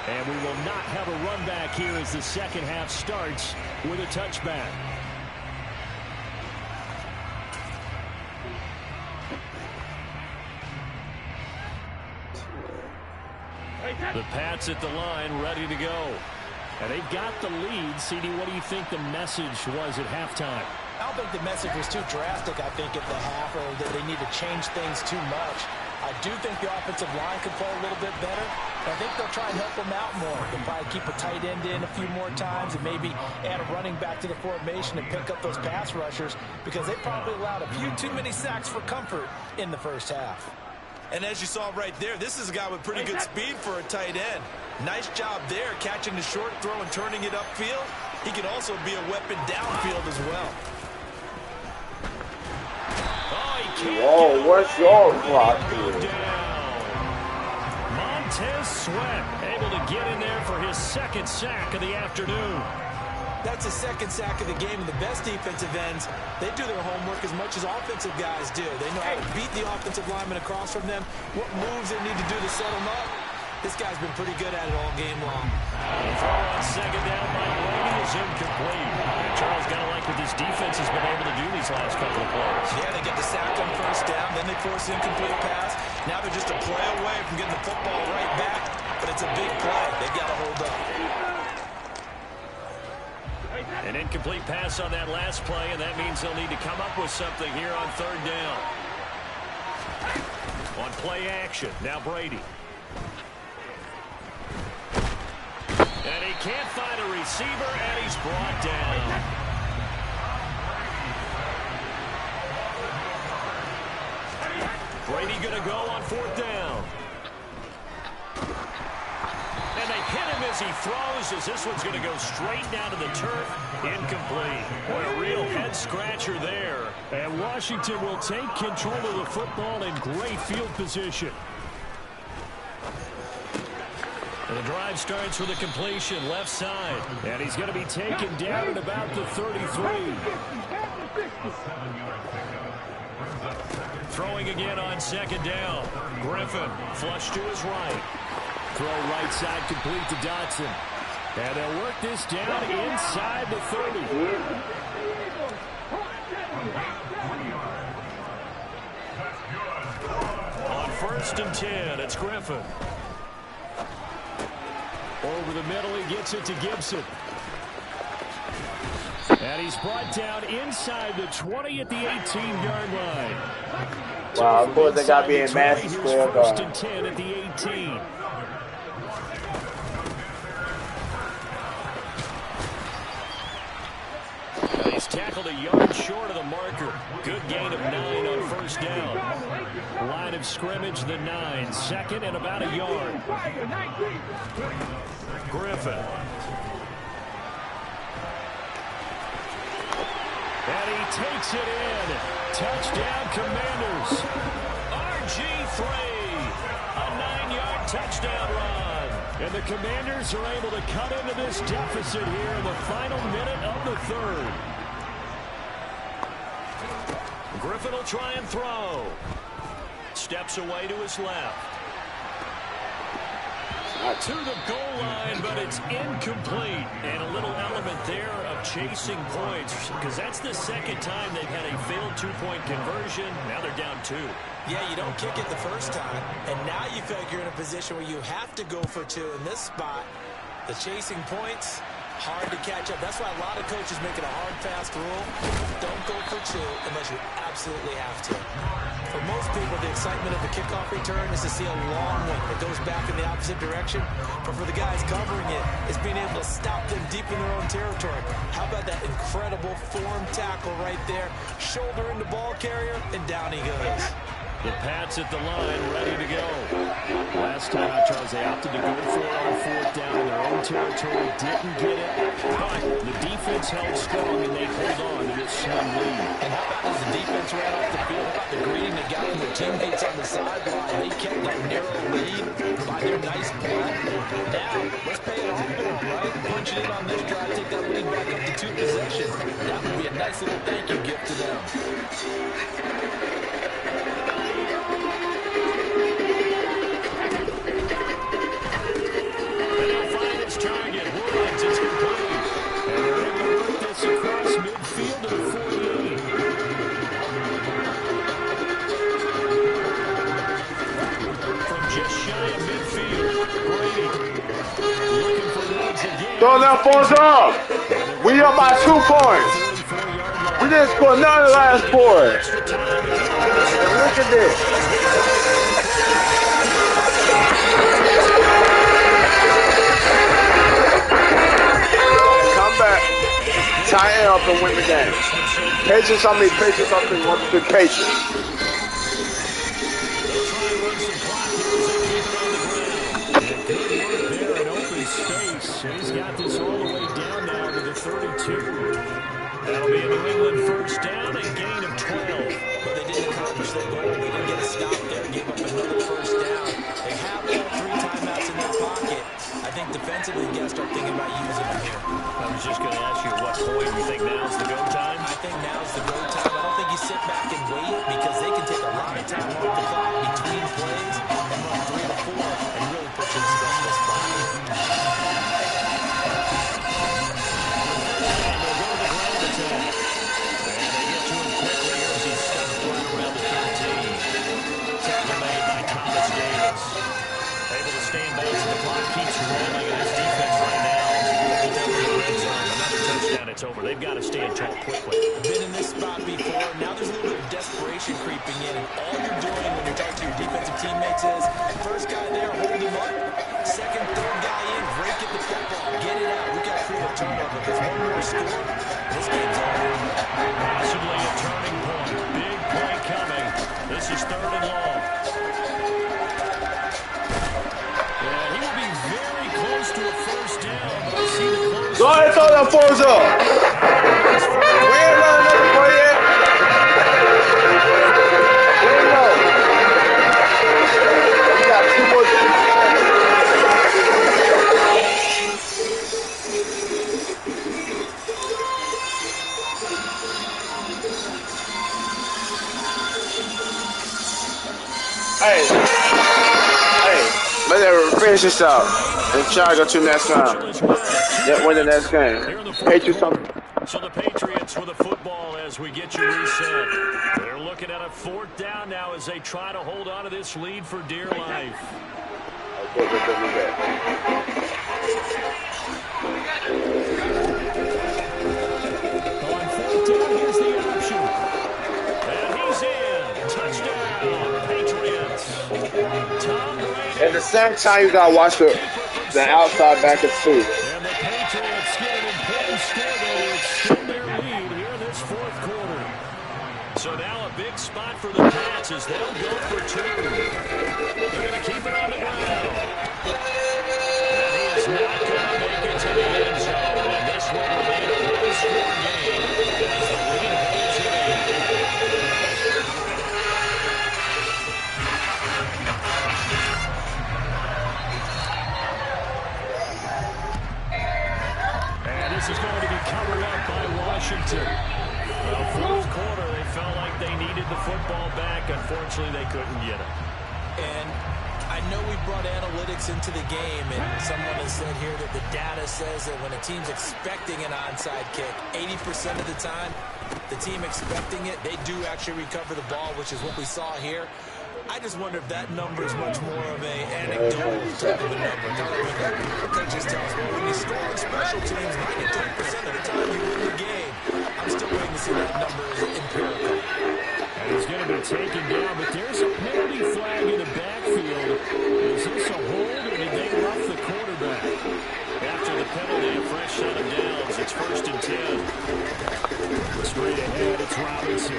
And we will not have a run back here as the second half starts with a touchback. The Pats at the line, ready to go. And they've got the lead. CD, what do you think the message was at halftime? I don't think the message was too drastic, I think, at the half, or that they need to change things too much. I do think the offensive line could play a little bit better. I think they'll try and help them out more. They'll probably keep a tight end in a few more times and maybe add a running back to the formation and pick up those pass rushers, because they probably allowed a few too many sacks for comfort in the first half. And as you saw right there, this is a guy with pretty good speed for a tight end. Nice job there, catching the short throw and turning it upfield. He can also be a weapon downfield as well. Whoa, what's your block here? Montez Sweat able to get in there for his second sack of the afternoon. That's a second sack of the game, and the best defensive ends, they do their homework as much as offensive guys do. They know how to beat the offensive lineman across from them, what moves they need to do to set them up. This guy's been pretty good at it all game long. The throw on second down by Brady is incomplete. And Charles, got to like what this defense has been able to do these last couple of plays. Yeah, they get the sack on first down, then they force an incomplete pass. Now they're just a play away from getting the football right back, but it's a big play. They've got to hold up. An incomplete pass on that last play, and that means they'll need to come up with something here on third down. On play action, now Brady. And he can't find a receiver, and he's brought down. Brady going to go on fourth down. And they hit him as he throws, as this one's going to go straight down to the turf. Incomplete. Boy, a real head-scratcher there. And Washington will take control of the football in great field position. And the drive starts with a completion left side. And he's going to be taken down at about the 33. Throwing again on second down. Griffin flush to his right. Throw right side complete to Dotson. And they'll work this down inside the 30. On first and 10, it's Griffin. Over the middle, he gets it to Gibson. And he's brought down inside the 20 at the 18-yard line. Wow, of course they got to be in massive square first and 10 at the 18. He's tackled a yard short of the marker. Good gain of 9 on first down. Line of scrimmage, the 9. Second and about a yard. Griffin. And he takes it in. Touchdown, Commanders. RG3. A 9-yard touchdown run. And the Commanders are able to cut into this deficit here in the final minute of the third. Griffin will try and throw. Steps away to his left. To the goal line, but it's incomplete. And a little element there of chasing points, because that's the second time they've had a failed two-point conversion. Now they're down 2. Yeah, you don't kick it the first time, and now you feel like you're in a position where you have to go for 2 in this spot. The chasing points, hard to catch up. That's why a lot of coaches make it a hard, fast rule. Don't go for 2 unless you absolutely have to. For most people, the excitement of the kickoff return is to see a long one that goes back in the opposite direction. But for the guys covering it, it's being able to stop them deep in their own territory. How about that incredible form tackle right there? Shoulder in the ball carrier, and down he goes. The Pats at the line, ready to go. Last time out, Charles, they opted to go for it on fourth down in their own territory. Didn't get it. But the defense held strong, and they hold on to this slim lead. And how about as the defense ran off the field, how about the greeting they got talking to their teammates on the sideline. They kept that narrow lead by their nice play. Now, let's pay it off for them, right? Punch it in on this drive, take that lead back up to 2 possessions. That would be a nice little thank you gift to them. And they'll find its target. Woods, it's complete. And they're able to work this across midfield to the 48. From just shy of midfield, Brady looking for Woods again. Throw that force up. We up by 2 points. We didn't score none of the last 4. And look at this. Come back, tie it up, and win the game. Patience on me, patience on me. Want to be patient. He's got this all the way down now to the 32. That'll be a New England first down, a gain of 12. But they didn't accomplish their goal. They didn't get a stop there. Gave up another first down. They have all 3 timeouts in their pocket. I think defensively, you got to start thinking about using them here. I was just going to ask you at what point you think now's the go time? I think now's the go time. I don't think you sit back and wait because they can take a lot of time off the clock between plays and run 3 or 4 and really put you in a stressful spot. It's over. They've got to stand tall quickly. Been in this spot before. Now there's a little bit of desperation creeping in. And all you're doing when you're talking to your defensive teammates is first guy there, hold him up. Second, third guy in, break at the football. Get it out. We got to create a turnover. There's one more score. This game's over. Possibly a turning point. Big play coming. This is 3rd and long. And he will be very close to a first down. But I see the close. Go ahead, throw that force up. We ain't run another play yet. We got 2 more. Hey, let's finish this out and try to go to the next round. Win the next game. Patriots on. So the Patriots with the football as we get you reset. They're looking at a 4th down now as they try to hold on to this lead for dear life. Okay, on 4th down, here's the option. And he's in. Touchdown, Patriots. Tom Brady. At the same time, you got to watch the outside backer too. And the Patriots get an important score there to extend their lead here in this 4th quarter. So now a big spot for the Pats as they'll go for 2. They're going to keep it on the ground. And he is not going to make it to the end zone. And this will remain a 1-score game as the lead holds it. This is going to be covered up by Washington. Well, 4th quarter, they felt like they needed the football back. Unfortunately, they couldn't get it. And I know we brought analytics into the game, and someone has said here that the data says that when a team's expecting an onside kick, 80% of the time, the team expecting it, they do actually recover the ball, which is what we saw here. I just wonder if that number is much more of an anecdotal type of a number. Coaches tell us, well, when you score on special teams, 93% of the time you win the game. I'm still waiting to see that number as empirical. And he's going to be taken down, but there's a penalty flag in the backfield. Is this a hold, or did they rough the quarterback? After the penalty, a fresh set of downs. It's 1st and 10. Straight ahead, it's Robinson.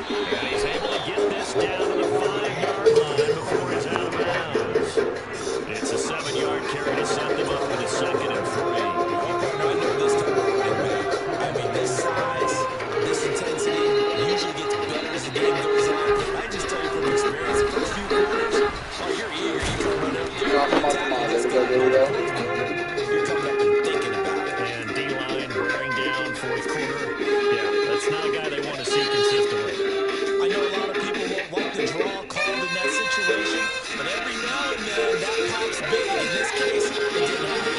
And he's able to get this down to the 5-yard line before he's out of bounds. It's a 7-yard carry to set them up for the 2nd and 3. I know this type of running back. I mean, this size, this intensity usually gets better as the game goes big. In this case, it didn't happen.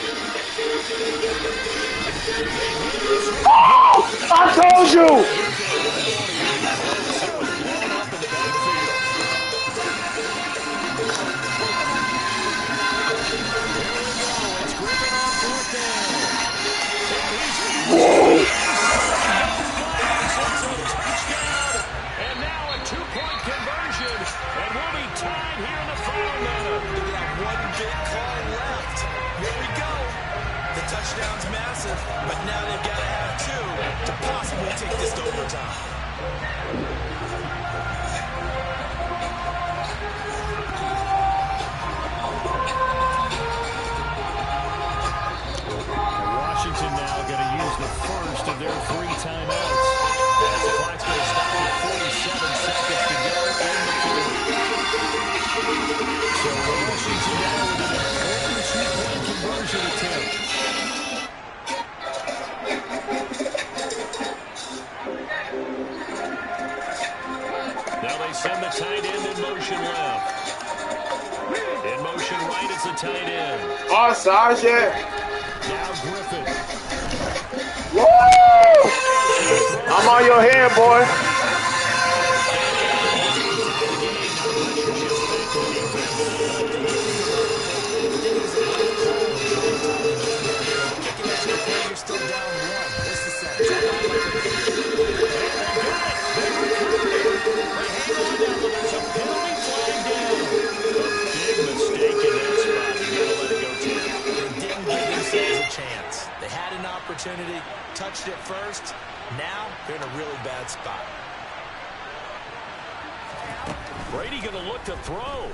Oh! I told you! It was blown up in the backfield. Here we go. It's Griffin on fourth down. And he's Whoa! it's a touchdown. And now a 2-point conversion. And we'll be tied here in the final minute. We got one big call left. Here we go. The touchdown's massive, but now they've got to have two to possibly take this to overtime. Washington now going to use the first of their 3 timeouts. As the clock's going to stop with 47 seconds to go in the fourth. So Washington now with an important 2-point conversion attempt. Now they send the tight end in motion left. In motion right, it's the tight end. Oh, Sergeant. Now Griffin. Woo! I'm on your head, boy. You're still down one. What's the sense? They recovered it. They hang on now, but there's a penalty flag down. A big mistake in that spot. You got to let it go, Tim. They didn't give themselves a chance. They had an opportunity, touched it first. Now they're in a really bad spot. Brady going to look to throw.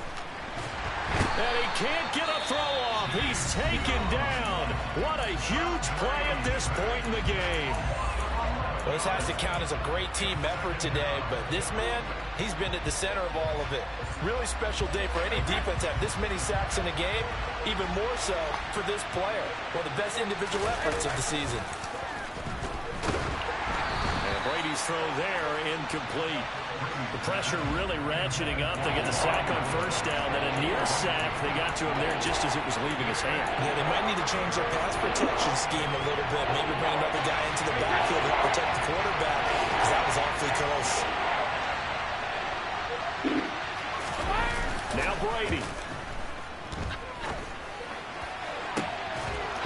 And he can't get a throw off. He's taken down. What a huge play at this point in the game. Well, this has to count as a great team effort today, but this man, he's been at the center of all of it. Really special day for any defense to have this many sacks in a game, even more so for this player. One of the best individual efforts of the season. And Brady's throw there, incomplete. The pressure really ratcheting up. They get the sack on first down. Then a near sack. They got to him there just as it was leaving his hand. Yeah, they might need to change their pass protection scheme a little bit. Maybe bring another guy into the backfield to protect the quarterback, because that was awfully close. Now Brady.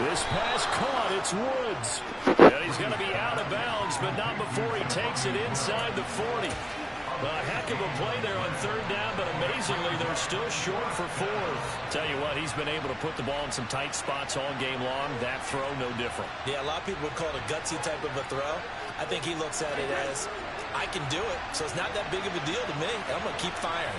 This pass caught. It's Woods. And he's going to be out of bounds, but not before he takes it inside the 40. A heck of a play there on third down, but amazingly, they're still short for fourth. Tell you what, he's been able to put the ball in some tight spots all game long. That throw, no different. Yeah, a lot of people would call it a gutsy type of a throw. I think he looks at it as, I can do it, so it's not that big of a deal to me. I'm going to keep firing.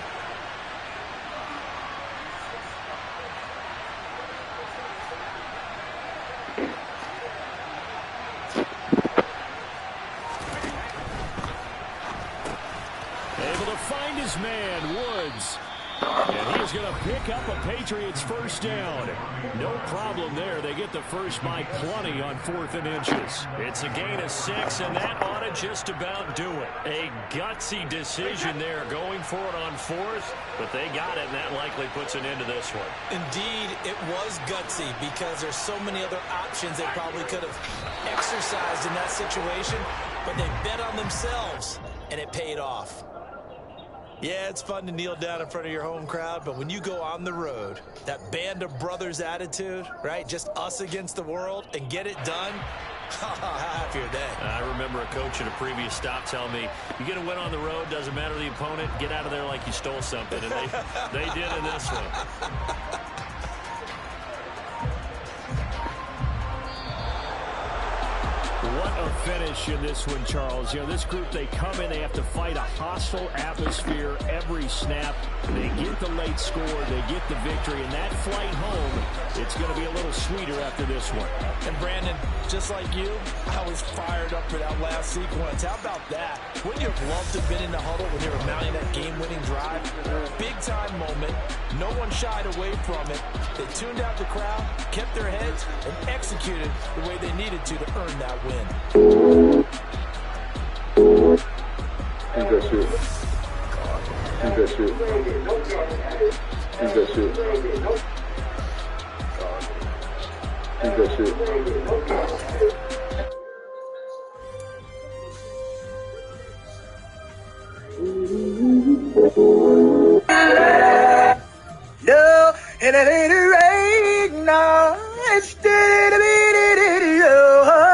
Find his man, Woods. And he is going to pick up a Patriots first down. No problem there. They get the first by plenty on 4th and inches. It's a gain of 6, and that ought to just about do it. A gutsy decision there going for it on 4th, but they got it, and that likely puts an end to this one. Indeed, it was gutsy because there's so many other options they probably could have exercised in that situation, but they bet on themselves, and it paid off. Yeah, it's fun to kneel down in front of your home crowd, but when you go on the road, that band of brothers attitude, right, just us against the world, and get it done, how happy are they? I remember a coach at a previous stop telling me, you get a win on the road, doesn't matter the opponent, get out of there like you stole something, and they did in this one. What a finish in this one, Charles. You know, this group, they come in, they have to fight a hostile atmosphere every snap. They get the late score, they get the victory, and that flight home, it's going to be a little sweeter after this one. And Brandon, just like you, I was fired up for that last sequence. How about that? Wouldn't you have loved to have been in the huddle when they were mounting that game-winning drive? Big-time moment. No one shied away from it. They tuned out the crowd, kept their heads, and executed the way they needed to earn that win. Who's that shit? Who's that shit? Who's that shit? He's good too. No, and it ain't rain, no, it's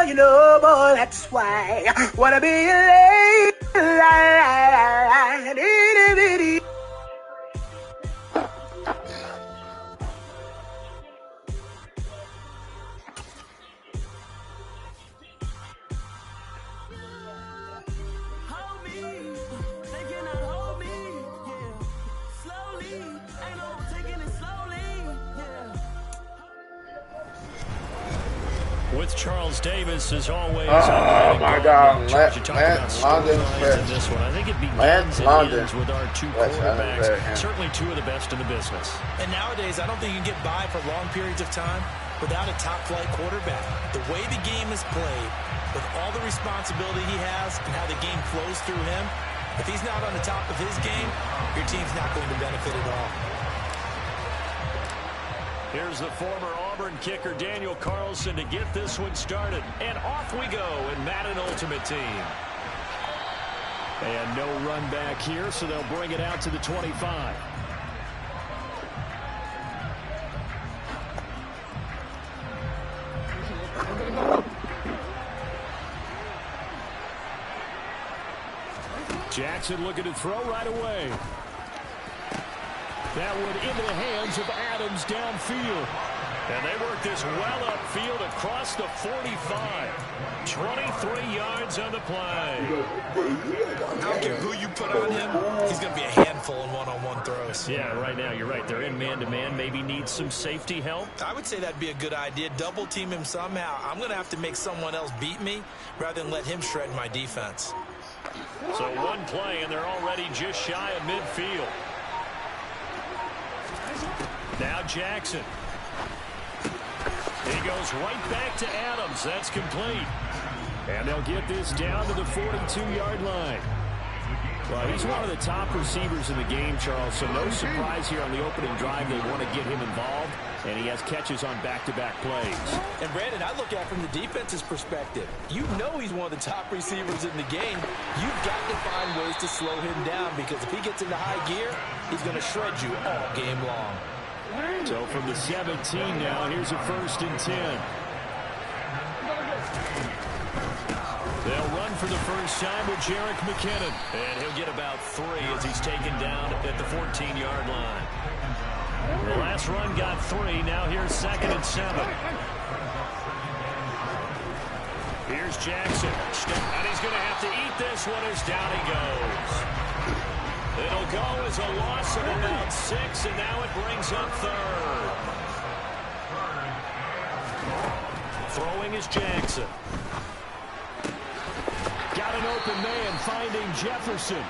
you know, boy, that's why I wanna be late. With Charles Davis, as always. Oh my God, Charles, you talked about London storylines in this one. I think it begins and ends with our two quarterbacks. Certainly two of the best in the business. And nowadays, I don't think you can get by for long periods of time without a top-flight quarterback. The way the game is played, with all the responsibility he has and how the game flows through him, if he's not on the top of his game, your team's not going to benefit at all. Here's the former Auburn kicker, Daniel Carlson, to get this one started. And off we go in Madden Ultimate Team. And no run back here, so they'll bring it out to the 25. Jackson looking to throw right away. That one into the hands of Adams downfield. And they work this well upfield across the 45. 23 yards on the play. I don't care who you put on him, he's going to be a handful in one-on-one throws. Yeah, right now you're right. They're in man-to-man. Maybe needs some safety help. I would say that'd be a good idea. Double team him somehow. I'm going to have to make someone else beat me rather than let him shred my defense. So one play, and they're already just shy of midfield. Now Jackson. He goes right back to Adams. That's complete. And they'll get this down to the 42-yard line. Well, he's one of the top receivers in the game, Charles, so no surprise here on the opening drive. They want to get him involved, and he has catches on back-to-back plays. And, Brandon, I look at it from the defense's perspective. You know he's one of the top receivers in the game. You've got to find ways to slow him down because if he gets into high gear, he's going to shred you all game long. So from the 17 now, here's a 1st and 10. They'll run for the first time with Jerick McKinnon. And he'll get about 3 as he's taken down at the 14-yard line. The last run got 3. Now here's 2nd and 7. Here's Jackson. And he's going to have to eat this one as down he goes. It'll go as a loss of about 6, and now it brings up 3rd. Throwing is Jackson. Got an open man finding Jefferson.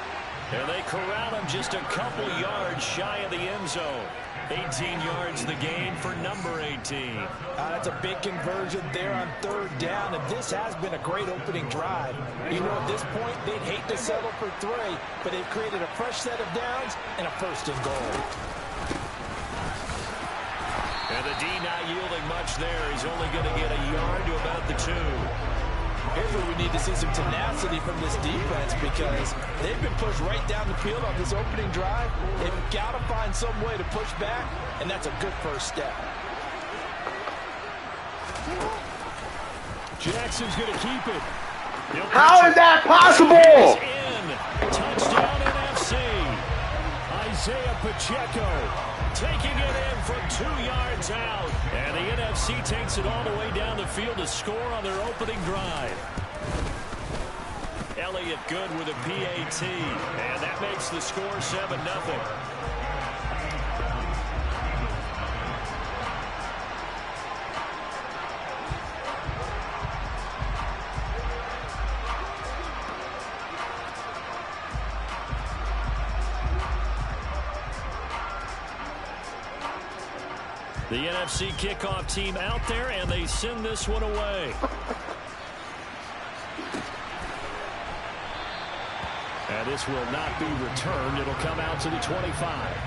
And they corral him just a couple yards shy of the end zone. 18 yards the gain for number 18. That's a big conversion there on 3rd down, and this has been a great opening drive. You know, at this point, they'd hate to settle for 3, but they've created a fresh set of downs and a 1st and goal. And the D not yielding much there. He's only going to get a yard to about the 2. Here's where we need to see some tenacity from this defense because they've been pushed right down the field on this opening drive. They've got to find some way to push back, and that's a good first step. Jackson's going to keep it. How is that possible? Touchdown NFC. Isaiah Pacheco taking it in from 2 yards out. And the NFC takes it all the way down the field to score on their opening drive. Elliott good with a PAT. And that makes the score 7-0. The NFC kickoff team out there, and they send this one away. And this will not be returned. It'll come out to the 25.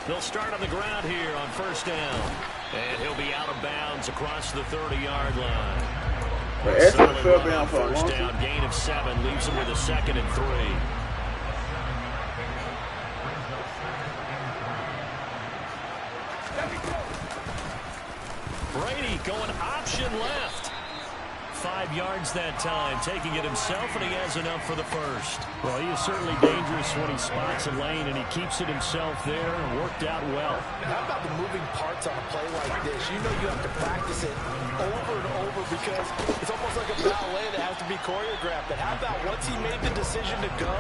They'll start on the ground here on first down. And he'll be out of bounds across the 30-yard line. First down, gain of 7, leaves him with a 2nd and 3. Brady going option left. 5 yards that time, taking it himself, and he has enough for the first. Well, he is certainly dangerous when he spots a lane, and he keeps it himself there, and worked out well. How about the moving parts on a play like this? You know you have to practice it over and over because it's almost like a ballet that has to be choreographed. But how about once he made the decision to go,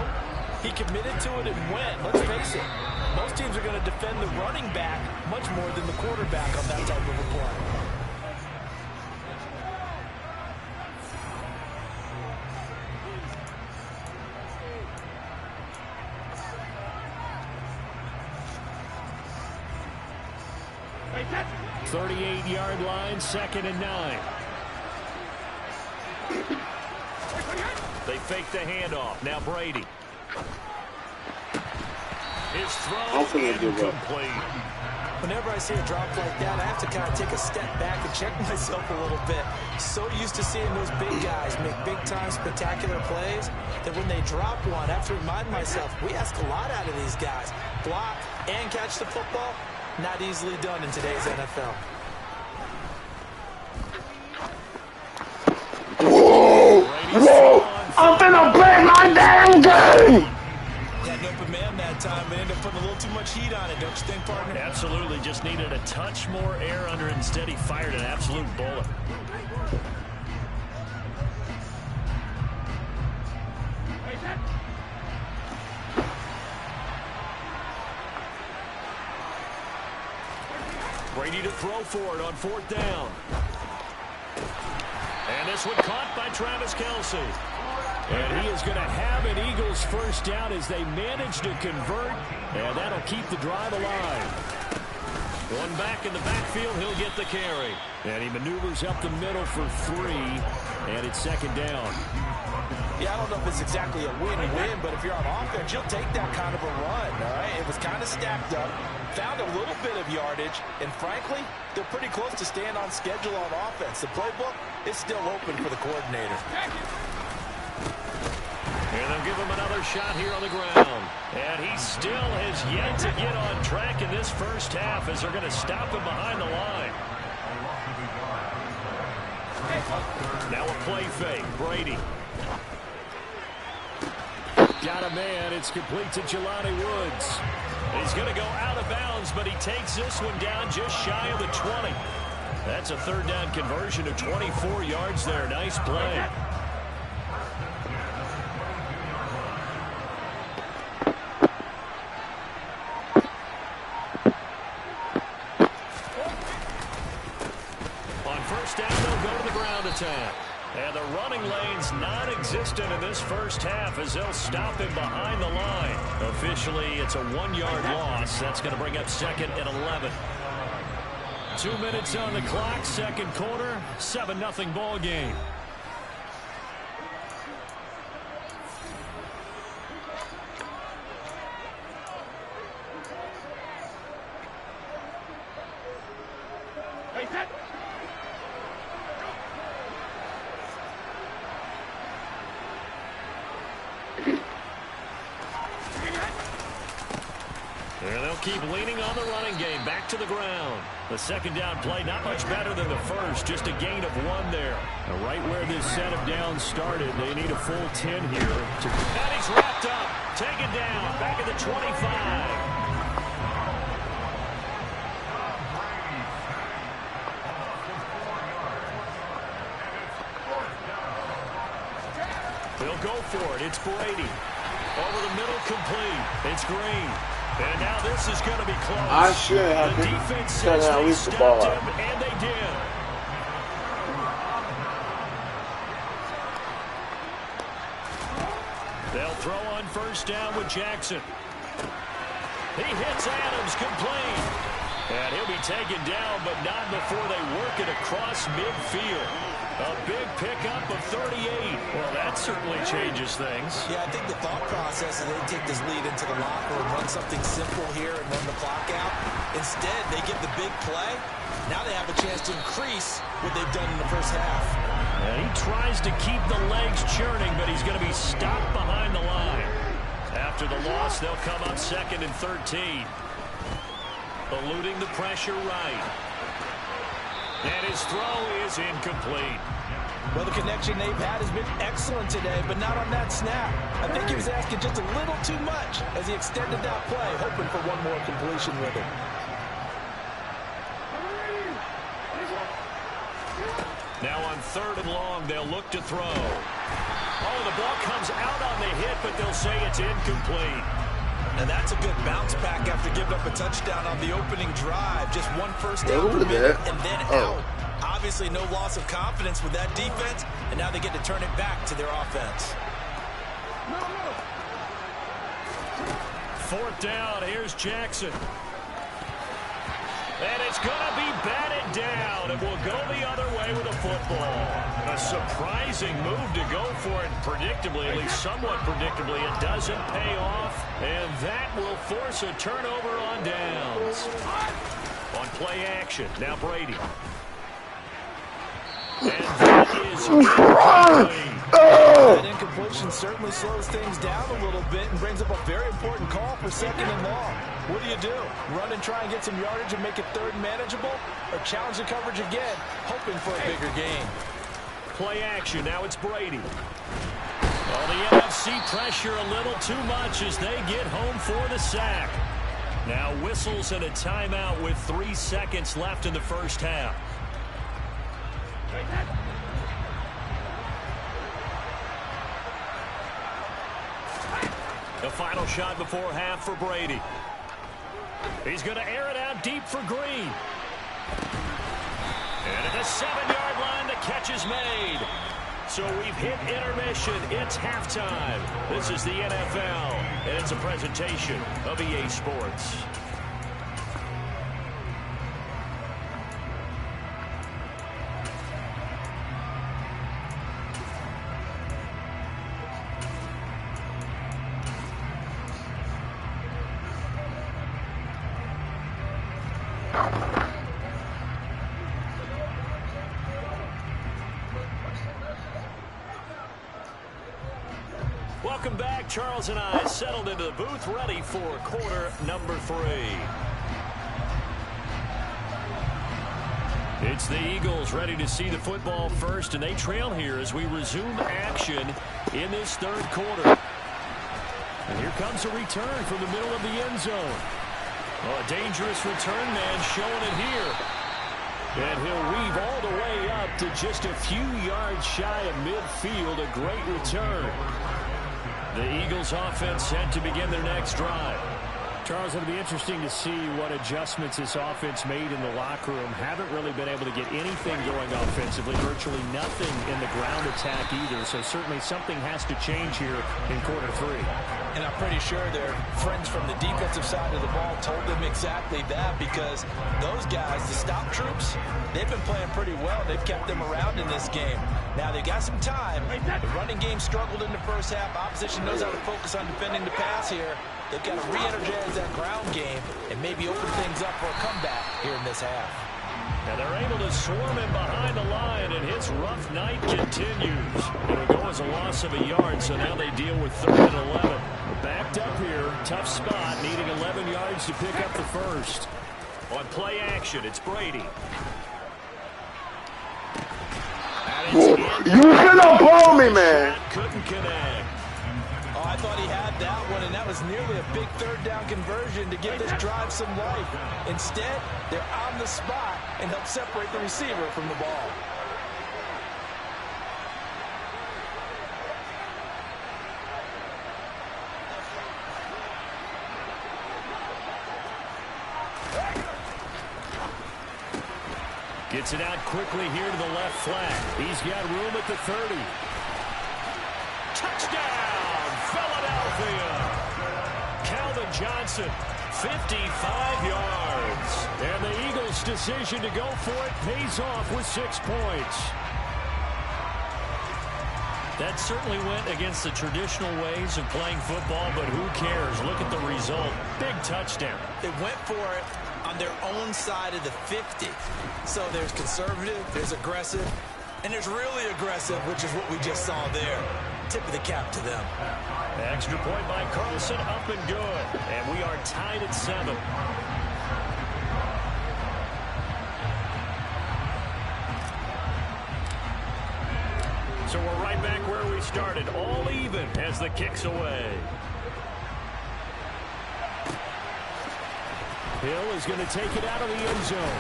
he committed to it and went. Let's face it, most teams are going to defend the running back much more than the quarterback on that type of a play. Thirty-eight-yard line, 2nd and 9. They fake the handoff. Now Brady. His throw incomplete. Whenever I see a drop like that, I have to kind of take a step back and check myself a little bit. So used to seeing those big guys make big-time spectacular plays that when they drop one, I have to remind myself, we ask a lot out of these guys. Block and catch the football, not easily done in today's NFL. Whoa! I'm finna play my damn game! Had an open man that time, but ended up putting a little too much heat on it, don't you think, partner? Absolutely, just needed a touch more air under it. Instead, he fired an absolute bullet. Brady to throw for it on 4th down. And this one caught by Travis Kelce. And he is going to have an Eagles first down as they manage to convert. And that'll keep the drive alive. Going back in the backfield, he'll get the carry. And he maneuvers up the middle for 3. And it's 2nd down. Yeah, I don't know if it's exactly a win-win, but if you're on offense, you'll take that kind of a run, all right? It was kind of stacked up, found a little bit of yardage, and frankly, they're pretty close to staying on schedule on offense. The playbook is still open for the coordinator. And they'll give him another shot here on the ground. And he still has yet to get on track in this first half as they're going to stop him behind the line. Now a play fake. Brady. Got a man. It's complete to Jelani Woods. He's going to go out of bounds, but he takes this one down just shy of the 20. That's a 3rd down conversion of 24 yards there. Nice play. On first down, they'll go to the ground attack. And the running lane's non-existent in this first half as they'll stop him behind the line. Officially, it's a 1-yard loss. That's going to bring up 2nd and 11. 2 minutes on the clock, 2nd quarter, 7-0 ball game. And they'll keep leaning on the running game. Back to the ground. The 2nd down play, not much better than the first. Just a gain of 1 there. Now, right where this set of downs started, they need a full 10 here. And he's wrapped up. Taken down. Back at the 25. They'll go for it. It's Brady. Over the middle, complete. It's Green. And now this is going to be close. I should have the defense says they stopped him, and they did. They'll throw on first down with Jackson. He hits Adams, complete. And he'll be taken down, but not before they work it across midfield. A big pickup of 38. Well, that certainly changes things. Yeah, I think the thought process is they take this lead into the locker room, run something simple here and run the clock out. Instead, they get the big play. Now they have a chance to increase what they've done in the first half. And he tries to keep the legs churning, but he's going to be stopped behind the line. After the loss, they'll come up 2nd and 13. Eluding the pressure right. And his throw is incomplete. Well, the connection they've had has been excellent today, but not on that snap. I think he was asking just a little too much as he extended that play, hoping for one more completion with it. Now on 3rd and long, they'll look to throw. Oh, the ball comes out on the hit, but they'll say it's incomplete. And that's a good bounce back after giving up a touchdown on the opening drive. Just one first down per minute and then out. Obviously no loss of confidence with that defense, and now they get to turn it back to their offense. 4th down, here's Jackson. And it's going to be batted down. It will go the other way with a football. A surprising move to go for it predictably, at least somewhat predictably. It doesn't pay off, and that will force a turnover on downs. On play action, now Brady. And that is that incompletion certainly slows things down a little bit and brings up a very important call for 2nd and long. What do? Run and try and get some yardage and make it 3rd and manageable? Or challenge the coverage again, hoping for a bigger gain? Play action, now it's Brady. Oh, the NFC pressure a little too much as they get home for the sack. Now whistles and a timeout with 3 seconds left in the first half. The final shot before half for Brady. He's going to air it out deep for Green. And at the 7-yard line, the catch is made. So we've hit intermission. It's halftime. This is the NFL, and it's a presentation of EA Sports. Welcome back. Charles and I settled into the booth, ready for quarter number 3. It's the Eagles ready to see the football first, and they trail here as we resume action in this 3rd quarter. And here comes a return from the middle of the end zone. Oh, a dangerous return man showing it here. And he'll weave all the way up to just a few yards shy of midfield. A great return. The Eagles offense set to begin their next drive. Charles, it'll be interesting to see what adjustments this offense made in the locker room. Haven't really been able to get anything going offensively, virtually nothing in the ground attack either. So certainly something has to change here in quarter 3. And I'm pretty sure their friends from the defensive side of the ball told them exactly that, because those guys, the stop troops, they've been playing pretty well. They've kept them around in this game. Now they've got some time. The running game struggled in the first half. Opposition knows how to focus on defending the pass here. They've got to re-energize that ground game and maybe open things up for a comeback here in this half. And they're able to swarm him behind the line, and his rough night continues. It'll go as a loss of a yard, so now they deal with 3rd and 11. Backed up here, tough spot, needing 11 yards to pick up the first. On play action, it's Brady. You should have blown me, man. Couldn't connect. Oh, I thought he had that one, and that was nearly a big 3rd down conversion to give this drive some life. Instead, they're on the spot and help separate the receiver from the ball. Gets it out quickly here to the left flat. He's got room at the 30. Touchdown, Philadelphia. Calvin Johnson, 55 yards. And decision to go for it pays off with 6 points. That certainly went against the traditional ways of playing football, but who cares? Look at the result. Big touchdown. They went for it on their own side of the 50. So there's conservative, there's aggressive, and there's really aggressive, which is what we just saw there. Tip of the cap to them. Extra point by Carlson, up and good. And we are tied at 7. So we're right back where we started, all even as the kick's away. Hill is going to take it out of the end zone.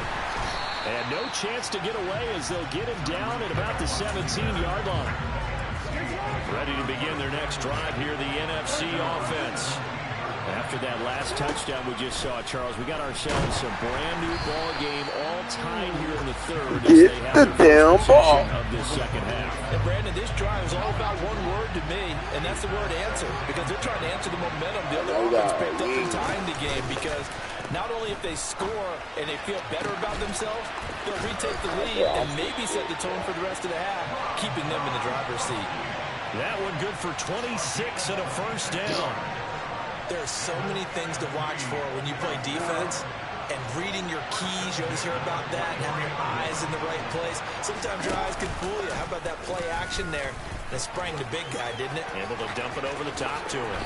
And no chance to get away as they'll get him down at about the 17-yard line. Ready to begin their next drive here, the NFC offense. After that last touchdown we just saw, Charles, we got ourselves a brand new ball game, all tied here in the third. Get the damn ball of this second half. And Brandon, this drive is all about one word to me, and that's the word answer, because they're trying to answer the momentum the other offense picked up in tying the game, because not only if they score and they feel better about themselves, they'll retake the lead and maybe set the tone for the rest of the half, keeping them in the driver's seat. That one good for 26 and a first down. There are so many things to watch for when you play defense, and reading your keys, you always hear about that, and having your eyes in the right place. Sometimes your eyes can fool you. How about that play action there? That sprang the big guy, didn't it? Able to dump it over the top to him.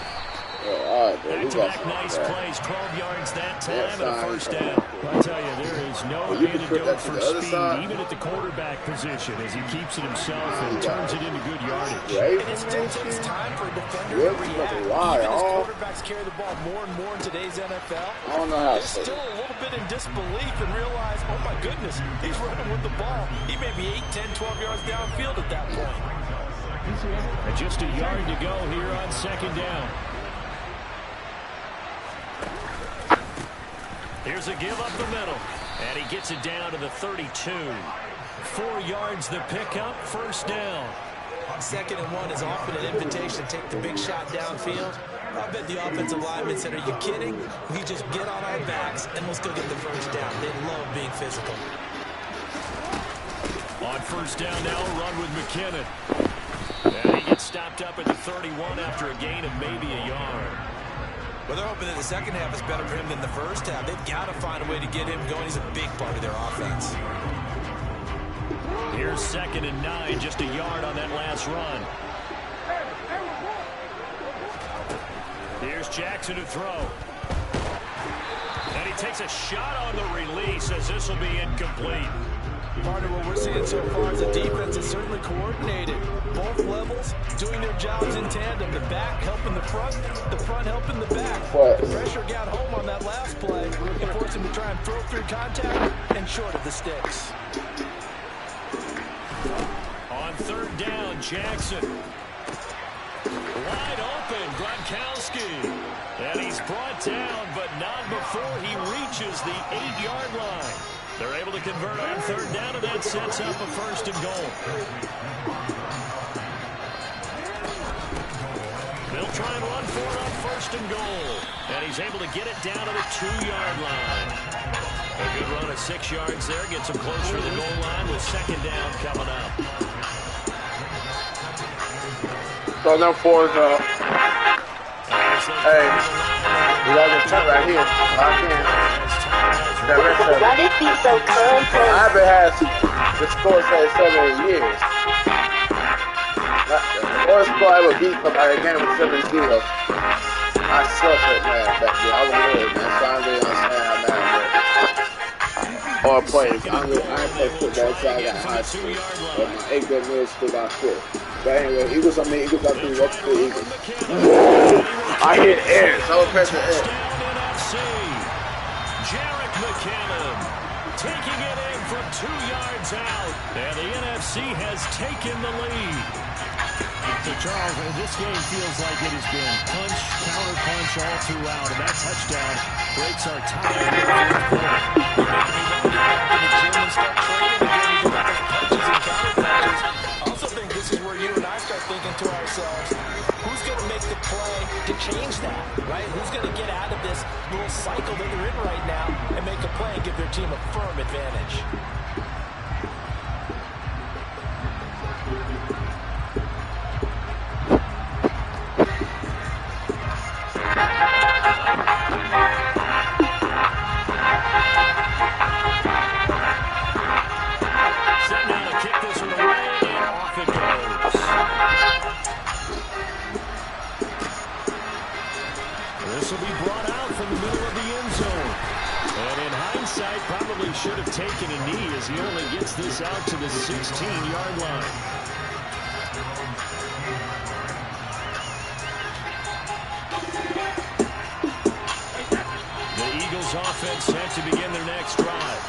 Back-to-back nice plays, 12 yards that time, and a first down. I tell you, there is no antidote for speed, even at the quarterback position, as he keeps it himself and turns it into good yardage. And it still takes time for a defender to react. Even as quarterbacks carry the ball more and more in today's NFL, they're still a little bit in disbelief and realize, oh my goodness, he's running with the ball. He may be 8, 10, 12 yards downfield at that point. And just a yard to go here on second down. Here's a give up the middle, and he gets it down to the 32. 4 yards the pickup, first down. On 2nd and 1 is often an invitation to take the big shot downfield. I bet the offensive lineman said, are you kidding? We just get on our backs, and we'll still get the first down. They love being physical. On first down now, run with McKinnon. And he gets stopped up at the 31 after a gain of maybe a yard. Well, they're hoping that the second half is better for him than the first half. They've got to find a way to get him going. He's a big part of their offense. Here's 2nd and 9, just a yard on that last run. Here's Jackson to throw. And he takes a shot on the release as this will be incomplete. Part of what we're seeing so far is the defense is certainly coordinated. Both levels doing their jobs in tandem. The back helping the front helping the back. The pressure got home on that last play and forced him to try and throw through contact and short of the sticks. On 3rd down, Jackson. Wide open, Gronkowski. And he's brought down, but not before he reaches the 8-yard line. They're able to convert on 3rd down, and that sets up a 1st and goal. They'll try and run for it on 1st and goal. And he's able to get it down to the 2-yard line. A good run of 6 yards there. Gets him closer to the goal line with 2nd down coming up. So them 4s up. Hey, you got to turn right here. I can. Why did he so cold? I haven't had the score at 7 years. The worst score I ever beat somebody again was 7-0. I sucked at man back then. I was good, man. So I don't really understand how mad I was. Or played. I played football until I got high school. But my 8th grade middle school got quit. But anyway, Eagles got 3 watch the Eagles. I hit air, so I was pressing air. McKinnon taking it in from 2 yards out, and the NFC has taken the lead. So, Charles, this game feels like it has been punch, counter punch all throughout, and that touchdown breaks our tie. I also think this is where you and I start thinking to ourselves, who's going to make the play to change that, right? Who's going to get out of this little cycle that they're in right now and make a play and give their team a firm advantage. This will be brought out from the middle of the end zone. And in hindsight, probably should have taken a knee as he only gets this out to the 16-yard line. The Eagles offense set to begin their next drive.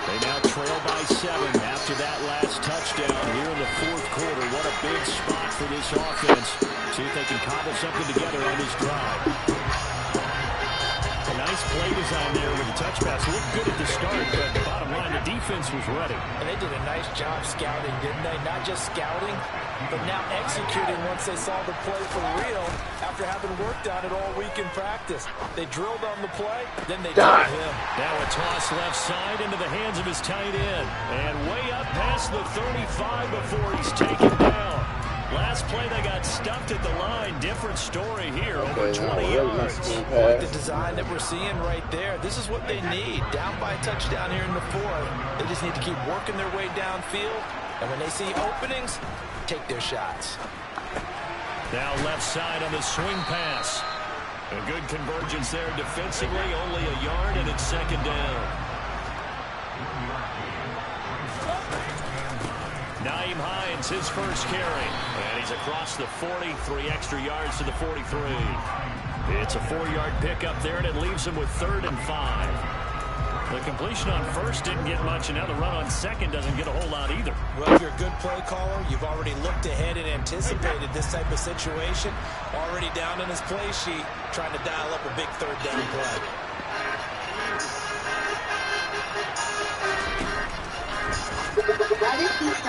They now trail by 7 after that last touchdown here in the fourth quarter. What a big spot for this offense. See if they can cobble something together on this drive. A nice play design there with the touch pass. Looked good at the start, but bottom line, the defense was ready. And they did a nice job scouting, didn't they? Not just scouting, but now executing once they saw the play for real after having worked on it all week in practice. They drilled on the play, then they drilled him. Now a toss left side into the hands of his tight end. And way up past the 35 before he's taken down. Last play, they got stuffed at the line. Different story here, over 20 yards. Like the design that we're seeing right there. This is what they need. Down by a touchdown here in the fourth. They just need to keep working their way downfield. And when they see openings, take their shots. Now left side on the swing pass. A good convergence there defensively. Only a yard, and it's second down. Naeem Hines, his first carry. And he's across the 40, 3 extra yards to the 43. It's a 4-yard pickup there, and it leaves him with 3rd and 5. The completion on first didn't get much, and now the run on second doesn't get a whole lot either. Well, if you're a good play caller, you've already looked ahead and anticipated this type of situation. Already down in his play sheet, trying to dial up a big 3rd down play.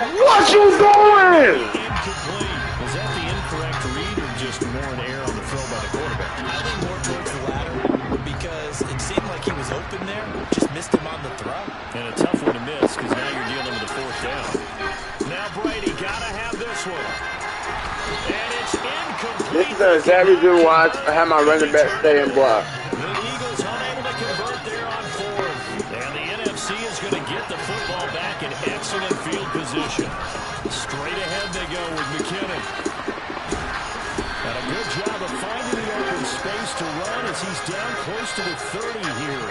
What you doing? Incomplete. Was that the incorrect read or just more an error on the throw by the quarterback? I think more towards the latter because it seemed like he was open there, just missed him on the throw. And a tough one to miss because now you're dealing with a 4th down. Now Brady got to have this one. And it's incomplete. This is the exact reason why I have my running back stay in block. The Eagles unable to convert there on 4th. And the NFC is going to get the football back in excellent field position. Straight ahead they go with McKinnon. And a good job of finding the open space to run as he's down close to the 30 here.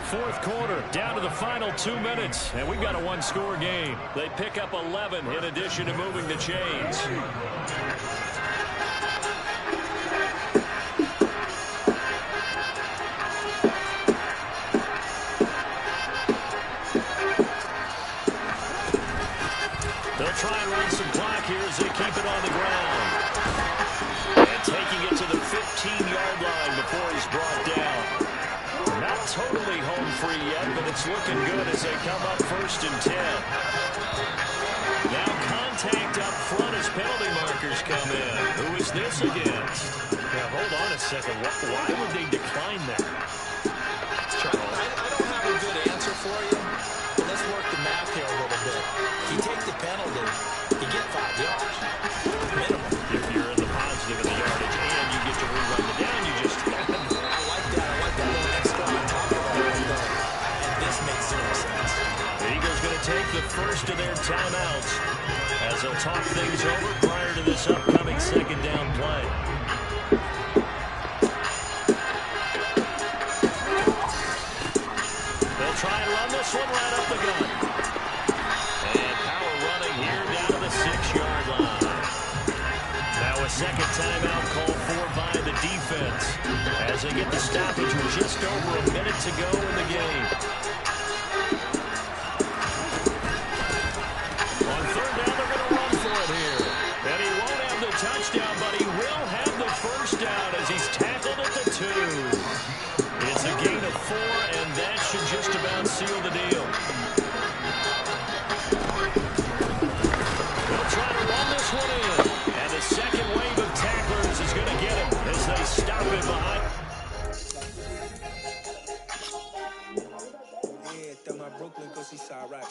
Fourth quarter, down to the final 2 minutes, and we've got a 1-score game. They pick up 11 in addition to moving the chains. They'll try and run some clock here as they keep it on the ground. And taking it to the 15-yard line before he's brought down. Not totally home free yet, but it's looking good as they come up 1st and 10. Now contact up front as penalty markers come in. Who is this against? Now hold on a second. Why would they decline that? I don't have a good answer for you, but let's work the math here a little bit. If you take the penalty, you get 5 yards. Minimum. If you're in the positive in the yardage and you get to rerun the down, you just... I like that. I like that little extra on top of that. And this makes 0 sense. The Eagles going to take the first of their timeouts as they'll talk things over prior to this upcoming 2nd down play. They'll try and run this one right up the gut. And power running here down to the 6-yard line. Now a second timeout called for by the defense as they get the stoppage with just over a minute to go in the game. On 3rd down, they're going to run for it here. And he won't have the touchdown, but he will have the 1st down as he's tackled at the 2. It's a gain of 4, and that should just about seal the deal. They'll try to run this one in. And the second wave of tacklers is going to get him as they stop it behind.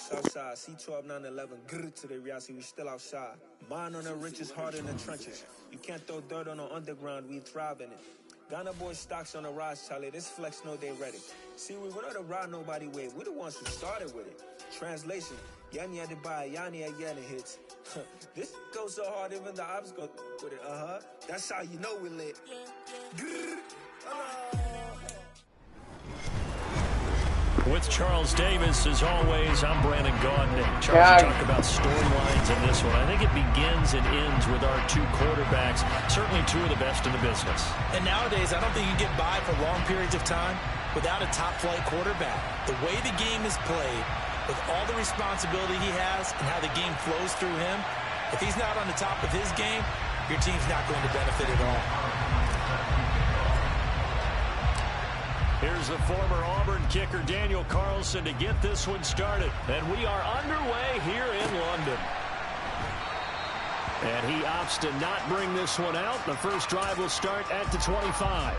Southside, C12, 911, grrr to the Riasi, we still outside. Mine on the riches, heart in the trenches. You can't throw dirt on the underground, we thrive in it. Ghana boy stocks on the rise, Charlie, this flex know they ready. See, we're not a ride nobody way, we the ones who started with it. Translation, Yani had to buy, Yani again hits. This goes so hard, even the ops go with it, That's how you know we lit. With Charles Davis, as always, I'm Brandon Gaudin. Charles, you talk about storylines in this one. I think it begins and ends with our two quarterbacks, certainly two of the best in the business. And nowadays, I don't think you can get by for long periods of time without a top-flight quarterback. The way the game is played, with all the responsibility he has and how the game flows through him, if he's not on the top of his game, your team's not going to benefit at all. Here's the former Auburn kicker, Daniel Carlson, to get this one started. And we are underway here in London. And he opts to not bring this one out. The first drive will start at the 25.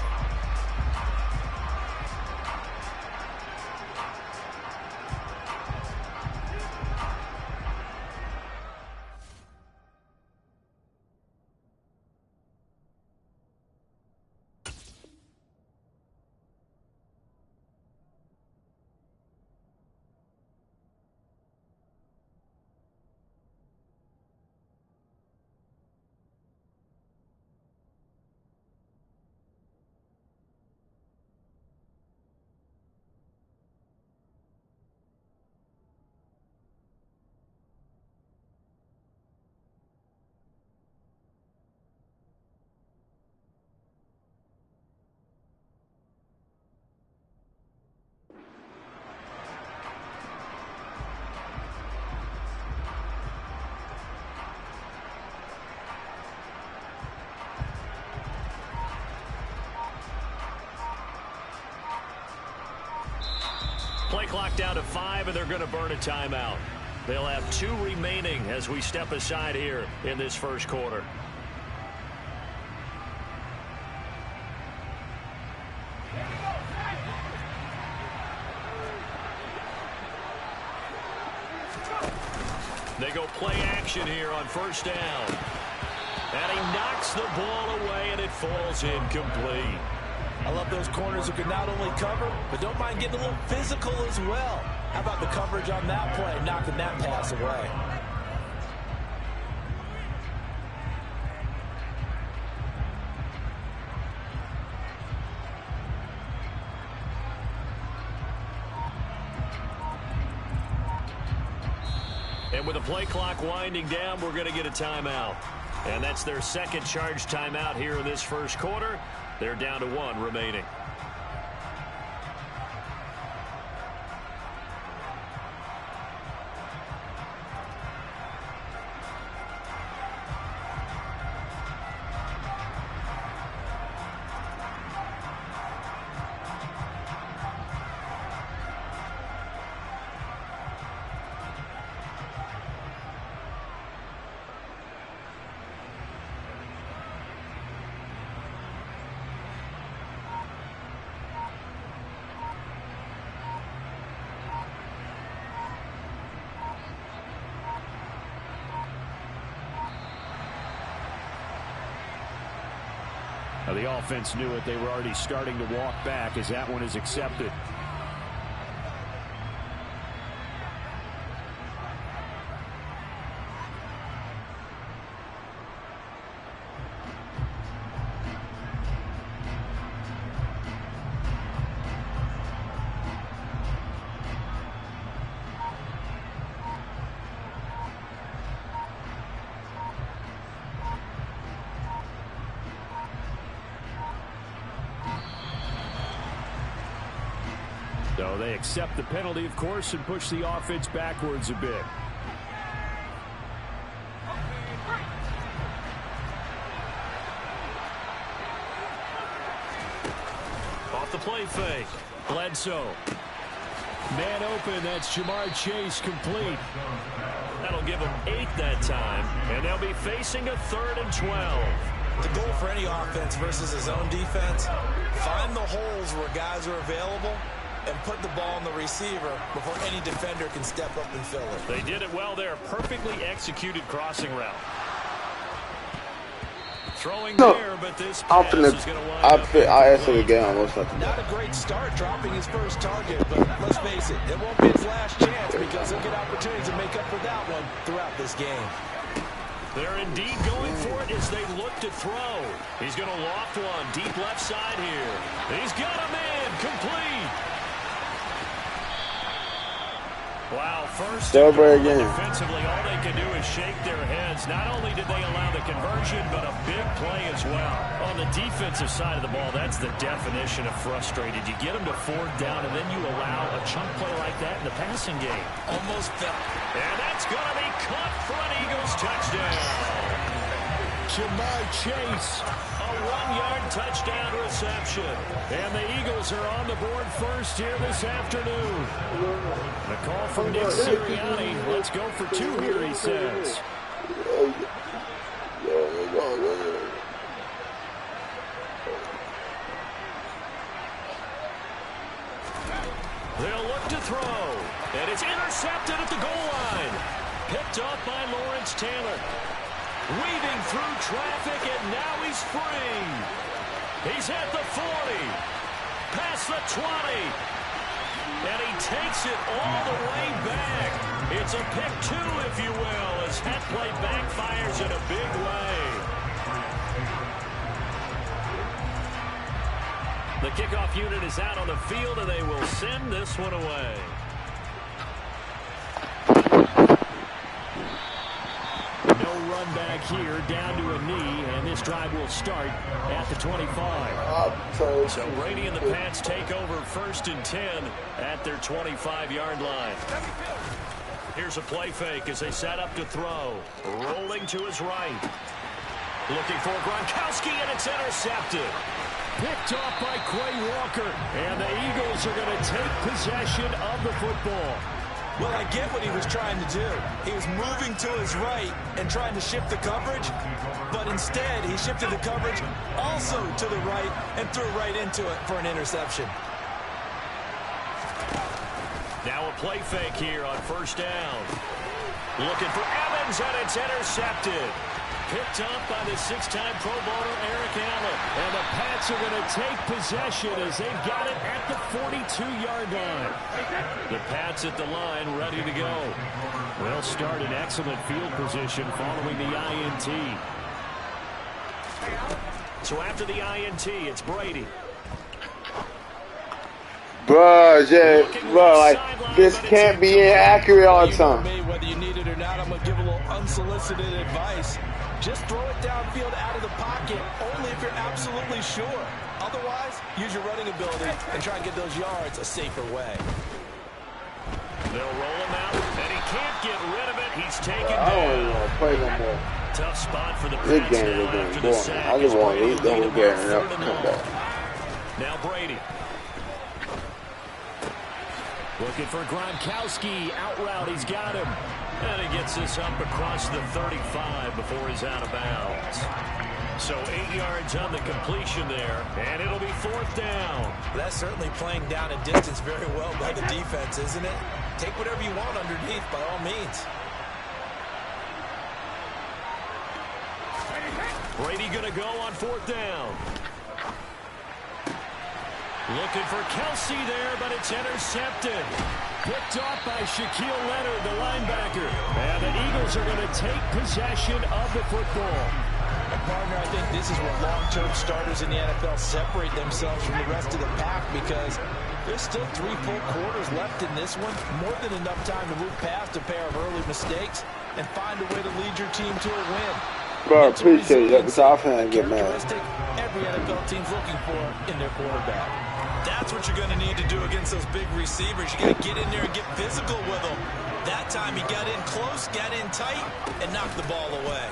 Play clock down to 5, and they're going to burn a timeout. They'll have 2 remaining as we step aside here in this first quarter. They go play action here on first down. And he knocks the ball away, and it falls incomplete. I love those corners who can not only cover, but don't mind getting a little physical as well. How about the coverage on that play, knocking that pass away? And with the play clock winding down, we're going to get a timeout. And that's their second charge timeout here in this first quarter. They're down to 1 remaining. Now, the offense knew it. They were already starting to walk back as that one is accepted. So they accept the penalty, of course, and push the offense backwards a bit. Off the play fake. Bledsoe. Man open, that's Jamar Chase complete. That'll give them 8 that time, and they'll be facing a 3rd and 12. The goal for any offense versus his own defense, find the holes where guys are available and put the ball on the receiver before any defender can step up and fill it. They did it well there. Perfectly executed crossing route. Throwing there, but this pass is going to wind up. I answered again almost nothing. Not a great start dropping his first target, but let's face it, it won't be his last chance because he'll get opportunities to make up for that one throughout this game. They're indeed going for it as they look to throw. He's going to loft one deep left side here. He's got a man complete. Wow, first defensively, all they can do is shake their heads. Not only did they allow the conversion, but a big play as well. On the defensive side of the ball, that's the definition of frustrated. You get them to 4th down, and then you allow a chunk play like that in the passing game. Almost fell. And that's going to be caught for an Eagles touchdown. Jamar Chase, a 1-yard touchdown reception. And the Eagles are on the board first here this afternoon. The call from Nick Sirianni. Let's go for 2 here, he says. They'll look to throw. And it's intercepted at the goal line. Picked up by Lawrence Taylor. Weaving through traffic, and now he's free. He's at the 40. Past the 20. And he takes it all the way back. It's a pick 2, if you will, as that play backfires in a big way. The kickoff unit is out on the field, and they will send this one away. No run back here, down to a knee, and this drive will start at the 25. So Brady and the Pats take over 1st and 10 at their 25-yard line. Here's a play fake as they set up to throw. Rolling to his right. Looking for Gronkowski, and it's intercepted. Picked off by Quay Walker, and the Eagles are going to take possession of the football. Well, I get what he was trying to do. He was moving to his right and trying to shift the coverage, but instead he shifted the coverage also to the right and threw right into it for an interception. Now a play fake here on 1st down. Looking for Evans, and it's intercepted. Picked up by the 6-time Pro Bowler Eric Allen. And the Pats are going to take possession as they've got it at the 42-yard line. The Pats at the line, ready to go. They'll start in excellent field position following the INT. So after the INT, it's Brady. Bro, like, this can't be inaccurate all the time. Whether you need it or not, I'm going to give a little unsolicited advice. Just throw it downfield out of the pocket, only if you're absolutely sure. Otherwise, use your running ability and try and get those yards a safer way. They'll roll him out, and he can't get rid of it. He's taken down. I don't even want to play no more. Tough spot for the This Pats game now is after going the sack. boring. I just want to eat the whole game and never come back. Now Brady. Looking for Gronkowski. Out route, he's got him. And he gets this up across the 35 before he's out of bounds. So 8 yards on the completion there, and it'll be 4th down. That's certainly playing down a distance very well by the defense, isn't it? Take whatever you want underneath by all means. Brady going to go on 4th down. Looking for Kelsey there, but it's intercepted. Picked off by Shaquille Leonard, the linebacker. And the Eagles are going to take possession of the football. And partner, I think this is where long-term starters in the NFL separate themselves from the rest of the pack because there's still 3 full quarters left in this one. More than enough time to move past a pair of early mistakes and find a way to lead your team to a win. Bro, appreciate it. It's off and I get mad. Every NFL team's looking for in their quarterback. That's what you're going to need to do against those big receivers. You got to get in there and get physical with them. That time he got in close, got in tight, and knocked the ball away.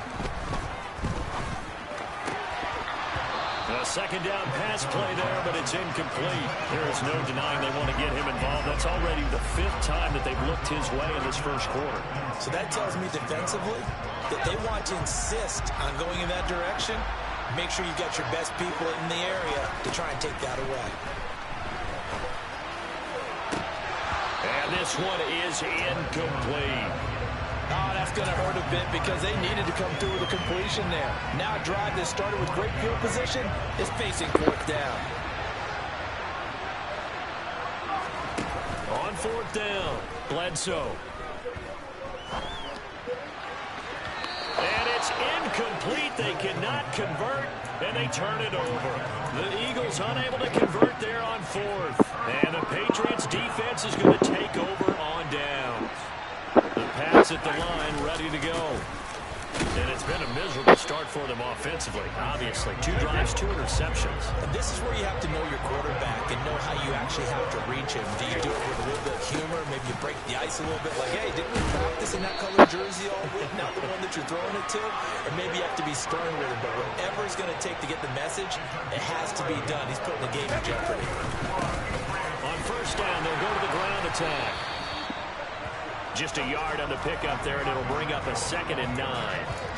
A 2nd down pass play there, but it's incomplete. There is no denying they want to get him involved. That's already the 5th time that they've looked his way in this first quarter. So that tells me defensively that they want to insist on going in that direction. Make sure you've got your best people in the area to try and take that away. this one is incomplete. Oh, that's going to hurt a bit because they needed to come through with a completion there. Now a drive that started with great field position is facing fourth down. On fourth down, Bledsoe. And it's incomplete. They cannot convert, and they turn it over. The Eagles unable to convert there on fourth. And the Patriots defense is going to take over on downs. The pass at the line, ready to go. And it's been a miserable start for them offensively. Obviously, 2 drives, 2 interceptions. And this is where you have to know your quarterback and know how you actually have to reach him. Do you do it with a little bit of humor? Maybe you break the ice a little bit like, hey, didn't we practice in that color jersey all week? Not the one that you're throwing it to? Or maybe you have to be stern with him. But whatever it's going to take to get the message, it has to be done. He's putting the game in jeopardy. On first down, they'll go to the ground attack. Just a yard on the pickup there, and it'll bring up a 2nd and 9.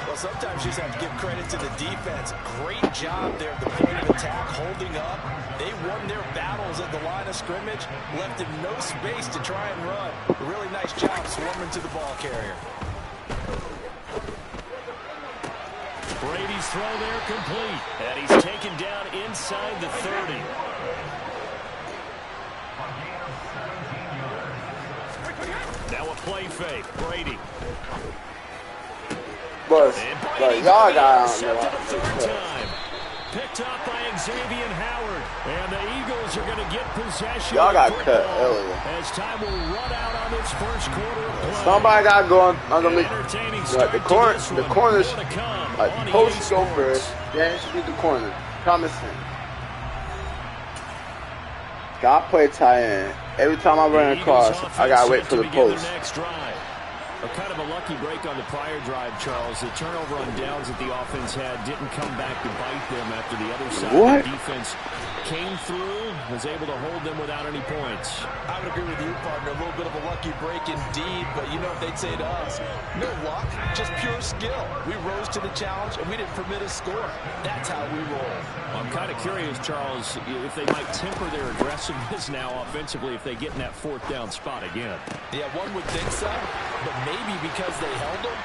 Well, sometimes you just have to give credit to the defense. Great job there at the point of attack, holding up. They won their battles at the line of scrimmage, left him no space to try and run. A really nice job swarming to the ball carrier. Brady's throw there complete, and he's taken down inside the 30. Now a play fake. Brady. But y'all got time. Picked up by Xavier Howard. And the Eagles are going to get possession. Y'all got cut earlier. As time will run out on this first quarter of play. Somebody got going underneath. The corners, post go first. Then it should be the corner. Promising. Got play tight end. Every time I run across, I gotta wait for the post. Kind of a lucky break on the prior drive, Charles. The turnover on downs that the offense had didn't come back to bite them after the other side of the defense came through, was able to hold them without any points. I would agree with you, partner. A little bit of a lucky break indeed, but you know what they'd say to us? No luck, just pure skill. We rose to the challenge, and we didn't permit a score. That's how we roll. I'm kind of curious, Charles, if they might temper their aggressiveness now offensively if they get in that fourth down spot again. Yeah, one would think so, but maybe because they held them,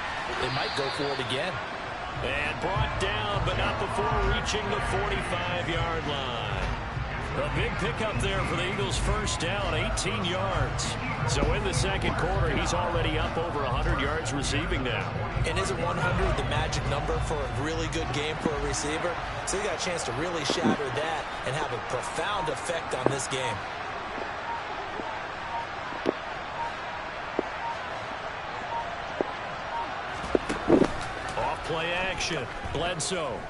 they might go for it again. And brought down, but not before reaching the 45-yard line. A big pickup there for the Eagles' first down, 18 yards. So in the second quarter, he's already up over 100 yards receiving now. And isn't 100 the magic number for a really good game for a receiver? So he got a chance to really shatter that and have a profound effect on this game. Play action. Bledsoe.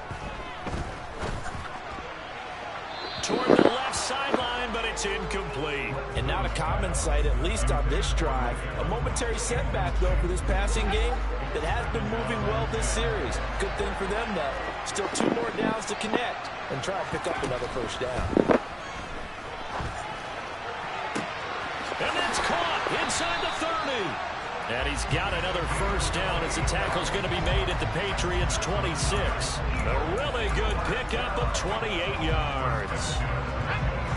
Toward the left sideline, but it's incomplete. And not a common sight, at least on this drive. A momentary setback, though, for this passing game that has been moving well this series. Good thing for them, though. Still 2 more downs to connect and try and pick up another first down. And that's caught inside the 30. And he's got another first down as the tackle's going to be made at the Patriots' 26. A really good pickup of 28 yards.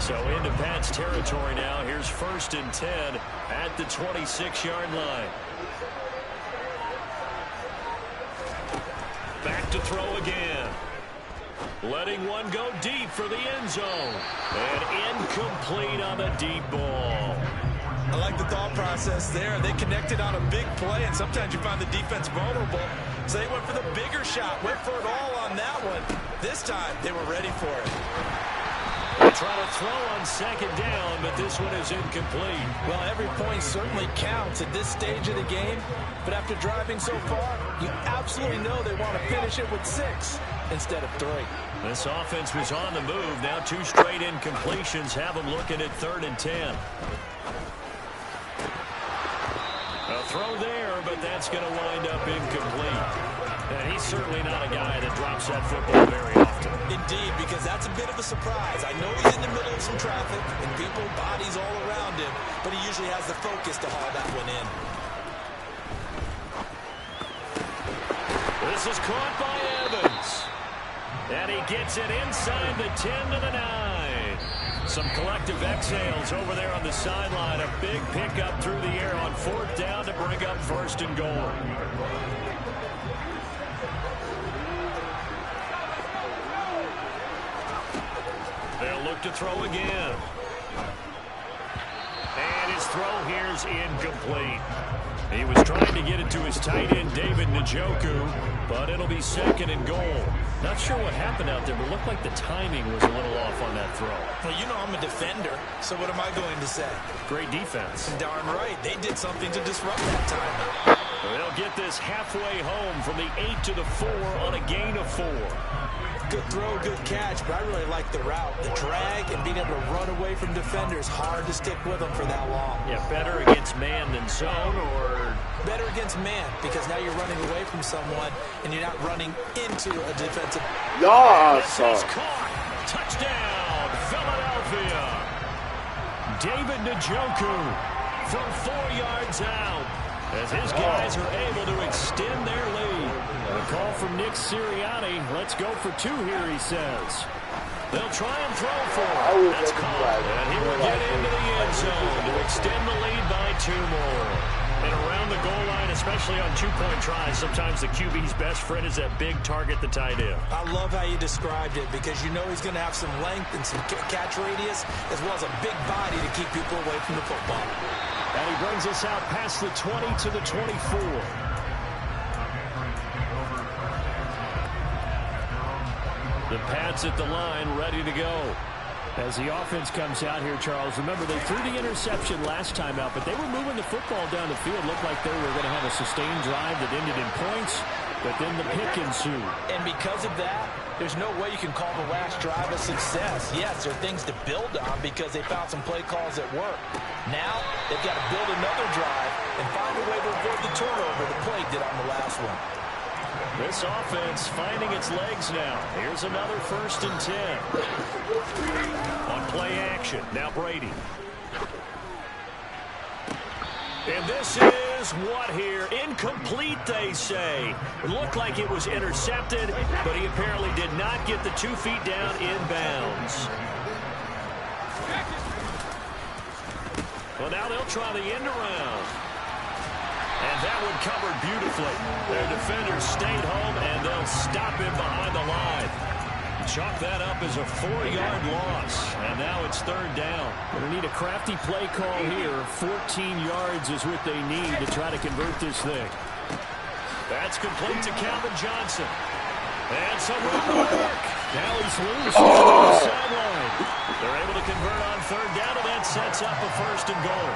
So into Pat's territory now. Here's 1st and 10 at the 26-yard line. Back to throw again. Letting one go deep for the end zone. And incomplete on the deep ball. I like the thought process there. They connected on a big play, and sometimes you find the defense vulnerable. So they went for the bigger shot, went for it all on that one. This time, they were ready for it. Trying to throw on 2nd down, but this one is incomplete. Well, every point certainly counts at this stage of the game. But after driving so far, you absolutely know they want to finish it with 6 instead of 3. This offense was on the move. Now 2 straight incompletions have them looking at 3rd and 10. A throw there, but that's going to wind up incomplete. And he's certainly not a guy that drops that football very often. Indeed, because that's a bit of a surprise. I know he's in the middle of some traffic and people, bodies all around him, but he usually has the focus to haul that one in. This is caught by Evans. And he gets it inside the 10 to the 9. So Some collective exhales over there on the sideline. A big pickup through the air on 4th down to bring up 1st and goal. They'll look to throw again. And his throw here's incomplete. He was trying to get it to his tight end, David Njoku, but it'll be 2nd and goal. Not sure what happened out there, but it looked like the timing was a little off on that throw. Well, you know I'm a defender, so what am I going to say? Great defense. Darn right. They did something to disrupt that timeout. They'll get this halfway home from the 8 to the 4 on a gain of 4. Good throw, good catch, but I really like the route. The drag and being able to run away from defenders, hard to stick with them for that long. Yeah, better against man than zone, or? Better against man, because now you're running away from someone and you're not running into a defensive. This is caught. Touchdown, Philadelphia. David Njoku from 4 yards out as his guys are able to extend their lead. A call from Nick Sirianni. Let's go for 2 here, he says. They'll try and throw for it. That's caught. And he will get into the end zone to extend the lead by 2 more. And around the goal line, especially on 2-point tries, sometimes the QB's best friend is that big target, the tight end. I love how you described it, because you know he's going to have some length and some catch radius, as well as a big body to keep people away from the football. And he brings us out past the 20 to the 24. The Pats at the line, ready to go. As the offense comes out here, Charles, remember they threw the interception last time out, but they were moving the football down the field. Looked like they were going to have a sustained drive that ended in points, but then the pick ensued. And because of that, there's no way you can call the last drive a success. Yes, there are things to build on because they found some play calls that work. Now, they've got to build another drive and find a way to avoid the turnover the play did on the last one. This offense finding its legs now. Here's another 1st and 10. On play action, now Brady. And this is what here? Incomplete, they say. It looked like it was intercepted, but he apparently did not get the 2 feet down inbounds. Well, now they'll try the end around. And that one covered beautifully. Their defenders stayed home, and they'll stop him behind the line. Chalk that up as a 4-yard loss, and now it's 3rd down. Going to need a crafty play call here. 14 yards is what they need to try to convert this thing. That's complete to Calvin Johnson. And some work. Now he's loose on the sideline. They're able to convert on 3rd down, and that sets up a 1st and goal.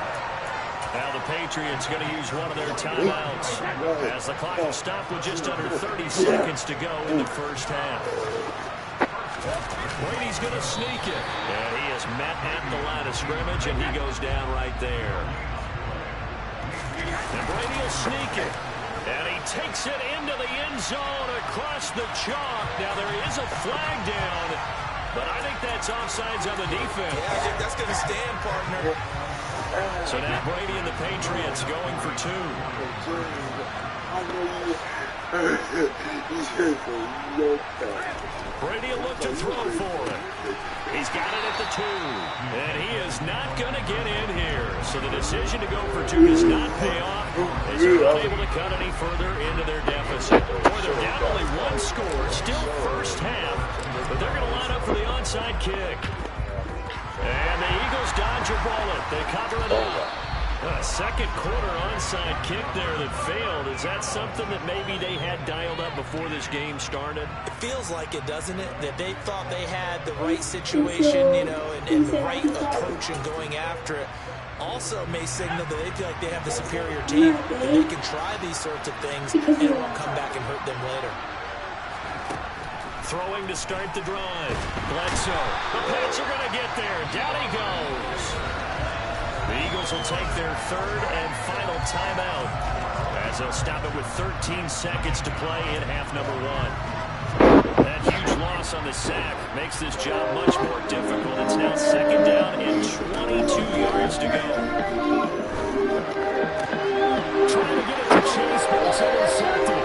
Now the Patriots going to use one of their timeouts as the clock will stop with just under 30 seconds to go in the 1st half. Brady's going to sneak it. And he is met at the line of scrimmage, and he goes down right there. And Brady will sneak it. And he takes it into the end zone across the chalk. Now there is a flag down, but I think that's offsides on the defense. Yeah, I think that's going to stand, partner. So now Brady and the Patriots going for 2. Brady will look to throw for it. He's got it at the 2. And he is not going to get in here. So the decision to go for 2 does not pay off as they're unable to cut any further into their deficit. Boy, they're down only 1 score. Still 1st half. But they're going to line up for the onside kick. And the Eagles dodge a bullet. They cover it up. A 2nd quarter onside kick there that failed. Is that something that maybe they had dialed up before this game started? It feels like it, doesn't it? That they thought they had the right situation, you know, and the right approach in going after it. Also may signal that they feel like they have the superior team. That they can try these sorts of things and it won't come back and hurt them later. Throwing to start the drive. Bledsoe. The Pats are going to get there. Down he goes. The Eagles will take their 3rd and final timeout as they'll stop it with 13 seconds to play in half number 1. That huge loss on the sack makes this job much more difficult. It's now 2nd down and 22 yards to go. Trying to get it to Chase, but it's intercepted.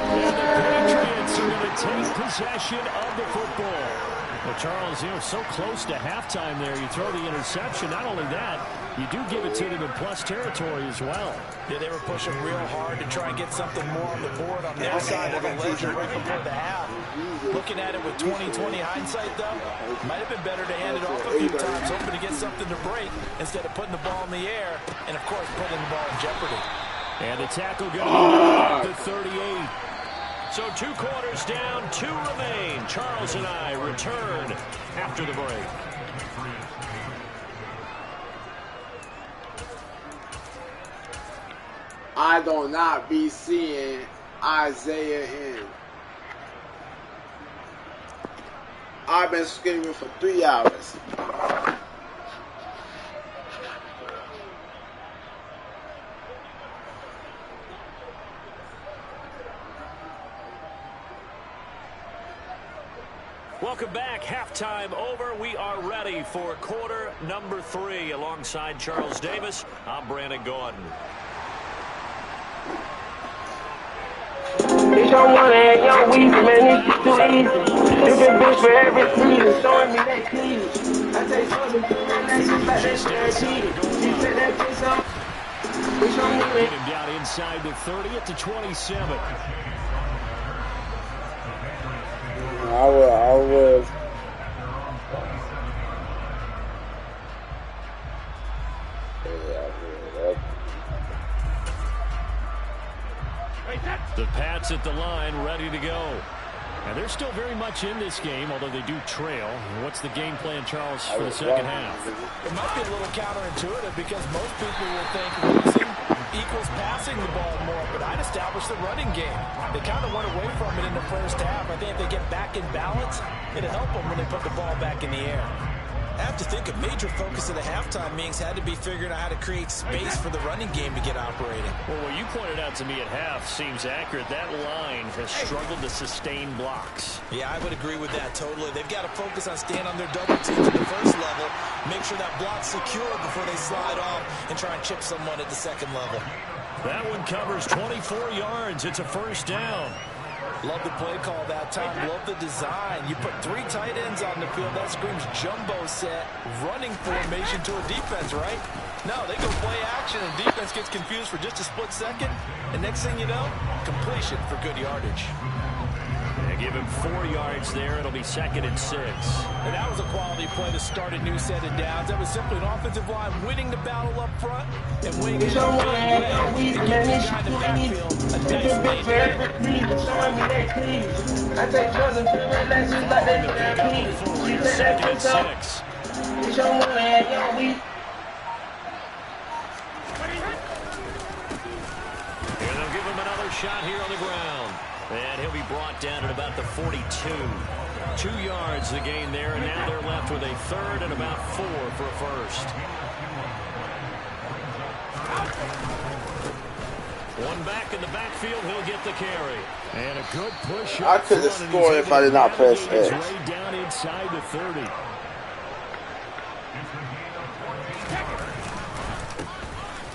And the Patriots are going to take possession of the football. Well, Charles, you know, so close to halftime there. You throw the interception. Not only that, you do give it to them in plus territory as well. Yeah, they were pushing real hard to try and get something more on the board on their side of the ledger right before the half. Looking at it with 20/20 hindsight, though, might have been better to hand it off a few times, hoping to get something to break instead of putting the ball in the air and, of course, putting the ball in jeopardy. And the tackle going to be at the 38. So 2 quarters down, 2 remain. Charles and I return after the break. I do not be seeing Isaiah in. I've been screaming for 3 hours. Welcome back. Halftime over. We are ready for quarter number 3. Alongside Charles Davis, I'm Brandon Gordon. Bitch, I wanna have young weed, man, this is too easy. Different bitch for every season, showing me that cleavage. I take something to relax, like that guaranteed. She said that bitch up. Bitch, I'm Get him down inside the 30 at the 27. I was. The Pats at the line, ready to go. And they're still very much in this game, although they do trail. What's the game plan, Charles, for the second half? It might be a little counterintuitive because most people will think losing equals passing the ball more, but I'd establish the running game. They kind of went away from it in the first half. I think if they get back in balance, it'll help them when they put the ball back in the air. I have to think a major focus of the halftime meetings had to be figuring out how to create space for the running game to get operating. Well, what you pointed out to me at half seems accurate. That line has struggled to sustain blocks. Yeah, I would agree with that totally. They've got to focus on staying on their double teams at the first level, make sure that block's secure before they slide off and try and chip someone at the second level. That one covers 24 yards. It's a first down. Love the play call that time. Love the design. You put 3 tight ends on the field. That screams jumbo set, running formation to a defense, right? No, they go play action, and defense gets confused for just a split second. And next thing you know, completion for good yardage. They give him 4 yards there. It'll be 2nd and 6. And that was a quality play to start a new set of downs. That was simply an offensive line winning the battle up front and winning it in a big way. And giving the guy in the backfield a nice lead there. I take cousin to relax, just like that guaranteed. She said that bitch up. Bitch, I wanna have young weed. And they'll give him another shot here on the ground. And he'll be brought down at about the 42. 2 yards the gain there, and now they're left with a 3rd and about 4 for a first. One back in the backfield, he'll get the carry. And a good push. I could have scored if I did not press X. Right down inside the 30.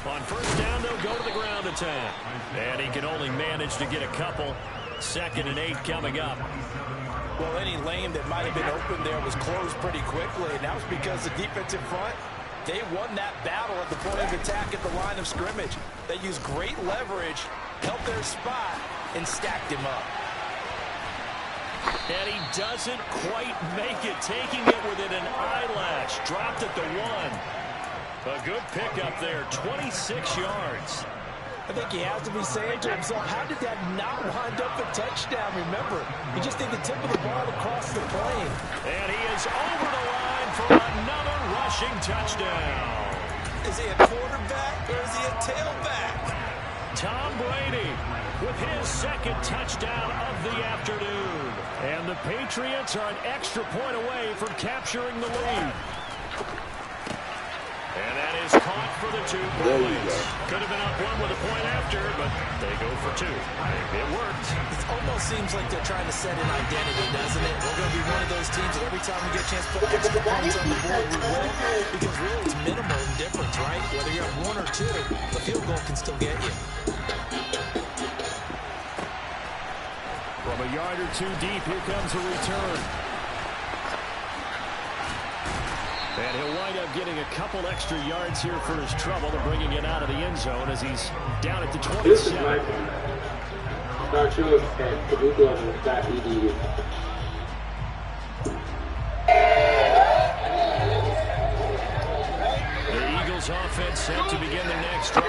On first down, they'll go to the ground attack. And he can only manage to get a couple. 2nd and 8 coming up. Well, any lane that might have been open there was closed pretty quickly, and that was because the defensive front, they won that battle at the point of attack at the line of scrimmage. They used great leverage, held their spot, and stacked him up. And he doesn't quite make it, taking it within an eyelash. Dropped at the 1. A good pickup there, 26 yards. I think he has to be saying to himself, how did that not wind up a touchdown? Remember, you just need the tip of the ball across the plane. And he is over the line for another rushing touchdown. Is he a quarterback or is he a tailback? Tom Brady with his 2nd touchdown of the afternoon. And the Patriots are an extra point away from capturing the lead. And that is caught for the 2 points. Could have been up 1 with a point after, but they go for 2. It worked. It almost seems like they're trying to set an identity, doesn't it? We're going to be one of those teams that every time we get a chance to put extra points on the board, we will. Because really, it's minimal in difference, right? Whether you have 1 or 2, the field goal can still get you. From a yard or 2 deep, here comes a return. And he'll wind up getting a couple extra yards here for his trouble and bringing it out of the end zone as he's down at the 27. This is my point. Start shows at Trentagod21. The Eagles offense set to begin their next drive.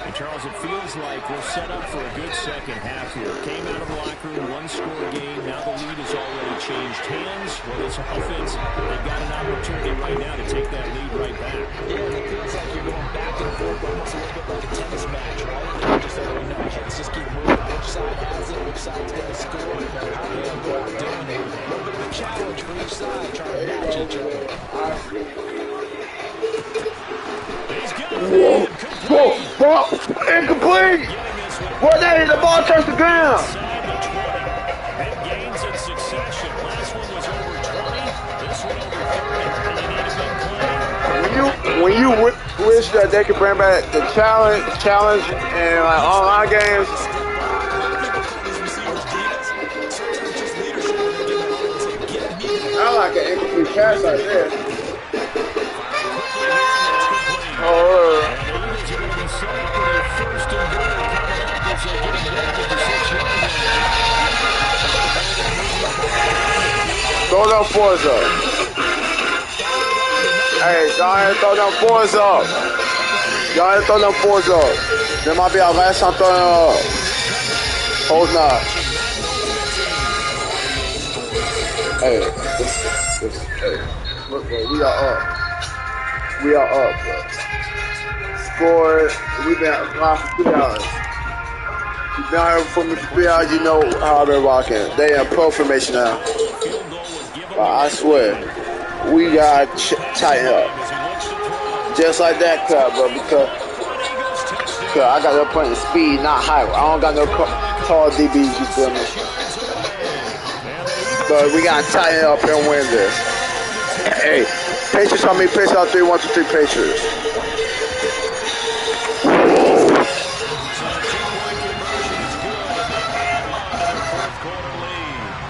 And Charles, it feels like we're set up for a good second half here. Came out of the locker room, one-score game. Now the lead has already changed hands. Well, this offense, they've got an opportunity right now to take that lead right back. Yeah, it feels like you're going back and forth, almost a little bit like a tennis match, right? They're just saying, no, let's just keep moving. Which side has it? Which side's going to score? How are they going to go out doing it? A little bit of a challenge for each side, trying to match each other. Whoa, incomplete! What day? The ball touched the ground! And gains in succession. Last one was over 20. This one over 30. When you wish that they could bring back the challenge and like online games. I like an incomplete pass like this. Throw them fours up. Hey, go ahead and throw them fours up. Go ahead and throw them fours up. There might be our last time throwing them up. Hold not. Hey, look, bro, we are up. We are up, bro. Scored. We've been out for 3 hours. You've been out here for me for 3 hours. You know how I've been rocking. They in pro formation now. I swear, we got tighten up. Just like that cut, bro. Because I got no playing speed, not height. I don't got no tall DBs. You feel me? But we got to tighten up and win this. Hey, Patriots on me. Patriots on 3, 1, 2, 3. Patriots.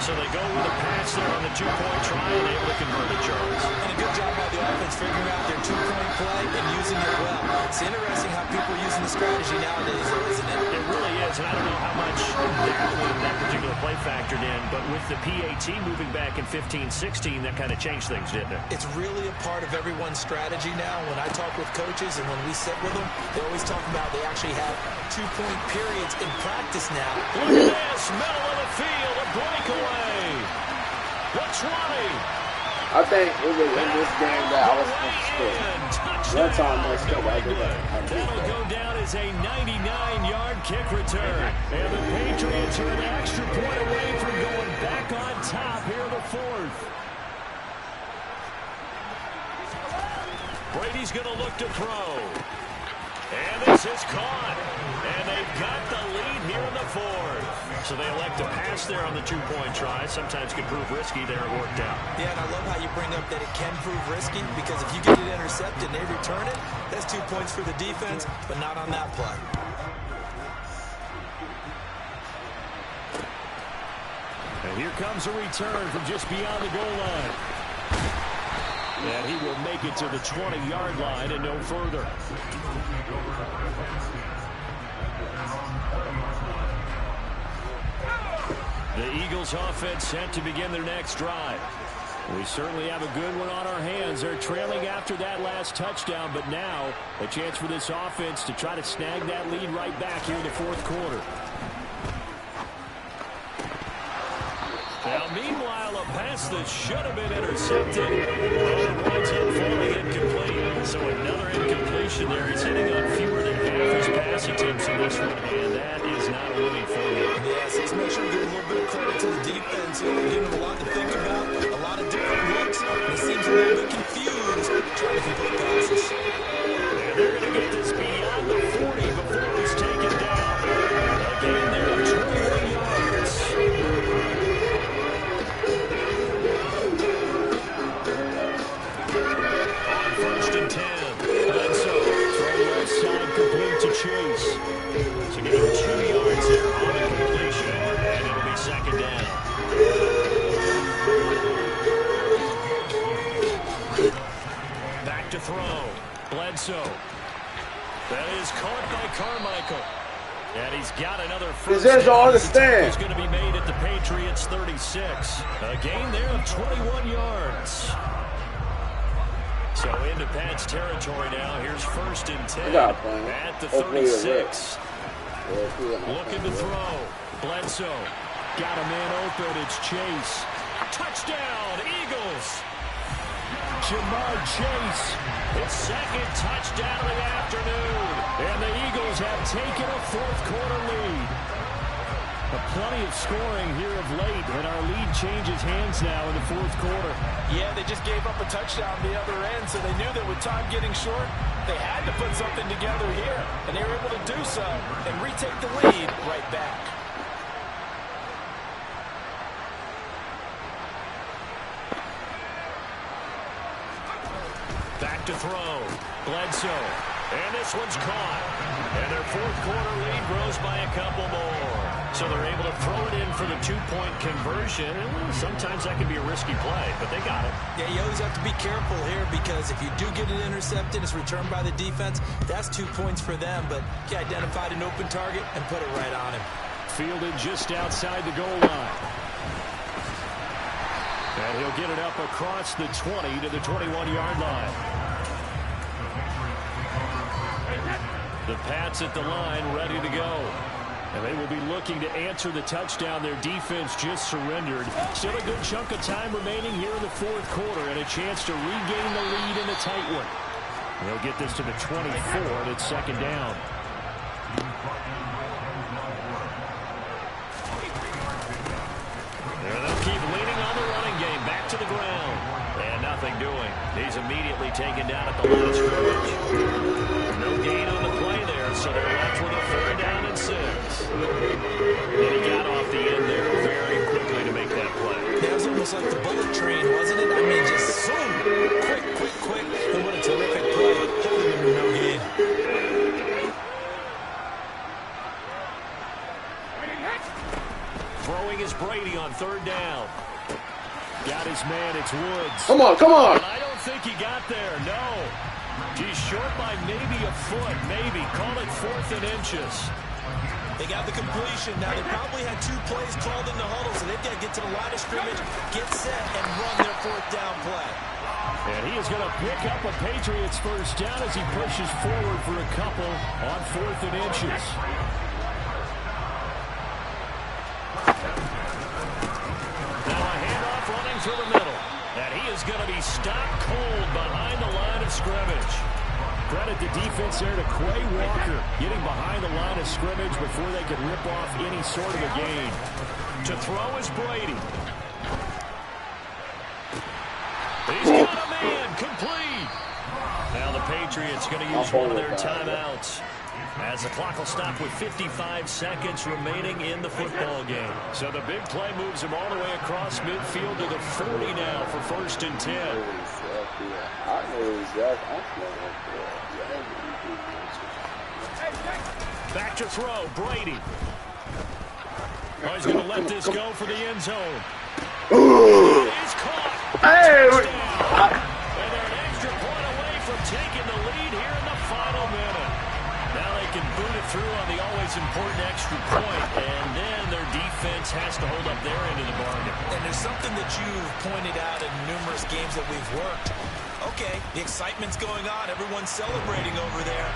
So they go with a pass there on the 2-point try and able to convert it, Charles. And a good job by the offense figuring out their 2-point play and using it well. It's interesting how people are using the strategy nowadays, though, isn't it? It really is, and I don't know how much that particular play factored in, but with the PAT moving back in 15-16, that kind of changed things, didn't it? It's really a part of everyone's strategy now. When I talk with coaches and when we sit with them, they always talk about they actually have 2-point periods in practice now. Look at this, middle of the field, a breakaway. The 20. I think it was in this game that I was supposed to score. One time I scored, I did that. That'll go down as a 99-yard kick return. And the Patriots are an extra point away from going back on top here in the 4th. Brady's going to look to throw. And this is caught. And they've got the lead here in the 4th. So they elect to pass there on the 2-point try. Sometimes can prove risky. There it worked out. Yeah, and I love how you bring up that it can prove risky because if you get it intercepted and they return it, that's 2 points for the defense, but not on that play. And here comes a return from just beyond the goal line. And he will make it to the 20-yard line and no further. The Eagles offense set to begin their next drive. We certainly have a good one on our hands. They're trailing after that last touchdown, but now a chance for this offense to try to snag that lead right back here in the 4th quarter. Now, meanwhile, a pass that should have been intercepted. Winds up falling incomplete. So another incompletion there. He's hitting on fewer than half his pass attempts in this one, and that is not a winning formula. Yes, let's make sure we give a little bit of credit to the defense. They're giving them a lot to think about, a lot of different looks. And it seems a little bit confused trying to complete passes. And they're going to get this beyond the 40 before he's taken down. Again, there are 21 yards. On 1st and 10. Bledsoe, throw left side, complete to Chase. So give him 2 yards there on the completion, and it'll be 2nd down. Bledsoe. That is caught by Carmichael. And he's got another first This is all down. understand. He's going to be made at the Patriots 36. A gain there of 21 yards. So into Pat's territory now. Here's 1st and 10 at the 36. Looking to throw. Bledsoe. Got a man open. It's Chase. Touchdown, Eagles. Jamar Chase, his 2nd touchdown of the afternoon. And the Eagles have taken a 4th quarter lead. Plenty of scoring here of late, and our lead changes hands now in the 4th quarter. Yeah, they just gave up a touchdown the other end, so they knew that with time getting short, they had to put something together here. And they were able to do so and retake the lead right back. Back to throw. Bledsoe. And this one's caught. And their 4th quarter lead grows by a couple more. So they're able to throw it in for the 2-point conversion. Sometimes that can be a risky play, but they got it. Yeah, you always have to be careful here because if you do get it intercepted, it's returned by the defense. That's 2 points for them, but he identified an open target and put it right on him. Fielded just outside the goal line. And he'll get it up across the 20 to the 21-yard line. The Pats at the line, ready to go. And they will be looking to answer the touchdown their defense just surrendered. Still a good chunk of time remaining here in the 4th quarter and a chance to regain the lead in a tight one. They'll get this to the 24, and it's 2nd down. And they'll keep leaning on the running game. Back to the ground. And nothing doing. He's immediately taken down at the line of scrimmage. No gain on the play there, so they're left with a 3rd down and 6. And he got off the end there very quickly to make that play. That was almost like the bullet train, wasn't it? I mean, just so quick. And what a terrific play. Holding him to no gain. Throwing is Brady on 3rd down. Got his man, it's Woods. Come on. But I don't think he got there, no. He's short by maybe a foot, maybe. Call it 4th and inches. They got the completion. Now, they probably had 2 plays called in the huddle, so they've got to get to the line of scrimmage, get set, and run their 4th down play. And he is going to pick up a Patriots 1st down as he pushes forward for a couple on 4th and inches. Now a handoff running through the middle. And he is going to be stopped cold behind the line of scrimmage. Credit the defense there to Quay Walker, getting behind the line of scrimmage before they could rip off any sort of a gain. To throw is Brady. He's got a man, complete. Now the Patriots going to use one of their timeouts as the clock will stop with 55 seconds remaining in the football game. So the big play moves him all the way across midfield to the 40 now for 1st and 10. Back to throw, Brady. Oh, he's going to let this go for the end zone. He's caught. Hey! And they're an extra point away from taking the lead here in the final minute. Now they can boot it through on the always important extra point, and then their defense has to hold up their end of the bargain. And there's something that you've pointed out in numerous games that we've worked. Okay, the excitement's going on. Everyone's celebrating over there.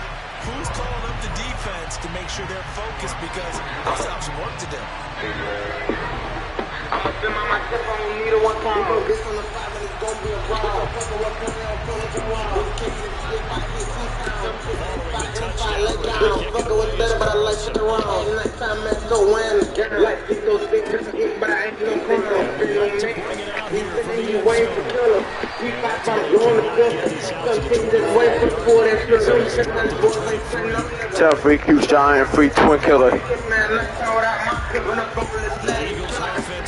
Who's calling up the defense to make sure they're focused because they still have some work to do? I'ma spend my tip on neither one time. We go this on the 5 and it's gonna be a problem. Fucking what can I pull it around? This case is shit by his fucking what's better, but I like shit around. Next time, man, so when like get those big biscuits, but I ain't no crown. He's sitting here waiting for killer. We got my doing the business. Some things just wait for that shit. Tell Free Q Shine and Free Twin Killer. Man, let's throw it out my clip when I'm going to this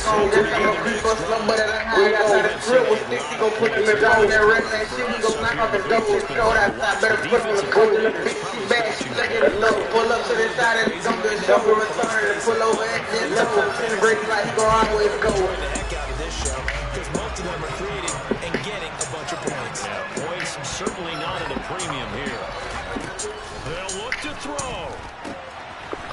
I got the drill with sticks, he gon' put them in down there, red that shit, he gon' knock off the double and show that side, better put him in the coat in the big bag, she like it low, pull up to the side and dump the double return and pull over at this double, and break like he gon' always go. The heck out of this show, because most of them are creating and getting a bunch of points. Yeah, points certainly not in a premium here. They'll look to throw.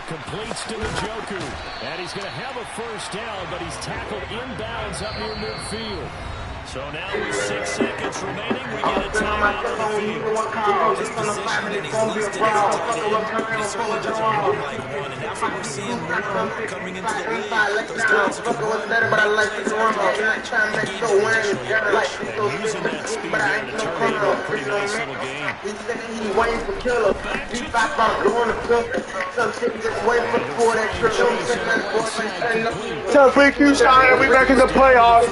Completes to Njoku. And he's going to have a first down, but he's tackled inbounds up near midfield. So now with 6 seconds remaining, we get a timeout on the field. His position that he's listed as a tight end, he certainly doesn't run like one, and that's what we're seeing more coming into the league. Those guys who can run, and using that speed there to turn it into a pretty nice little game. He's waiting for killer. He's back about doing the cook. Some shit just waiting for that trip. Tell PQ Shine, we back in the playoffs.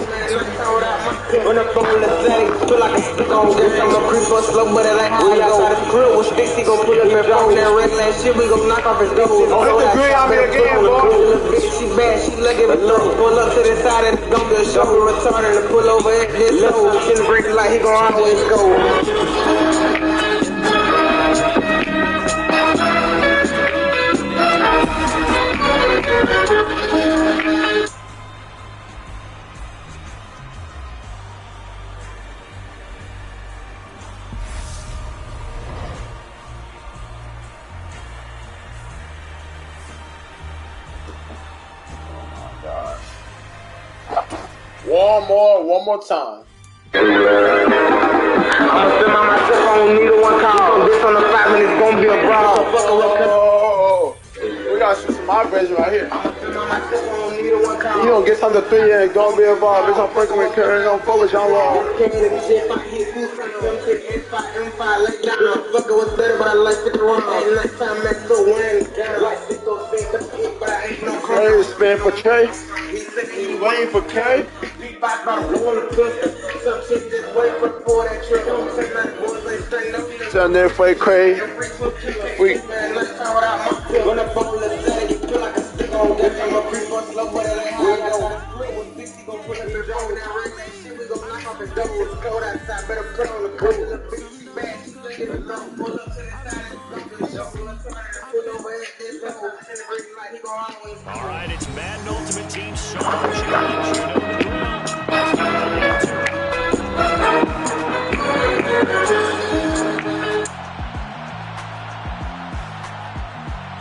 When the phone is static, feel like a stick on this. I'm a creep or slow, but it ain't how we outside the grill with sticks. He gon' pull up and phone that red that shit. We gon' knock off his goals. Oh, hit the green on me again, boy. She bad, she looking for throw. Pull up to the side and it's gon' be a show. Retarded to pull over at this low. In the break like he gon' always go. One more time. I'ma spend on myself, I don't need a one call. This on the 5 minutes gon' be a brawl. We gotta shoot some vibration right here. You don't get something to 3 and it's gonna be involved. It's on Franklin Curry, don't focus y'all long. Trey spin for Trey. He's waiting for K. Turn there for Craig. We. All right, it's Madden Ultimate Team Song Challenge.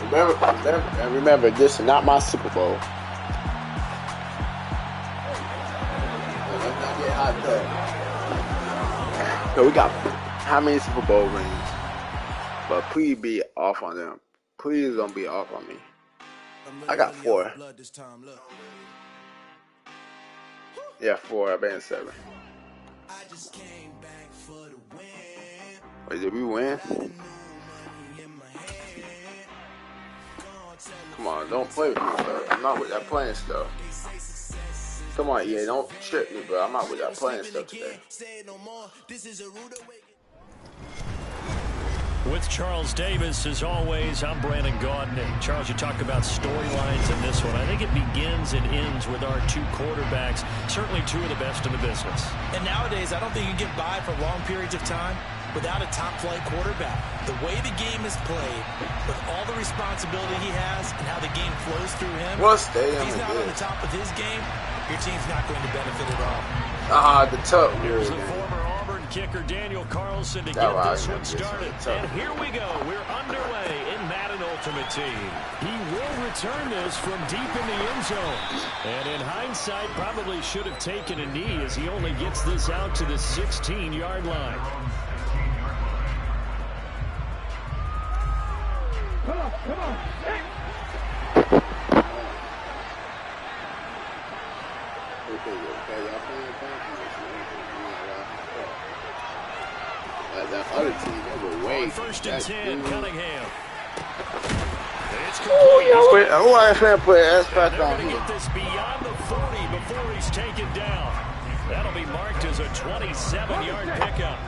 You know the drill. Remember, this is not my Super Bowl. So we got how many Super Bowl rings? But please be off on them. Please don't be off on me. I got 4. Yeah, 4. I've been 7. Wait, did we win? Come on, don't play with me, bro. I'm not with that playing stuff. Come on, yeah, don't trip me, bro. I'm not with that playing stuff today. With Charles Davis, as always, I'm Brandon Gaudin. Charles, you talk about storylines in this one. I think it begins and ends with our 2 quarterbacks, certainly 2 of the best in the business. And nowadays, I don't think you can get by for long periods of time without a top-flight quarterback. The way the game is played, with all the responsibility he has and how the game flows through him, if he's not on the top of his game, your team's not going to benefit at all. The tuck. Here's the former Auburn kicker Daniel Carlson to get this one started. And here we go. We're underway in Madden Ultimate Team. He will return this from deep in the end zone. And in hindsight, probably should have taken a knee as he only gets this out to the 16-yard line. Come on. That other team, they were way. First and 10, Cunningham. It's complete. Who I finna put S back on here? Get this beyond the 40 before he's taken down. That'll be marked as a 27-yard pickup.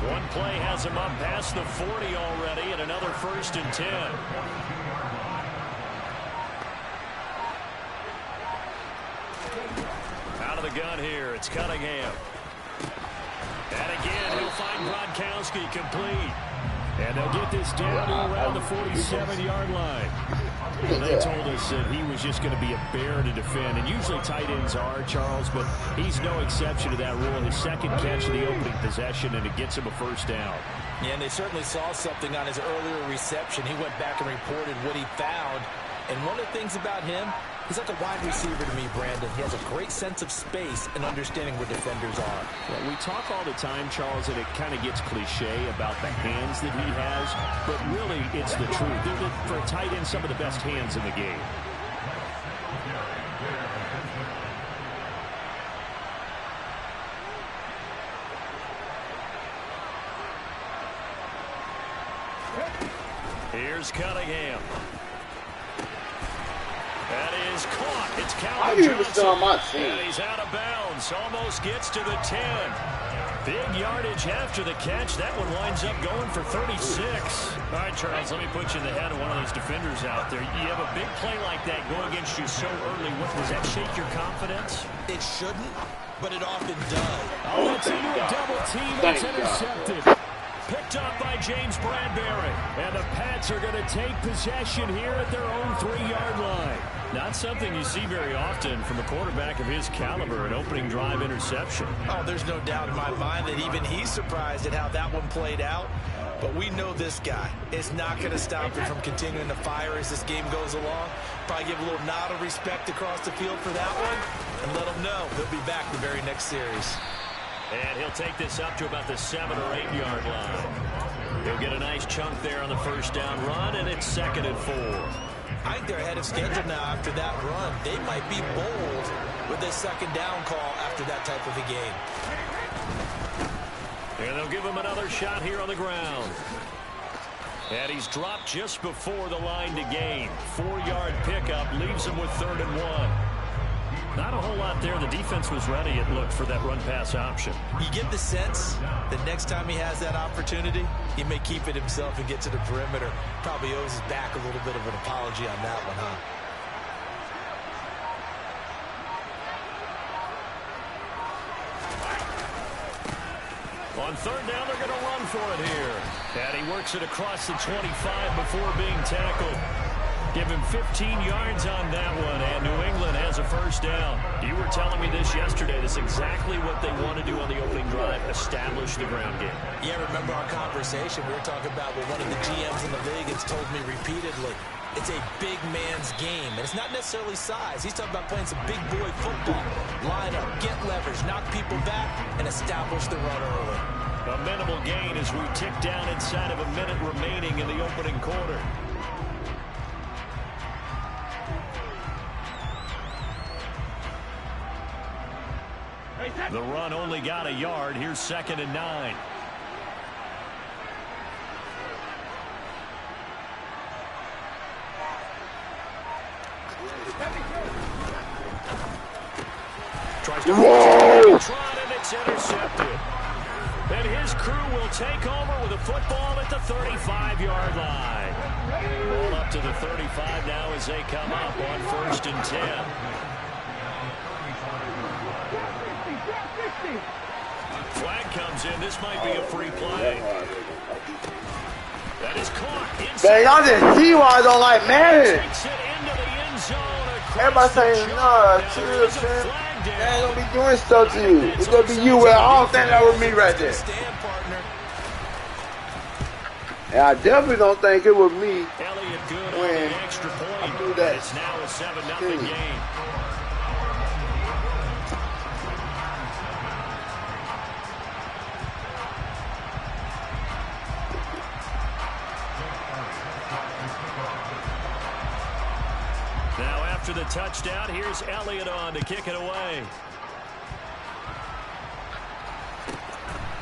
One play has him up past the 40 already, and another first and 10. Out of the gun here, it's Cunningham. And again, he'll find Gronkowski complete. And they'll get this down to around the 47-yard line. Well, they told us that he was just going to be a bear to defend. And usually tight ends are, Charles, but he's no exception to that rule. His second catch of the opening possession, and it gets him a first down. Yeah, and they certainly saw something on his earlier reception. He went back and reported what he found. And one of the things about him, he's like a wide receiver to me, Brandon. He has a great sense of space and understanding where defenders are. Well, we talk all the time, Charles, and it kind of gets cliche about the hands that he has, but really it's the truth. For a tight end, some of the best hands in the game. Here's Cunningham. That is caught. It's Calvin Johnson. And he's out of bounds. Almost gets to the 10. Big yardage after the catch. That one winds up going for 36. All right, Charles, let me put you in the head of one of those defenders out there. You have a big play like that go against you so early. Does that shake your confidence? It shouldn't, but it often does. Oh, it's into a double team. It's intercepted. Picked up by James Bradbury. And the Pats are going to take possession here at their own 3-yard line. Not something you see very often from a quarterback of his caliber, an opening drive interception. Oh, there's no doubt in my mind that even he's surprised at how that one played out. But we know this guy is not going to stop him from continuing to fire as this game goes along. Probably give a little nod of respect across the field for that one and let him know he'll be back the very next series. And he'll take this up to about the 7- or 8-yard line. He'll get a nice chunk there on the first down run, and it's 2nd and 4. I think they're ahead of schedule now after that run. They might be bold with this 2nd down call after that type of a game. And they'll give him another shot here on the ground. And he's dropped just before the line to gain. 4-yard pickup leaves him with 3rd and 1. Not a whole lot there. The defense was ready, it looked, for that run-pass option. You get the sense that next time he has that opportunity, he may keep it himself and get to the perimeter. Probably owes his back a little bit of an apology on that one, huh? On 3rd down, they're going to run for it here. And he works it across the 25 before being tackled. Give him 15 yards on that one, and New England has a 1st down. You were telling me this yesterday. This is exactly what they want to do on the opening drive, establish the ground game. Yeah, remember our conversation? We were talking about what one of the GMs in the league has told me repeatedly. It's a big man's game, and it's not necessarily size. He's talking about playing some big boy football. Line up, get leverage, knock people back, and establish the run early. A minimal gain as we tick down inside of a minute remaining in the opening quarter. The run only got a yard. Here's 2nd and 9. Tries to trot, and it's intercepted. And his crew will take over with a football at the 35-yard line. Ball up to the 35 now as they come up on 1st and 10. Flag comes in. This might be a free play. That is caught. Man, y'all just see why I don't like Madden. Everybody saying, no, chill. They ain't gonna be doing stuff to you. It's gonna be you. Well, I don't think that was me right there. And I definitely don't think it was me when I threw that. It's now a 7-0 game. Now after the touchdown, here's Elliott on to kick it away.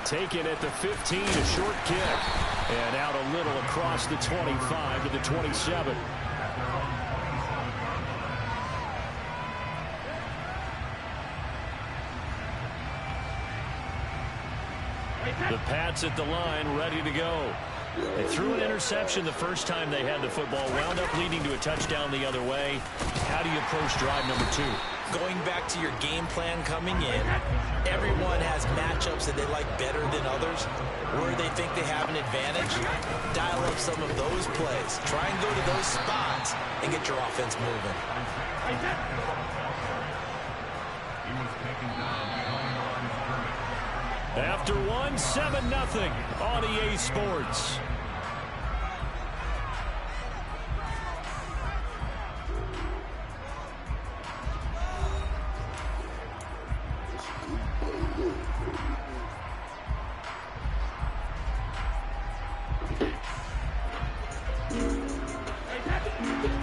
Taken at the 15, a short kick. And out a little across the 25 to the 27. The Pats at the line, ready to go. They threw an interception the first time they had the football, wound up leading to a touchdown the other way. How do you approach drive number 2? Going back to your game plan coming in, everyone has matchups that they like better than others. Where they think they have an advantage, dial up some of those plays. Try and go to those spots and get your offense moving. After one, 7-0 on EA Sports.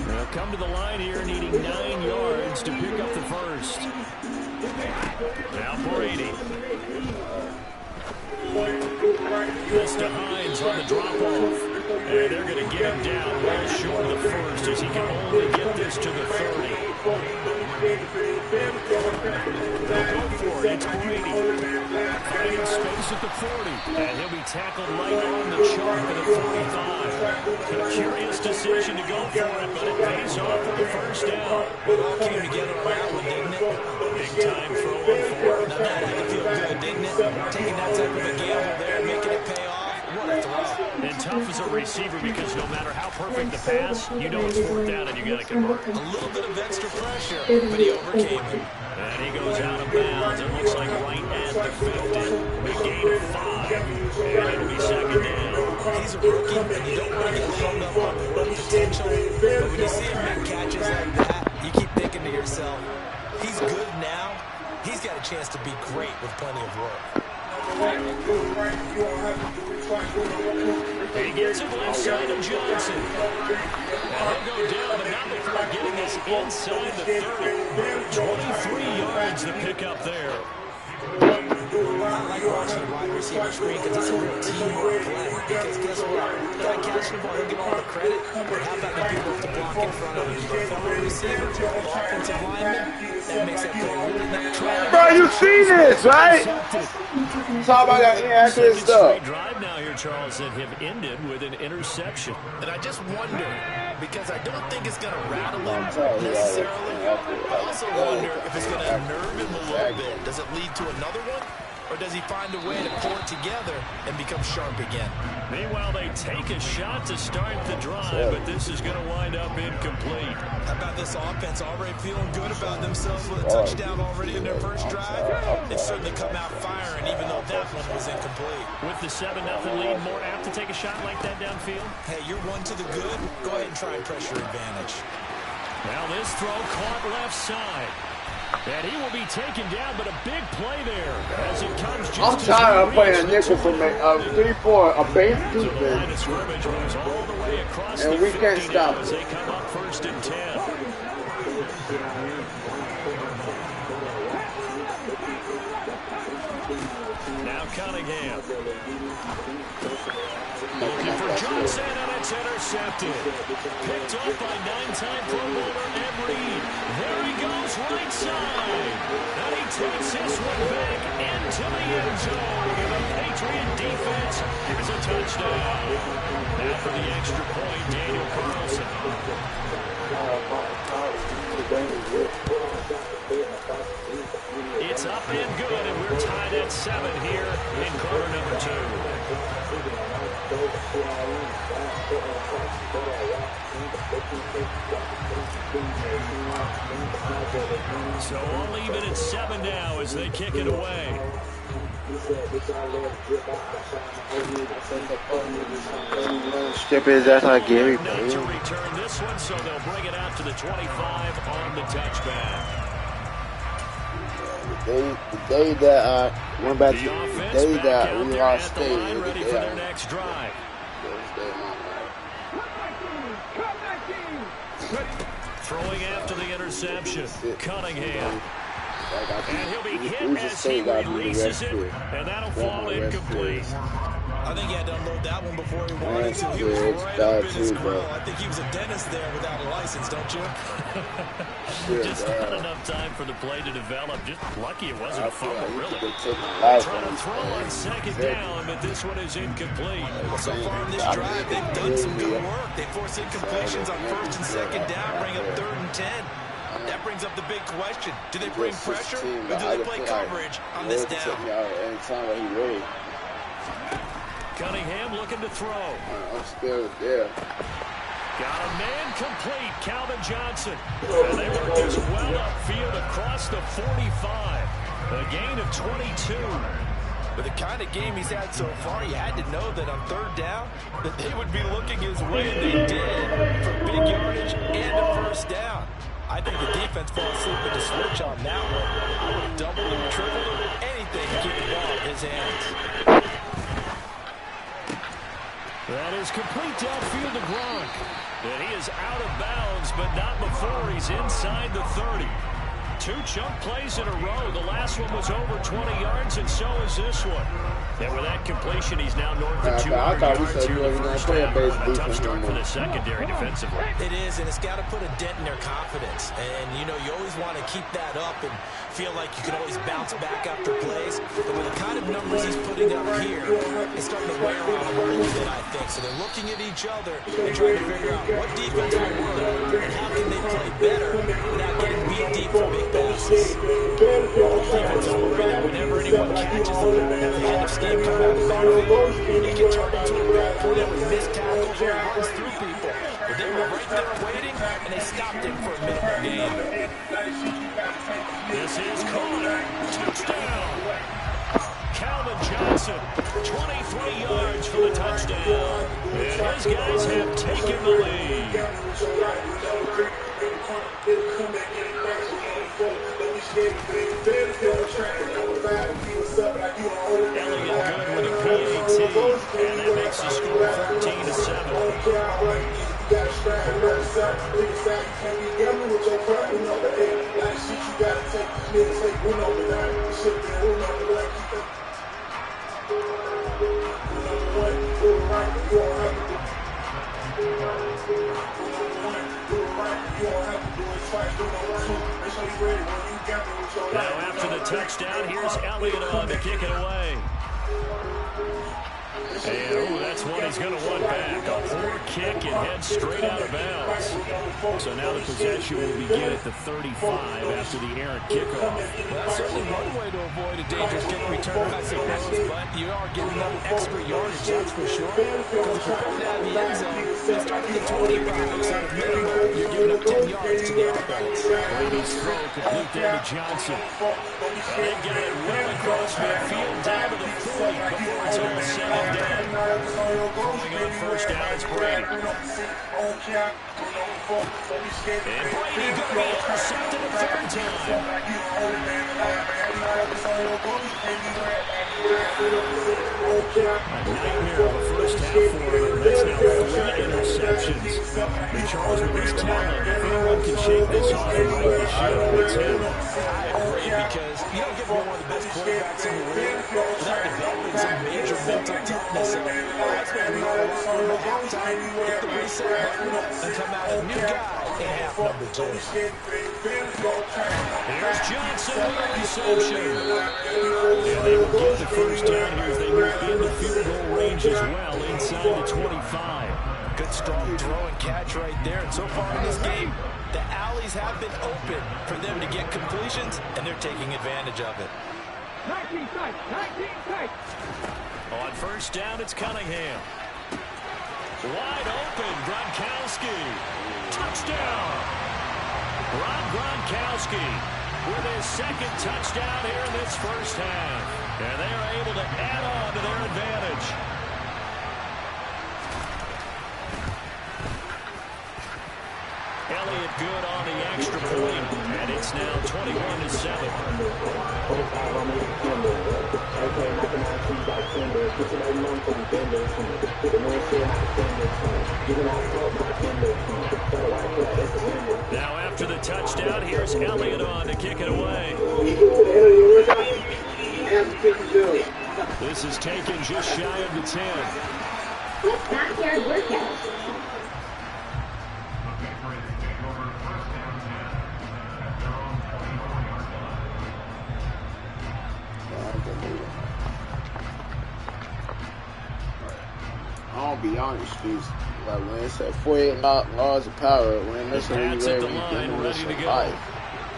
They'll come to the line here needing 9 yards to pick up the first. Now Brady. This to Hines on the drop-off. And they're going to get him down well short of the first as he can only get this to the 30. They'll go for it. It's Brady. Finding space at the 40. And he'll be tackled light on the chalk at the 45. A curious decision to go for it, but it pays off for the first down. It all came together on that one, didn't it? Big time throw on fourth. Now that had to feel good, didn't it? Taking that type of a gamble there and making it pay off. What a throw. And tough as a receiver because no matter how perfect the pass, you know it's fourth down and you got to convert. A little bit of extra pressure, but he overcame it. And he goes out of bounds. It looks like right at the 50. Big gain of 5. And it'll be second down. He's a rookie, and you don't want to get hung up on the potential. But when you see him make catches like that, you keep thinking to yourself, he's good now. He's got a chance to be great with plenty of work. He gets it left side of Johnson. And he'll go down, but not before getting this inside the 30. 23 yards to pick up there. I like watching the wide receiver screen because it's a real teamwork play. Because guess what? Guy catching the ball, he'll get all the credit. But how about the people to block in front of him? Fellow receiver, offensive lineman, that makes that play really nice. Bro, you see this, right? Talk about that inaccurate stuff. Drive now here, Charles, that have ended with an interception. And I just wonder, because I don't think it's going to rattle him necessarily. I also wonder if it's going to unnerve him a little bit. Does it lead to another one? Or does he find a way to pull it together and become sharp again? Meanwhile, they take a shot to start the drive, but this is going to wind up incomplete. How about this offense already feeling good about themselves with a touchdown already in their first drive? They've certainly come out firing, even though that one was incomplete. With the 7-0 lead, more apt to take a shot like that downfield? Hey, you're one to the good. Go ahead and try and pressure advantage. Now this throw caught left side. And he will be taken down, but a big play there as it comes just I'm tired of playing a nickel for me. 3-4, a base defense. And we can't stop it. They come up first and 10. Now Cunningham. Looking for Johnson, and it's intercepted. Picked off by 9-time Pro Bowler Ed Reed. There he goes, right side. And he takes this one back into the end zone. And the Patriot defense gives a touchdown. Now for the extra point, Daniel Carlson. It's up and good, and we're tied at 7 here in quarter number 2. So all even at 7 now as they kick it away. Skip his ass like Gary. Not to return this one, so they'll bring it out to the 25 on the touchback. The day that I went back to the day that we lost state, ready for their next drive. Throwing after the interception, Cunningham. And he'll be hit as he releases it, and that'll fall incomplete. I think he had to unload that one before he wanted to. He was right up in his grill. I think he was a dentist there without a license, don't you? Just not enough time for the play to develop. Just lucky it wasn't a fumble, really. Trying to throw on second down, but this one is incomplete. So far in this drive, they've done some good work. They force incompletions on first and second down, bring up 3rd and 10. That brings up the big question. Do they bring pressure, or do they play coverage on this down? Cunningham looking to throw. I'm still there. Got a man complete, Calvin Johnson. And they work this well upfield across the 45. A gain of 22. With the kind of game he's had so far, you had to know that on third down, that they would be looking his way, and they did, for big yardage and a first down. I think the defense fell asleep with the switch on that one. I would have doubled him, tripled him, anything to keep the ball in his hands. That is complete downfield to Gronk. And he is out of bounds, but not before he's inside the 30. 2 chunk plays in a row. The last one was over 20 yards, and so is this one. And with that completion, he's now north of 200 yards here in the first half. A tough start for the secondary defensively. It is, and it's got to put a dent in their confidence. And, you know, you always want to keep that up and feel like you can always bounce back after plays. But with the kind of numbers he's putting up here, it's starting to wear on him a little bit, I think. So they're looking at each other and trying to figure out what defense will work and how can they play better without getting beat deep for big passes. Defense is worried that whenever anyone catches them at the end of scheme come out of the backfield, it can turn into a bad play with missed tackles or runs through people. But they were right there waiting, and they stopped him for a minimal gain. This is caught. Touchdown. Calvin Johnson, 23 yards for the touchdown. And his guys have taken the lead. Elliott good with a PAT, and that makes the score 14-7. Now after the touchdown, here's Elliott on to kick it away. And, that's one he's going to want back. A poor kick and head straight out of bounds. So now the possession will begin at the 35 after the errant kickoff. Well, that's certainly one way to avoid a dangerous kick return, I suppose, but you are getting them extra yardage, that's for sure. Because if you're going out of the end zone, you start at the 25, so at minimum, you're giving up 10 yards to the offense. Brady's throw complete there to Johnson. They've got it well across midfield down to the 40 before it's all said and done. Going on first down, it's Brady. And Brady going to be intercepted a third time. A nightmare of a first half for him. That's now 3 interceptions. And Charles, with his talent, if anyone can shake this off and right the ship, it's him. I agree, because you don't get one of the best quarterbacks in the league without developing some major mental toughness. So that's what we all want from the halftime. Hit the reset button and come out a new guy in half number 2. Here's Johnson with a reception. And they will get the first down here as they move into field goal range as well, inside the 25. Good strong throw and catch right there. And so far in this game, the alleys have been open for them to get completions, and they're taking advantage of it. 19 tight, 19 tight. On first down, it's Cunningham. Wide open, Gronkowski. Touchdown. Rob Gronkowski with his second touchdown here in this first half. And they are able to add on to their advantage. Elliott good on the extra point, and it's now 21-7. Now after the touchdown, here's Elliott on to kick it away. This is taken just shy of the 10. Backyard workout. I'll be honest, streets. Like when it's at 48 laws of power, when it's at the line, ready to go.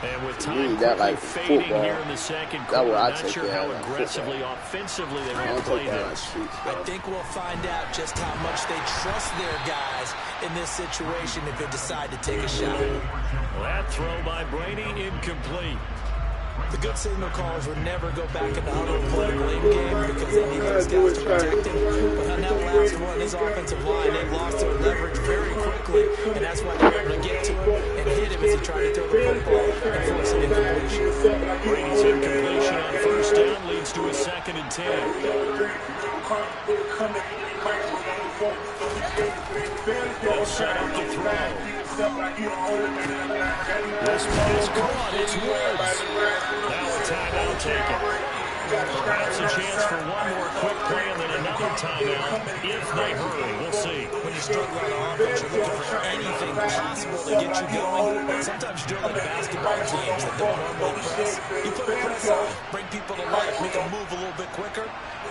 And with time that like fading football, here in the second quarter, not sure how like aggressively, football. Offensively they want to play this. I think we'll find out just how much they trust their guys in this situation if they decide to take a shot. That throw by Brady incomplete. The good signal callers would never go back in the huddle and play a blame game because they need those guys to protect him. But on that last one, his offensive line, they lost their leverage very quickly, and that's why they were able to get to him and hit him as he tried to throw the football and force an incompletion. Brady's incompletion on first down leads to a 2nd and 10. They'll set up the throw. This one is caught. It's Woods. Now a timeout taken. Perhaps a chance for one more quick play and then another timeout if they hurry. We'll see. When you struggle on offense, you're looking for anything possible to get you going. Sometimes you're like basketball teams that don't normally press. You put a press on, bring people to life, make them move a little bit quicker.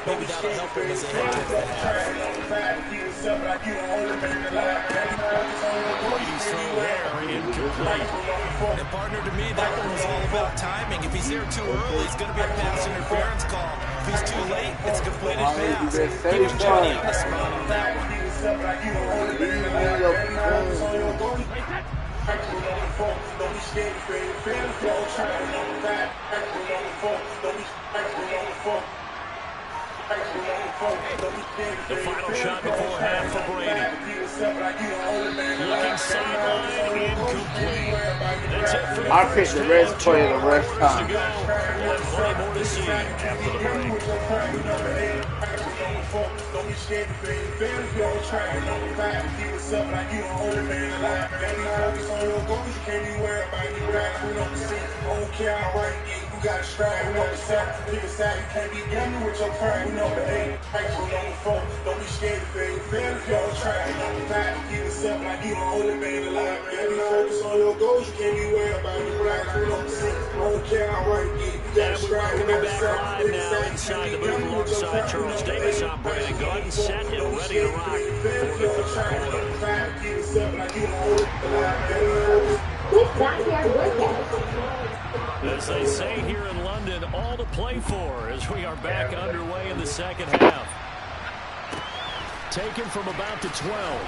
Maybe that'll help them as they head towards the half. Brady's throw there, incomplete. And partner, to me, that one was all about timing. If he's there too early, it's going to be a pass interference call. If he's too late, it's a completed pass. He was Johnny on the spot on that one. The final shot before half for Brady. Looking sideline, incomplete. That's it for the I picked the rest play the rest time. We'll have plenty more to see after the break. Don't be scared to fade. Fans be on track. Keep it up like you don't hold it, man. Alive. Baby, focus on your goals. You can't be worried about you. We know the seat. Don't care how right you get. You got to strive. We know the set. Pick a side. You can't be gambling with your pride. We know the eight. Actual number 4. Don't be scared to fade. Fans be on track. Keep it up like you don't hold it, man. Alive. Baby, focus on your goals. You can't be worried about you. We know the seat. Don't care how right you get. You got to strive. We know the set. Live now inside the booth alongside Charles Davis. I'm Brandon Gordon, set and ready to rock for the third quarter. As they say here in London, all to play for as we are back underway in the second half. Taken from about the 12.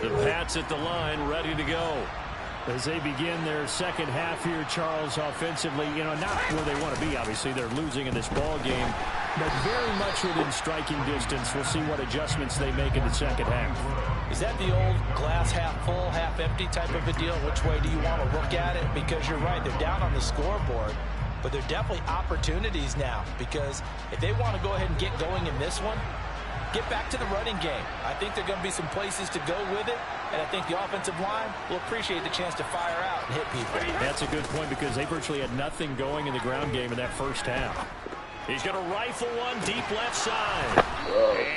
The Pats at the line, ready to go. As they begin their second half here, Charles, offensively, not where they want to be, obviously. They're losing in this ball game, but very much within striking distance. We'll see what adjustments they make in the second half. Is that the old glass half full, half empty type of a deal? Which way do you want to look at it? Because you're right, they're down on the scoreboard, but they're definitely opportunities now, because if they want to go ahead and get going in this one, get back to the running game. I think there are going to be some places to go with it, and I think the offensive line will appreciate the chance to fire out and hit people. That's a good point because they virtually had nothing going in the ground game in that first half. He's going to rifle one deep left side,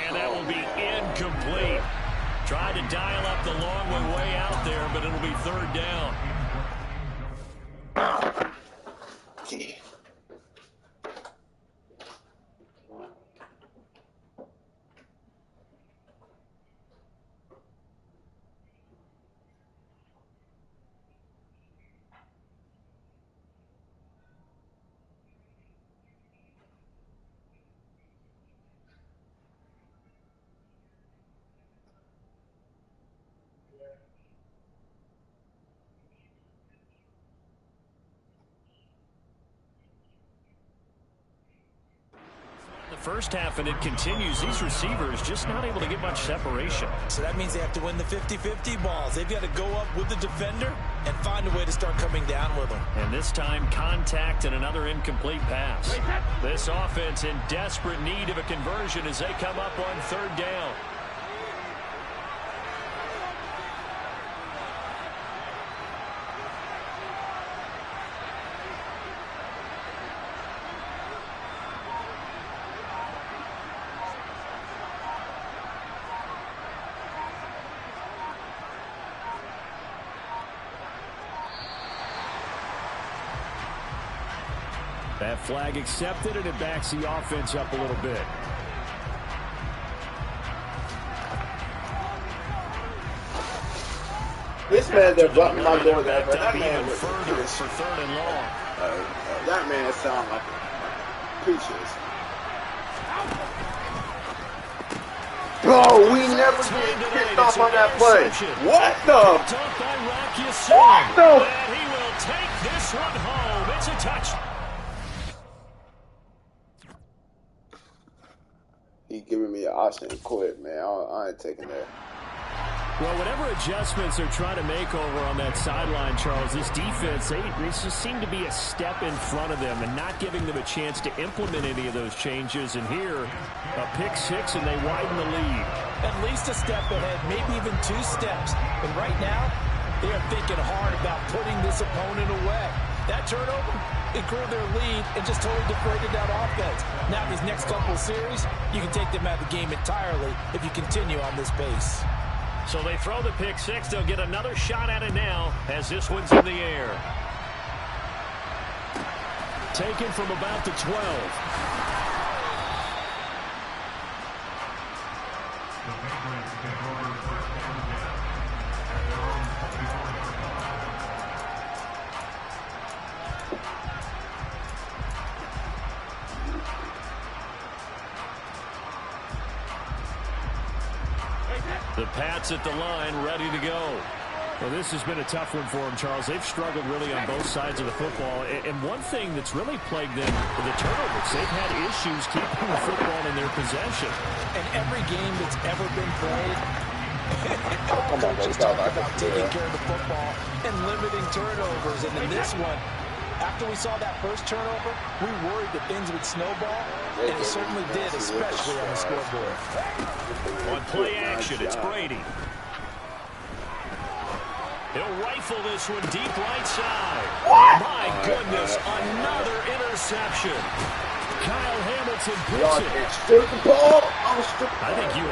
and that will be incomplete. Tried to dial up the long way out there, but it'll be third down. First half, and it continues. These receivers just not able to get much separation. So that means they have to win the 50-50 balls. They've got to go up with the defender and find a way to start coming down with them. And this time, contact and another incomplete pass. This offense in desperate need of a conversion as they come up on third down. That flag accepted, and it backs the offense up a little bit. This man that brought me my door there, but that even man was further for 3rd and long. that man sound like a preacher. Bro, we never get kicked off on that play. What the? What the? And he will take this one home. It's a touch. He giving me an option to quit, man. I ain't taking that. Well, whatever adjustments they're trying to make over on that sideline, Charles, this defense, they just seem to be a step in front of them and not giving them a chance to implement any of those changes. And here, a pick 6, and they widen the lead. At least a step ahead, maybe even 2 steps. And right now, they are thinking hard about putting this opponent away. That turnover, it grew their lead and just totally degraded that offense. Now these next couple of series, you can take them out of the game entirely if you continue on this pace. So they throw the pick 6. They'll get another shot at it now as this one's in the air. Taken from about the 12. The Pats at the line, ready to go. Well, this has been a tough one for them, Charles. They've struggled really on both sides of the football. And one thing that's really plagued them, the turnovers. They've had issues keeping the football in their possession. And every game that's ever been played, coaches talk about taking care of the football and limiting turnovers. And in this one, after we saw that first turnover, we worried that things would snowball, and it certainly did, especially on the scoreboard. On play action, it's Brady. He'll rifle this one deep right side. Oh, my goodness, another interception. Kyle Hamilton puts it. I think you